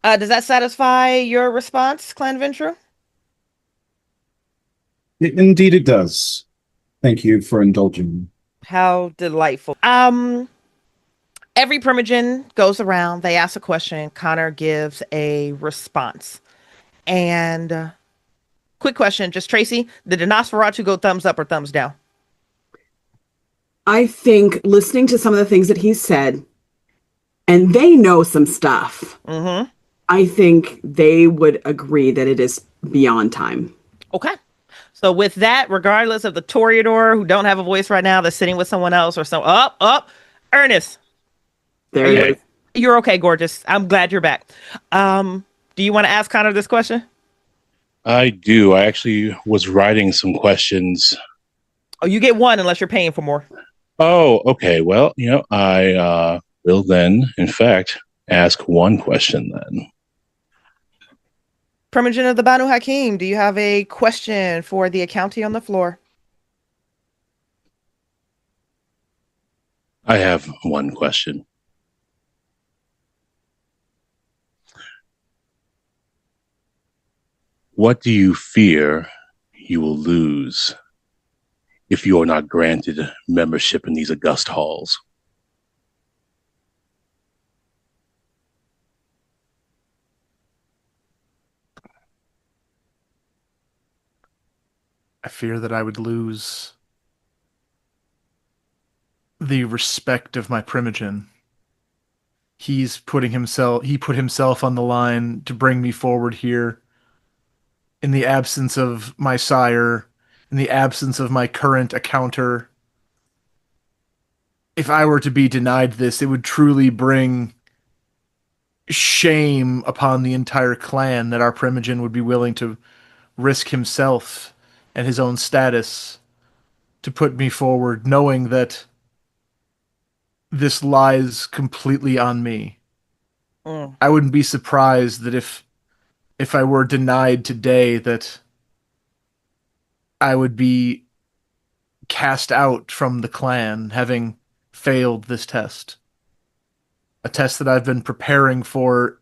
Does that satisfy your response, Clan Ventru? Indeed it does. Thank you for indulging me. How delightful. Every Primogen goes around, they ask a question, Connor gives a response. And quick question, just Tracey, did the Nosferatu go thumbs up or thumbs down? I think listening to some of the things that he said, and they know some stuff, I think they would agree that it is beyond time. Okay. So with that, regardless of the Toreador who don't have a voice right now, that's sitting with someone else or so, Ernest. There he is. You're okay, gorgeous. I'm glad you're back. Do you want to ask Connor this question? I do. I actually was writing some questions. Oh, you get one unless you're paying for more. Oh, okay. Well, I will then, in fact, ask one question then. Primogen of the Banu Hakim, do you have a question for the accountant on the floor? I have one question. What do you fear you will lose if you are not granted membership in these august halls? I fear that I would lose the respect of my Primogen. He put himself on the line to bring me forward here. In the absence of my sire, in the absence of my current accounter, if I were to be denied this, it would truly bring shame upon the entire clan that our Primogen would be willing to risk himself and his own status to put me forward, knowing that this lies completely on me. I wouldn't be surprised that if I were denied today, that I would be cast out from the clan, having failed this test. A test that I've been preparing for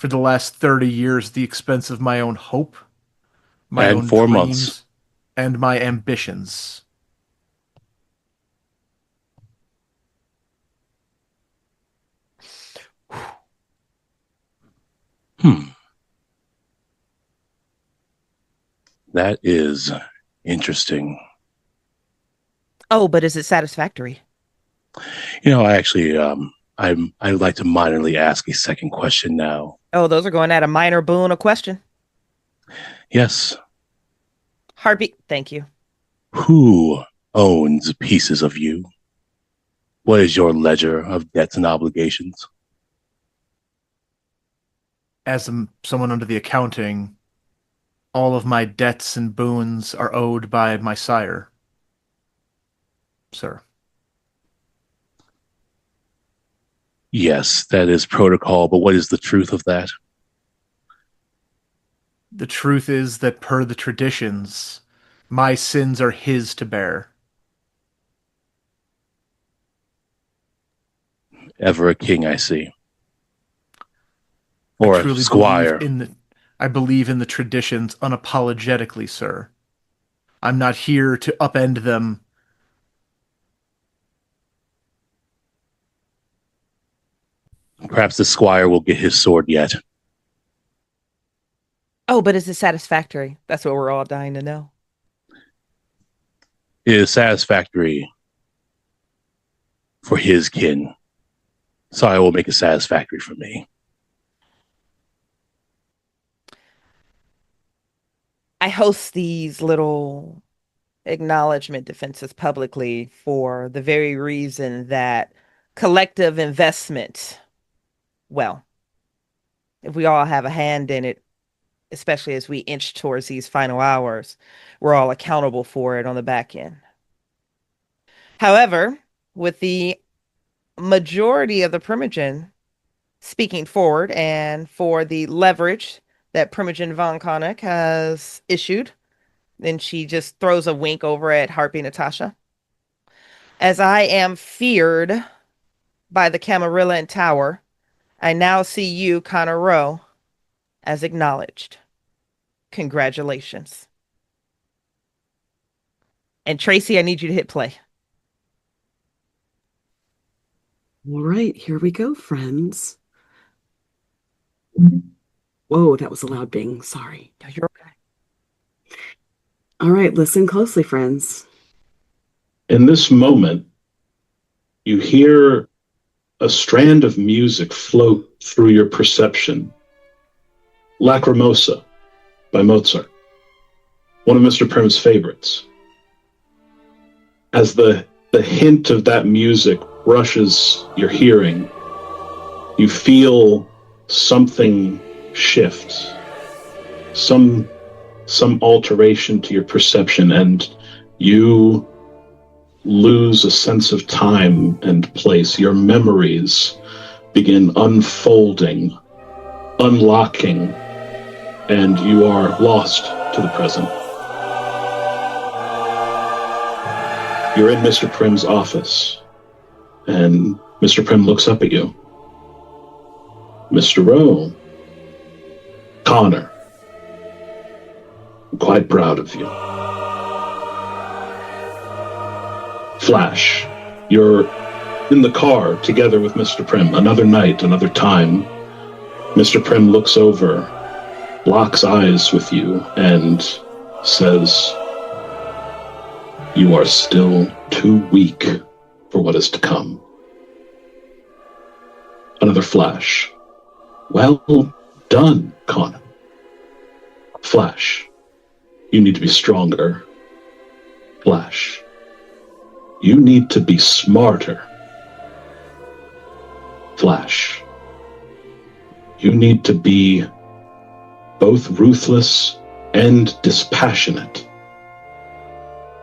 the last 30 years at the expense of my own hope, my own 4 dreams, months. and my ambitions. That is interesting. Oh, but is it satisfactory? I actually, I'd like to minorly ask a second question now. Oh, those are going at a minor boon a question. Yes. Heartbeat, thank you. Who owns pieces of you? What is your ledger of debts and obligations? as someone under the accounting, all of my debts and boons are owed by my sire, sir. Yes, that is protocol, but what is the truth of that? The truth is that per the traditions, my sins are his to bear. Ever a king, I see. I Or a truly squire. I believe in the traditions unapologetically, sir. I'm not here to upend them. Perhaps the squire will get his sword yet. Oh, but is it satisfactory? That's what we're all dying to know. It is satisfactory for his kin, so I will make it satisfactory for me. I host these little acknowledgement defenses publicly for the very reason that collective investment, well, if we all have a hand in it, especially as we inch towards these final hours, we're all accountable for it on the back end. However, with the majority of the Primogen speaking forward and for the leverage that Primogen von Koenig has issued, then she just throws a wink over at Harpy Natasha. As I am feared by the Camarilla and Tower, I now see you, Connor Rowe, as acknowledged. Congratulations. And Tracey, I need you to hit play. All right, here we go, friends. Whoa, that was a loud bing. Sorry. No, you're okay. All right, listen closely, friends. In this moment, you hear a strand of music float through your perception. Lacrimosa by Mozart, one of Mr. Prim's favorites. As the hint of that music brushes your hearing, you feel something shift, some alteration to your perception, and you lose a sense of time and place. Your memories begin unfolding, unlocking, and you are lost to the present. You're in Mr. Prim's office, and Mr. Prim looks up at you. Mr. Rowe, Connor, I'm quite proud of you. Flash, you're in the car together with Mr. Prim. Another night, another time. Mr. Prim looks over, locks eyes with you, and says, "You are still too weak for what is to come." Another flash. "Well done, Connor." Flash. "You need to be stronger." Flash. "You need to be smarter." Flash. "You need to be both ruthless and dispassionate."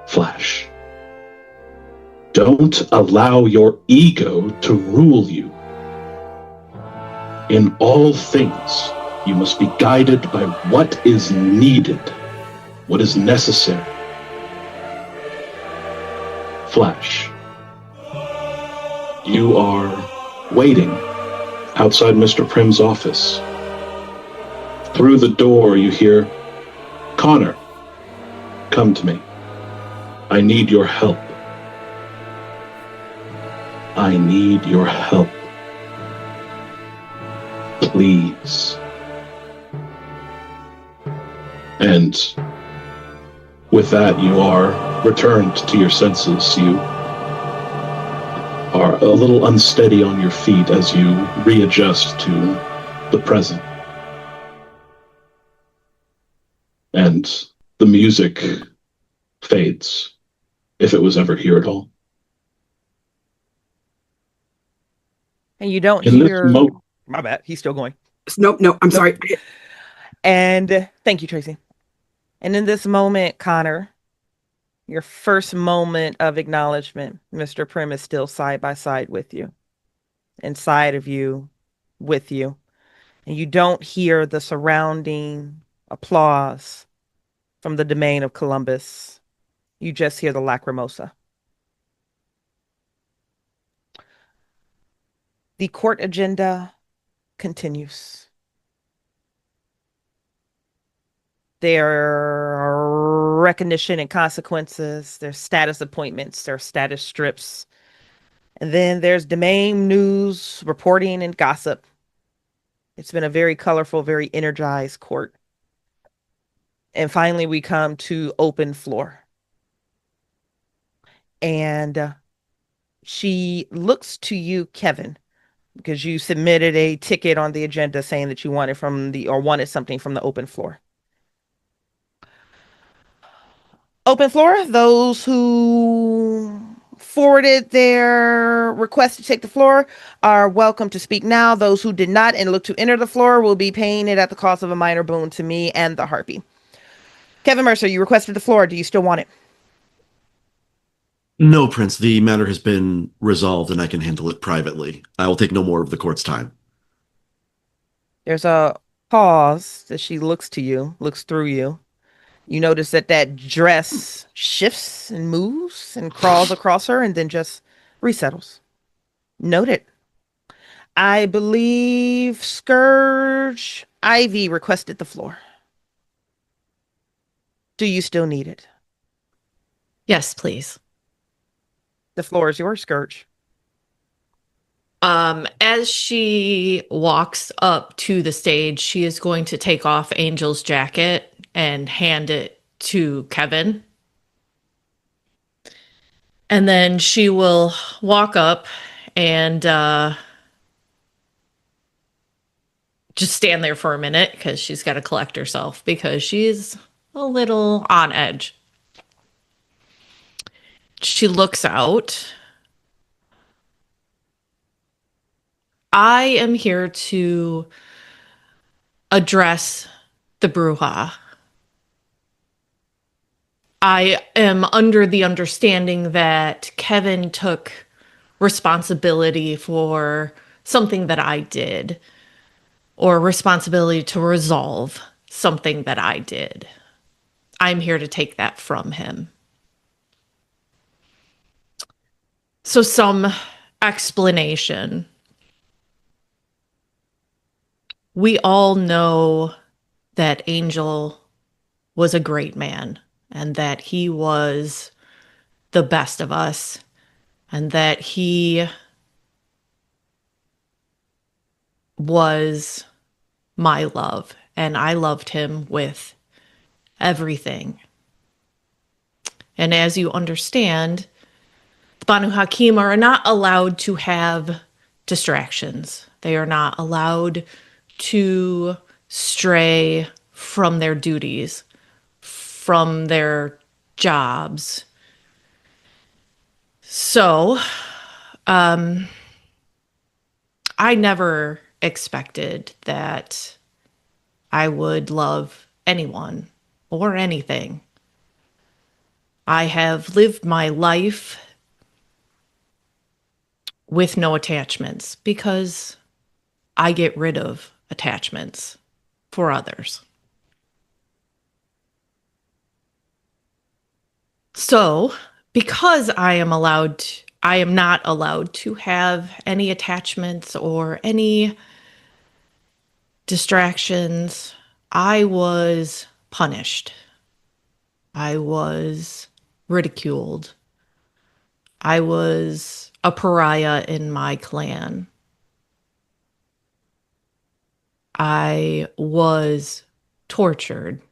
Flash. "Don't allow your ego to rule you. In all things, you must be guided by what is needed, what is necessary." Flash. You are waiting outside Mr. Prim's office. Through the door, you hear, "Connor, come to me. I need your help. I need your help. Please." And with that, you are returned to your senses. You are a little unsteady on your feet as you readjust to the present. And the music fades, if it was ever here at all. And you don't In this hear... My bad. He's still going. Nope. I'm sorry. And thank you, Tracy. And in this moment, Connor, your first moment of acknowledgement, Mr. Prim is still side by side with you, inside of you, with you. And you don't hear the surrounding applause from the domain of Columbus. You just hear the lacrimosa. The court agenda continues. There are recognition and consequences. There's status appointments. There's status strips. And then there's domain news, reporting, and gossip. It's been a very colorful, very energized court. And finally, we come to open floor. And she looks to you, Kevin, because you submitted a ticket on the agenda saying that you wanted something from the open floor. Open floor, those who forwarded their request to take the floor are welcome to speak now. Those who did not and look to enter the floor will be paying it at the cost of a minor boon to me and the Harpy. Kevin Mercer, you requested the floor. Do you still want it? No, Prince. The matter has been resolved and I can handle it privately. I will take no more of the court's time. There's a pause as she looks to you, looks through you. You notice that dress shifts and moves and crawls across her and then just resettles. Noted. I believe Scourge Ivy requested the floor. Do you still need it? Yes, please. The floor is yours, Scourge. As she walks up to the stage, she is going to take off Angel's jacket and hand it to Kevin. And then she will walk up and just stand there for a minute because she's got to collect herself because she's a little on edge. She looks out. I am here to address the brouhaha. I am under the understanding that Kevin took responsibility for something that I did, or responsibility to resolve something that I did. I'm here to take that from him. So some explanation. We all know that Angel was a great man and that he was the best of us and that he was my love and I loved him with everything. And as you understand, the Banu Hakim are not allowed to have distractions. They are not allowed to stray from their duties, from their jobs. So, I never expected that I would love anyone or anything. I have lived my life with no attachments because I get rid of attachments for others. So, because I am not allowed to have any attachments or any distractions, I was punished. I was ridiculed. I was a pariah in my clan. I was tortured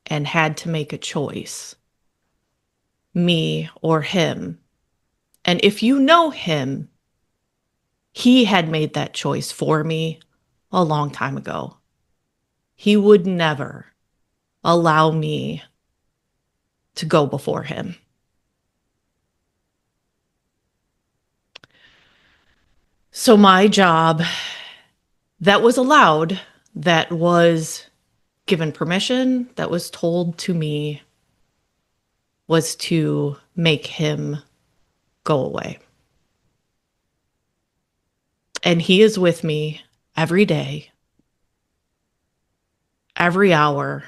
and had to make a choice, me or him. And if you know him, he had made that choice for me a long time ago. He would never allow me to go before him. So my job that was allowed, that was given permission, that was told to me, was to make him go away. And he is with me every day, every hour,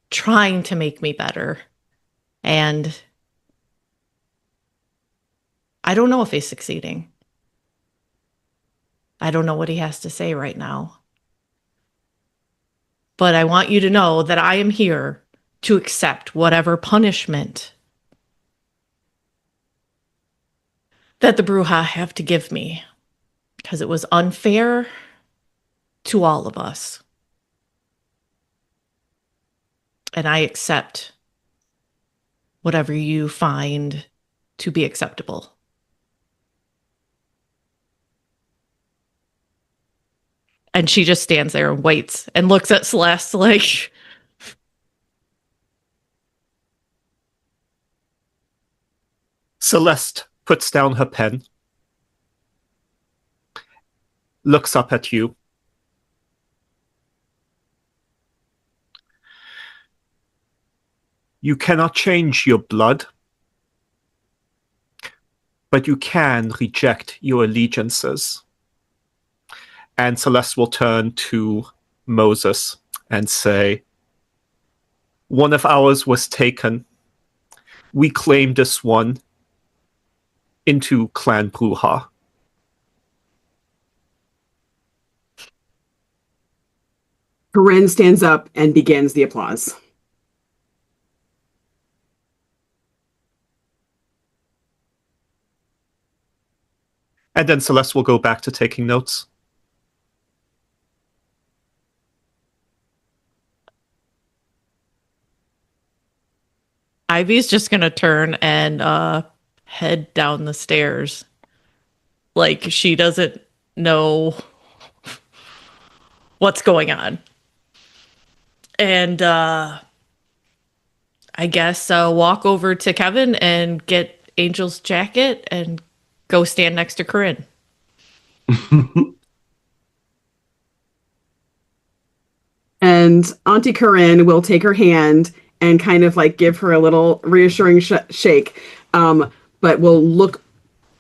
trying to make me better. And I don't know if he's succeeding. I don't know what he has to say right now. But I want you to know that I am here to accept whatever punishment that the Bruja have to give me, because it was unfair to all of us. And I accept whatever you find to be acceptable. And she just stands there and waits and looks at Celeste like... Celeste puts down her pen, looks up at you. You cannot change your blood, but you can reject your allegiances. And Celeste will turn to Moses and say, one of ours was taken. We claim this one into Clan Bruja. Corinne stands up and begins the applause. And then Celeste will go back to taking notes. Ivy's just going to turn and head down the stairs. Like she doesn't know what's going on. And I guess walk over to Kevin and get Angel's jacket and go stand next to Corinne. And Auntie Corinne will take her hand and kind of like give her a little reassuring shake, but will look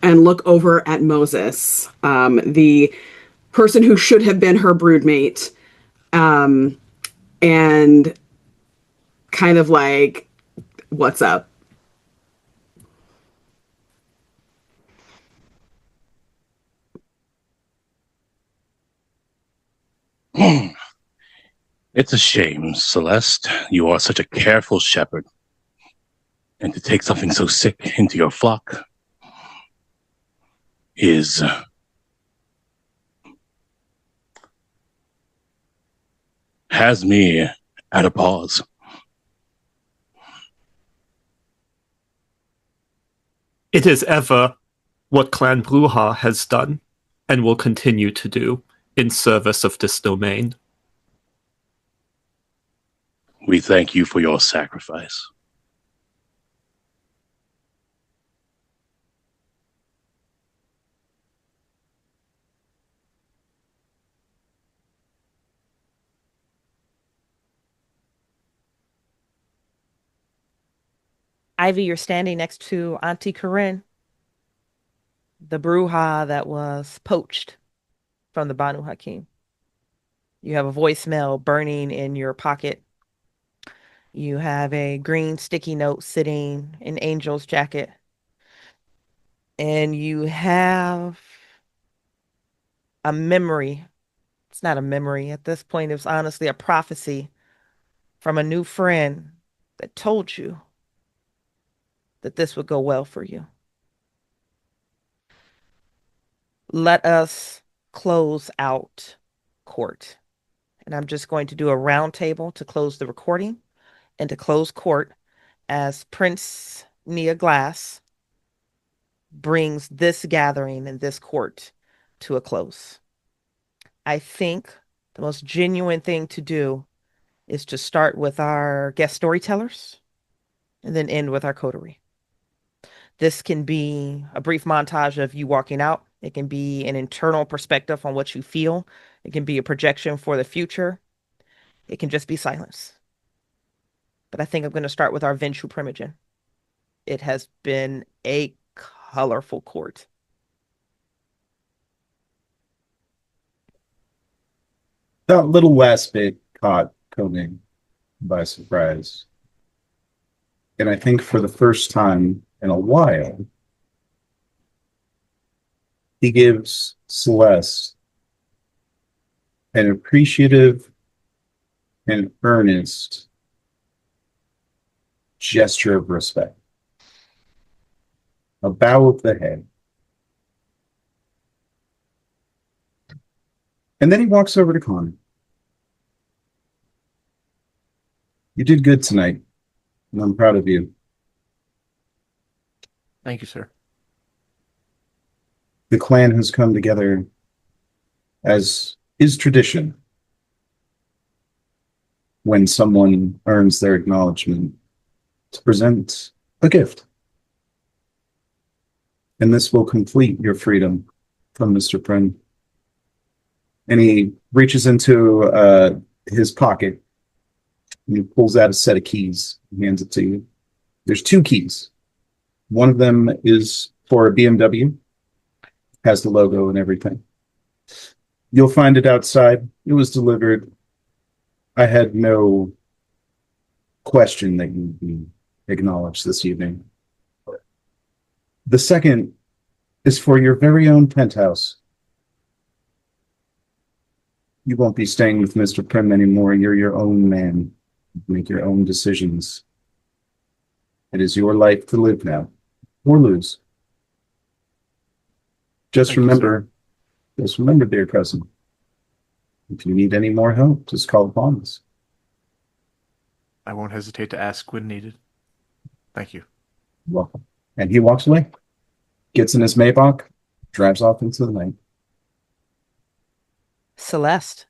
over at Moses, the person who should have been her broodmate, and kind of like, what's up? It's a shame, Celeste. You are such a careful shepherd. And to take something so sick into your flock is has me at a pause. It is ever what Clan Bruja has done and will continue to do in service of this domain. We thank you for your sacrifice. Ivy, you're standing next to Auntie Corinne, the Bruja that was poached from the Banu Hakim. You have a voicemail burning in your pocket. You have a green sticky note sitting in Angel's jacket. And you have a memory. It's not a memory at this point. It was honestly a prophecy from a new friend that told you that this would go well for you. Let us close out court. And I'm just going to do a round table to close the recording and to close court as Prince Nia Glass brings this gathering and this court to a close. I think the most genuine thing to do is to start with our guest storytellers and then end with our coterie. This can be a brief montage of you walking out It can be an internal perspective on what you feel. It can be a projection for the future. It can just be silence. But I think I'm going to start with our Ventrue Primogen. It has been a colorful court. That little last bit caught Koenig by surprise. And I think for the first time in a while, he gives Celeste an appreciative and earnest gesture of respect. A bow of the head. And then he walks over to Connor. You did good tonight, and I'm proud of you. Thank you, sir. The clan has come together, as is tradition, when someone earns their acknowledgement, to present a gift. And this will complete your freedom from Mr. Prim. And he reaches into his pocket and he pulls out a set of keys and hands it to you. There's 2 keys. One of them is for a BMW, has the logo and everything. You'll find it outside. It was delivered. I had no question that you'd be acknowledged this evening. The second is for your very own penthouse. You won't be staying with Mr. Prim anymore. You're your own man. Make your own decisions. It is your life to live now, or lose. Just remember, dear cousin, if you need any more help, just call upon us. I won't hesitate to ask when needed. Thank you. You're welcome. And he walks away, gets in his Maybach, drives off into the night. Celeste.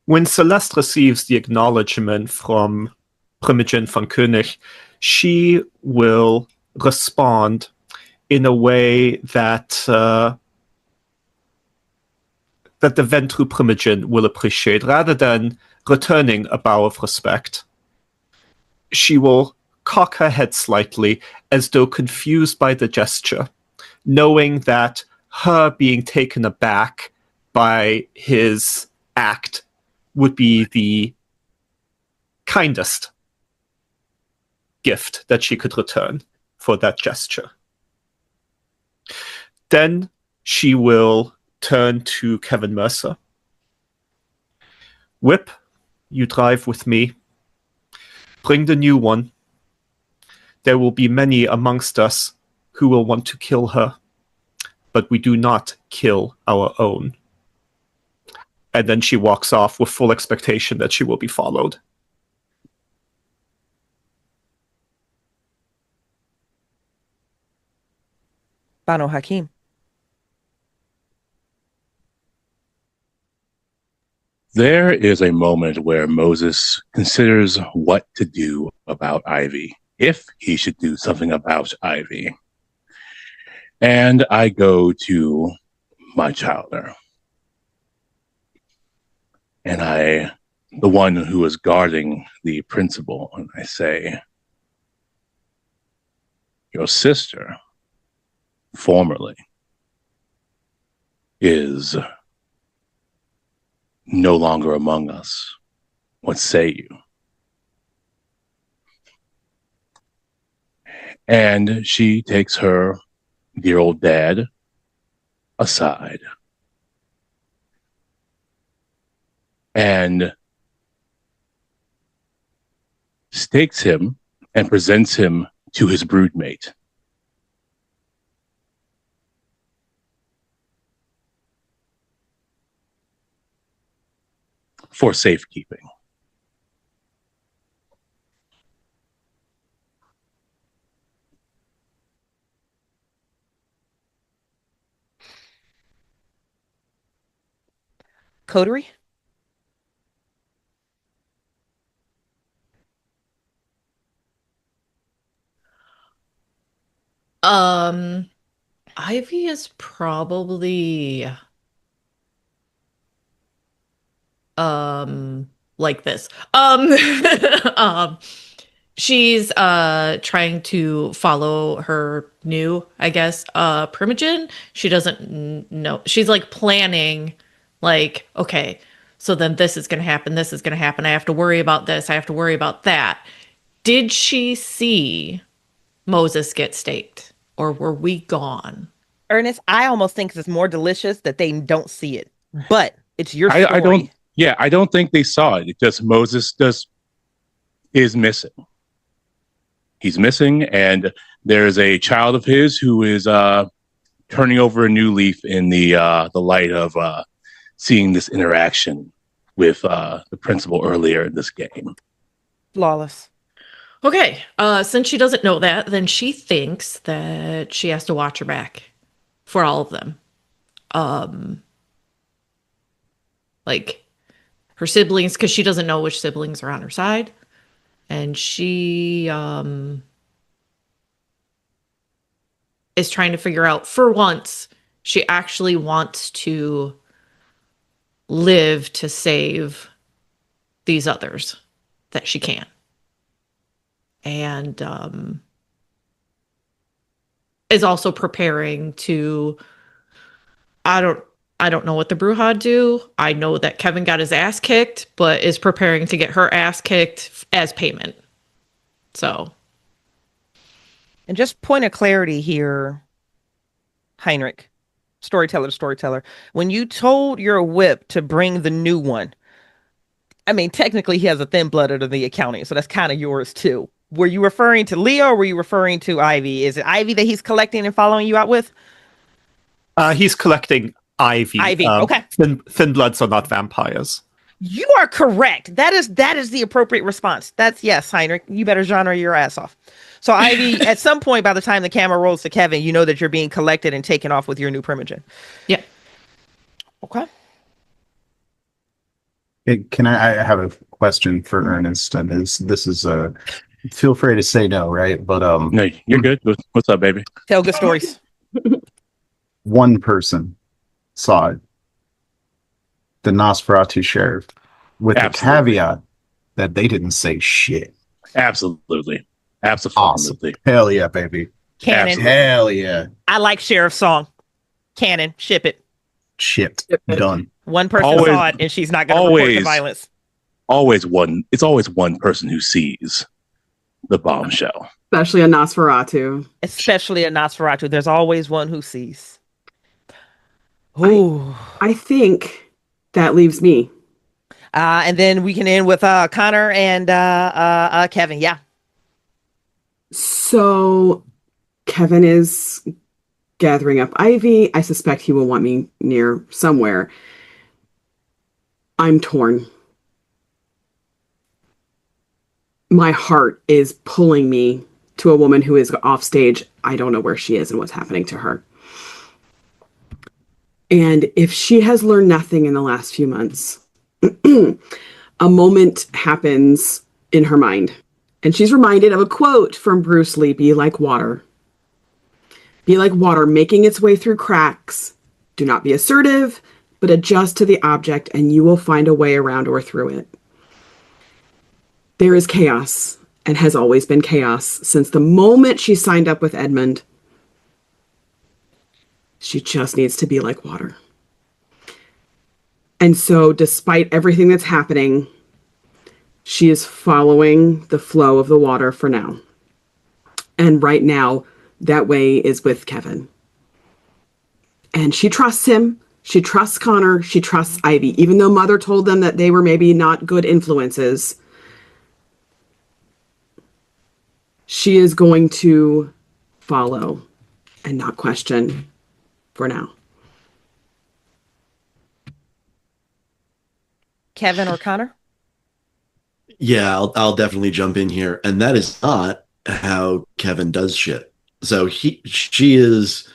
When Celeste receives the acknowledgement from Primogen von König, she will respond in a way that that the Ventrue Primogen will appreciate. Rather than returning a bow of respect, she will cock her head slightly as though confused by the gesture, knowing that her being taken aback by his act would be the kindest gift that she could return for that gesture. Then she will turn to Kevin Mercer. Whip, you drive with me. Bring the new one. There will be many amongst us who will want to kill her, but we do not kill our own. And then she walks off with full expectation that she will be followed. Banu Hakim. There is a moment where Moses considers what to do about Ivy, if he should do something about Ivy. And I go to my childer. And the one who is guarding the principal, and I say, your sister, formerly, is no longer among us. What say you? And she takes her dear old dad aside and stakes him and presents him to his broodmate. For safekeeping. Coterie? Ivy is probably like this. Um she's trying to follow her new, I guess, primogen. She doesn't know. She's like planning like, okay, so then this is going to happen, this is going to happen. I have to worry about this, I have to worry about that. Did she see Moses get staked or were we gone? Ernest, I almost think it's more delicious that they don't see it, but it's your story. I don't. Yeah, I don't think they saw it. It's just Moses is missing. He's missing, and there's a child of his who is turning over a new leaf in the light of seeing this interaction with the principal earlier in this game. Flawless. Okay, since she doesn't know that, then she thinks that she has to watch her back for all of them. Like her siblings, because she doesn't know which siblings are on her side. And she is trying to figure out, for once, she actually wants to live to save these others that she can. And is also preparing to, I don't know what the Brujah do. I know that Kevin got his ass kicked, but is preparing to get her ass kicked as payment. So. And just point of clarity here, Heinrich, storyteller to storyteller. When you told your whip to bring the new one, I mean, technically he has a thin blood under the accounting, so that's kind of yours too. Were you referring to Leo or were you referring to Ivy? Is it Ivy that he's collecting and following you out with? He's collecting Ivy. Okay. Thin bloods are not vampires. You are correct. That is the appropriate response. That's yes, Heinrich. You better genre your ass off. So Ivy, at some point by the time the camera rolls to Kevin, you know that you're being collected and taken off with your new primogen. Yeah. Okay. Can I have a question for Ernest? And this is feel free to say no, right? But No, you're good. What's up, baby? Tell good stories. One person saw it, the Nosferatu sheriff, with the caveat that they didn't say shit. Absolutely. Awesome. Hell yeah, baby. Canon. Absolutely. Hell yeah. I like Sheriff's song. Canon. Ship it. Shipped. Done. One person saw it and she's not going to report the violence. It's always one person who sees the bombshell. Especially a Nosferatu. There's always one who sees. Ooh. I think that leaves me. And then we can end with Connor and Kevin. Yeah. So Kevin is gathering up Ivy. I suspect he will want me near somewhere. I'm torn. My heart is pulling me to a woman who is off stage. I don't know where she is and what's happening to her. And if she has learned nothing in the last few months, a moment happens in her mind. And she's reminded of a quote from Bruce Lee, "Be like water. Be like water, making its way through cracks. Do not be assertive, but adjust to the object and you will find a way around or through it." There is chaos and has always been chaos since the moment she signed up with Edmund. She just needs to be like water. And so despite everything that's happening, she is following the flow of the water for now. And right now, that way is with Kevin. And she trusts him. She trusts Connor. She trusts Ivy. Even though Mother told them that they were maybe not good influences, she is going to follow and not question for now. Kevin or Connor? Yeah, I'll definitely jump in here. And that is not how Kevin does shit. So she is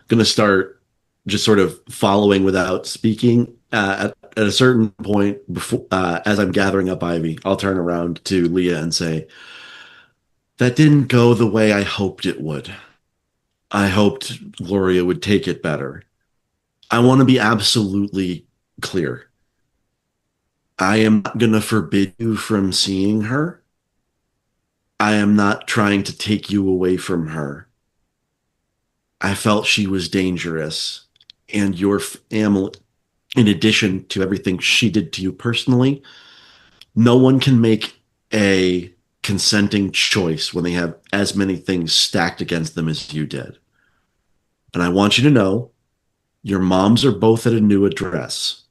going to start just sort of following without speaking. At a certain point, before, as I'm gathering up Ivy, I'll turn around to Leah and say, "That didn't go the way I hoped it would." I hoped Gloria would take it better. I want to be absolutely clear. I am not going to forbid you from seeing her. I am not trying to take you away from her. I felt she was dangerous, and your family, in addition to everything she did to you personally, no one can make a consenting choice when they have as many things stacked against them as you did. And I want you to know your moms are both at a new address.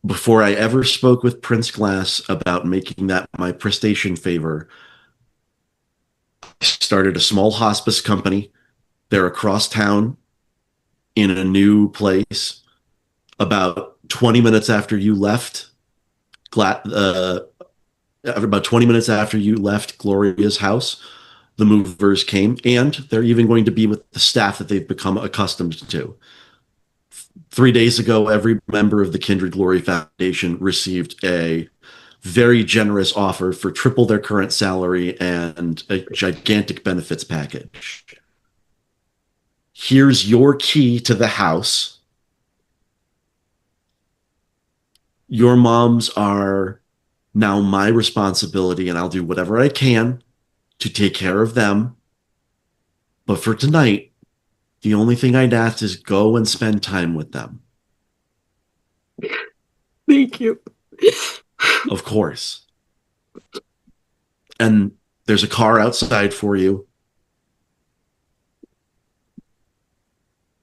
Before I ever spoke with Prince Glass about making that my prestation favor, I started a small hospice company. They're across town in a new place. About 20 minutes after you left, about 20 minutes after you left Gloria's house, the movers came, and they're even going to be with the staff that they've become accustomed to. 3 days ago, every member of the Kindred Glory Foundation received a very generous offer for triple their current salary and a gigantic benefits package. Here's your key to the house. Your moms are now my responsibility, and I'll do whatever I can to take care of them. But for tonight, the only thing I'd ask is go and spend time with them. Thank you. Of course. And there's a car outside for you.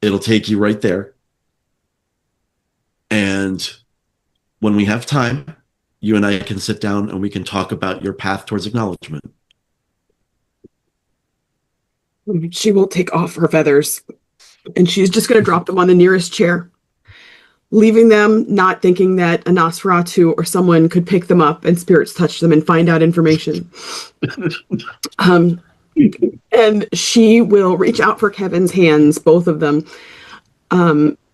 It'll take you right there. And when we have time, you and I can sit down and we can talk about your path towards acknowledgement. She won't take off her feathers, and she's just going to drop them on the nearest chair, leaving them, not thinking that a Nosferatu or someone could pick them up and spirits touch them and find out information. And she will reach out for Kevin's hands, both of them.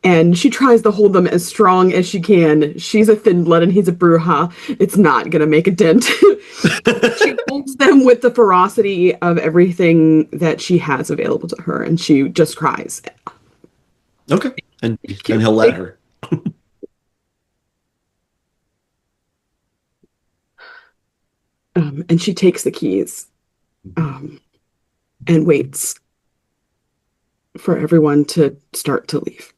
And she tries to hold them as strong as she can. She's a thin blood and he's a Bruja. It's not going to make a dent. She holds them with the ferocity of everything that she has available to her, and she just cries. Okay. And he'll let her. And she takes the keys and waits for everyone to start to leave.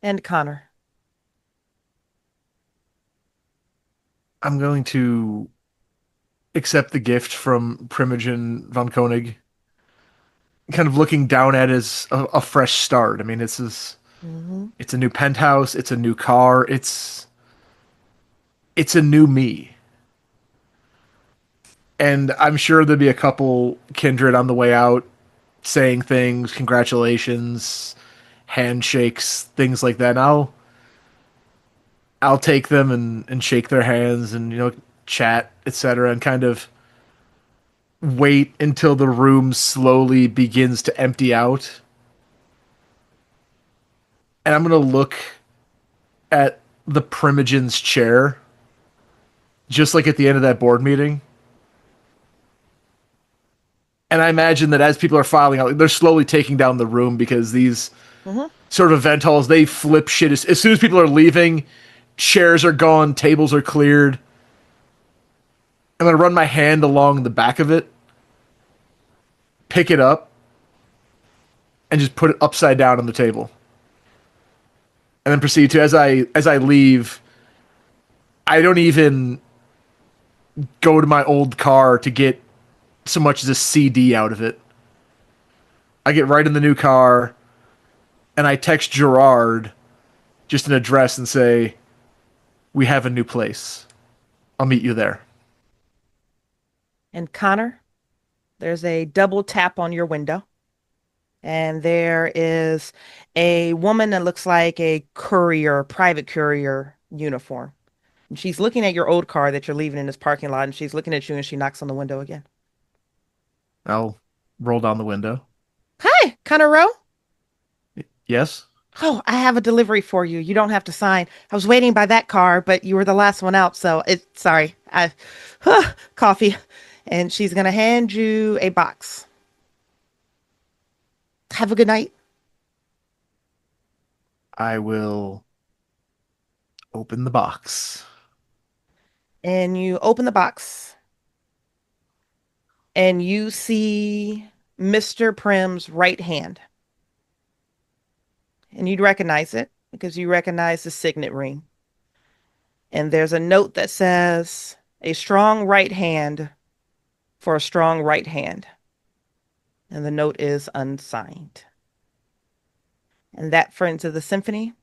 And Connor. I'm going to accept the gift from Primogen von Koenig, kind of looking down at it as a fresh start. I mean, it's a new penthouse, it's a new car, it's a new me. And I'm sure there'll be a couple kindred on the way out saying things, congratulations, handshakes, things like that. And I'll take them and shake their hands and, chat, etc., and kind of wait until the room slowly begins to empty out. And I'm going to look at the Primogen's chair, just like at the end of that board meeting. And I imagine that as people are filing out, they're slowly taking down the room because these sort of event halls, they flip shit. As soon as people are leaving, chairs are gone, tables are cleared. I'm going to run my hand along the back of it, pick it up, and just put it upside down on the table. And then proceed to, as I leave, I don't even go to my old car to get so much as a CD out of it. I get right in the new car, and I text Gerard just an address and say, we have a new place. I'll meet you there. And Connor, there's a double tap on your window. And there is a woman that looks like a courier, private courier uniform. And she's looking at your old car that you're leaving in this parking lot, and she's looking at you, and she knocks on the window again. I'll roll down the window. Hi, Connor Rowe. Yes? Oh, I have a delivery for you. You don't have to sign. I was waiting by that car, but you were the last one out, so sorry. Coffee. And she's going to hand you a box. Have a good night. I will open the box. And you open the box. And you see Mr. Prim's right hand. And you'd recognize it because you recognize the signet ring. And there's a note that says, a strong right hand for a strong right hand. And the note is unsigned. And that, friends of the symphony,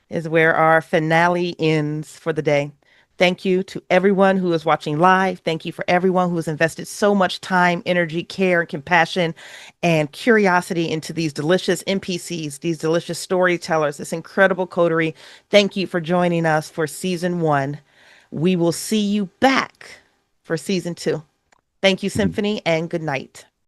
is where our finale ends for the day. Thank you to everyone who is watching live. Thank you for everyone who has invested so much time, energy, care, and compassion and curiosity into these delicious NPCs, these delicious storytellers, this incredible coterie. Thank you for joining us for season 1. We will see you back for season 2. Thank you, Symphony, and good night.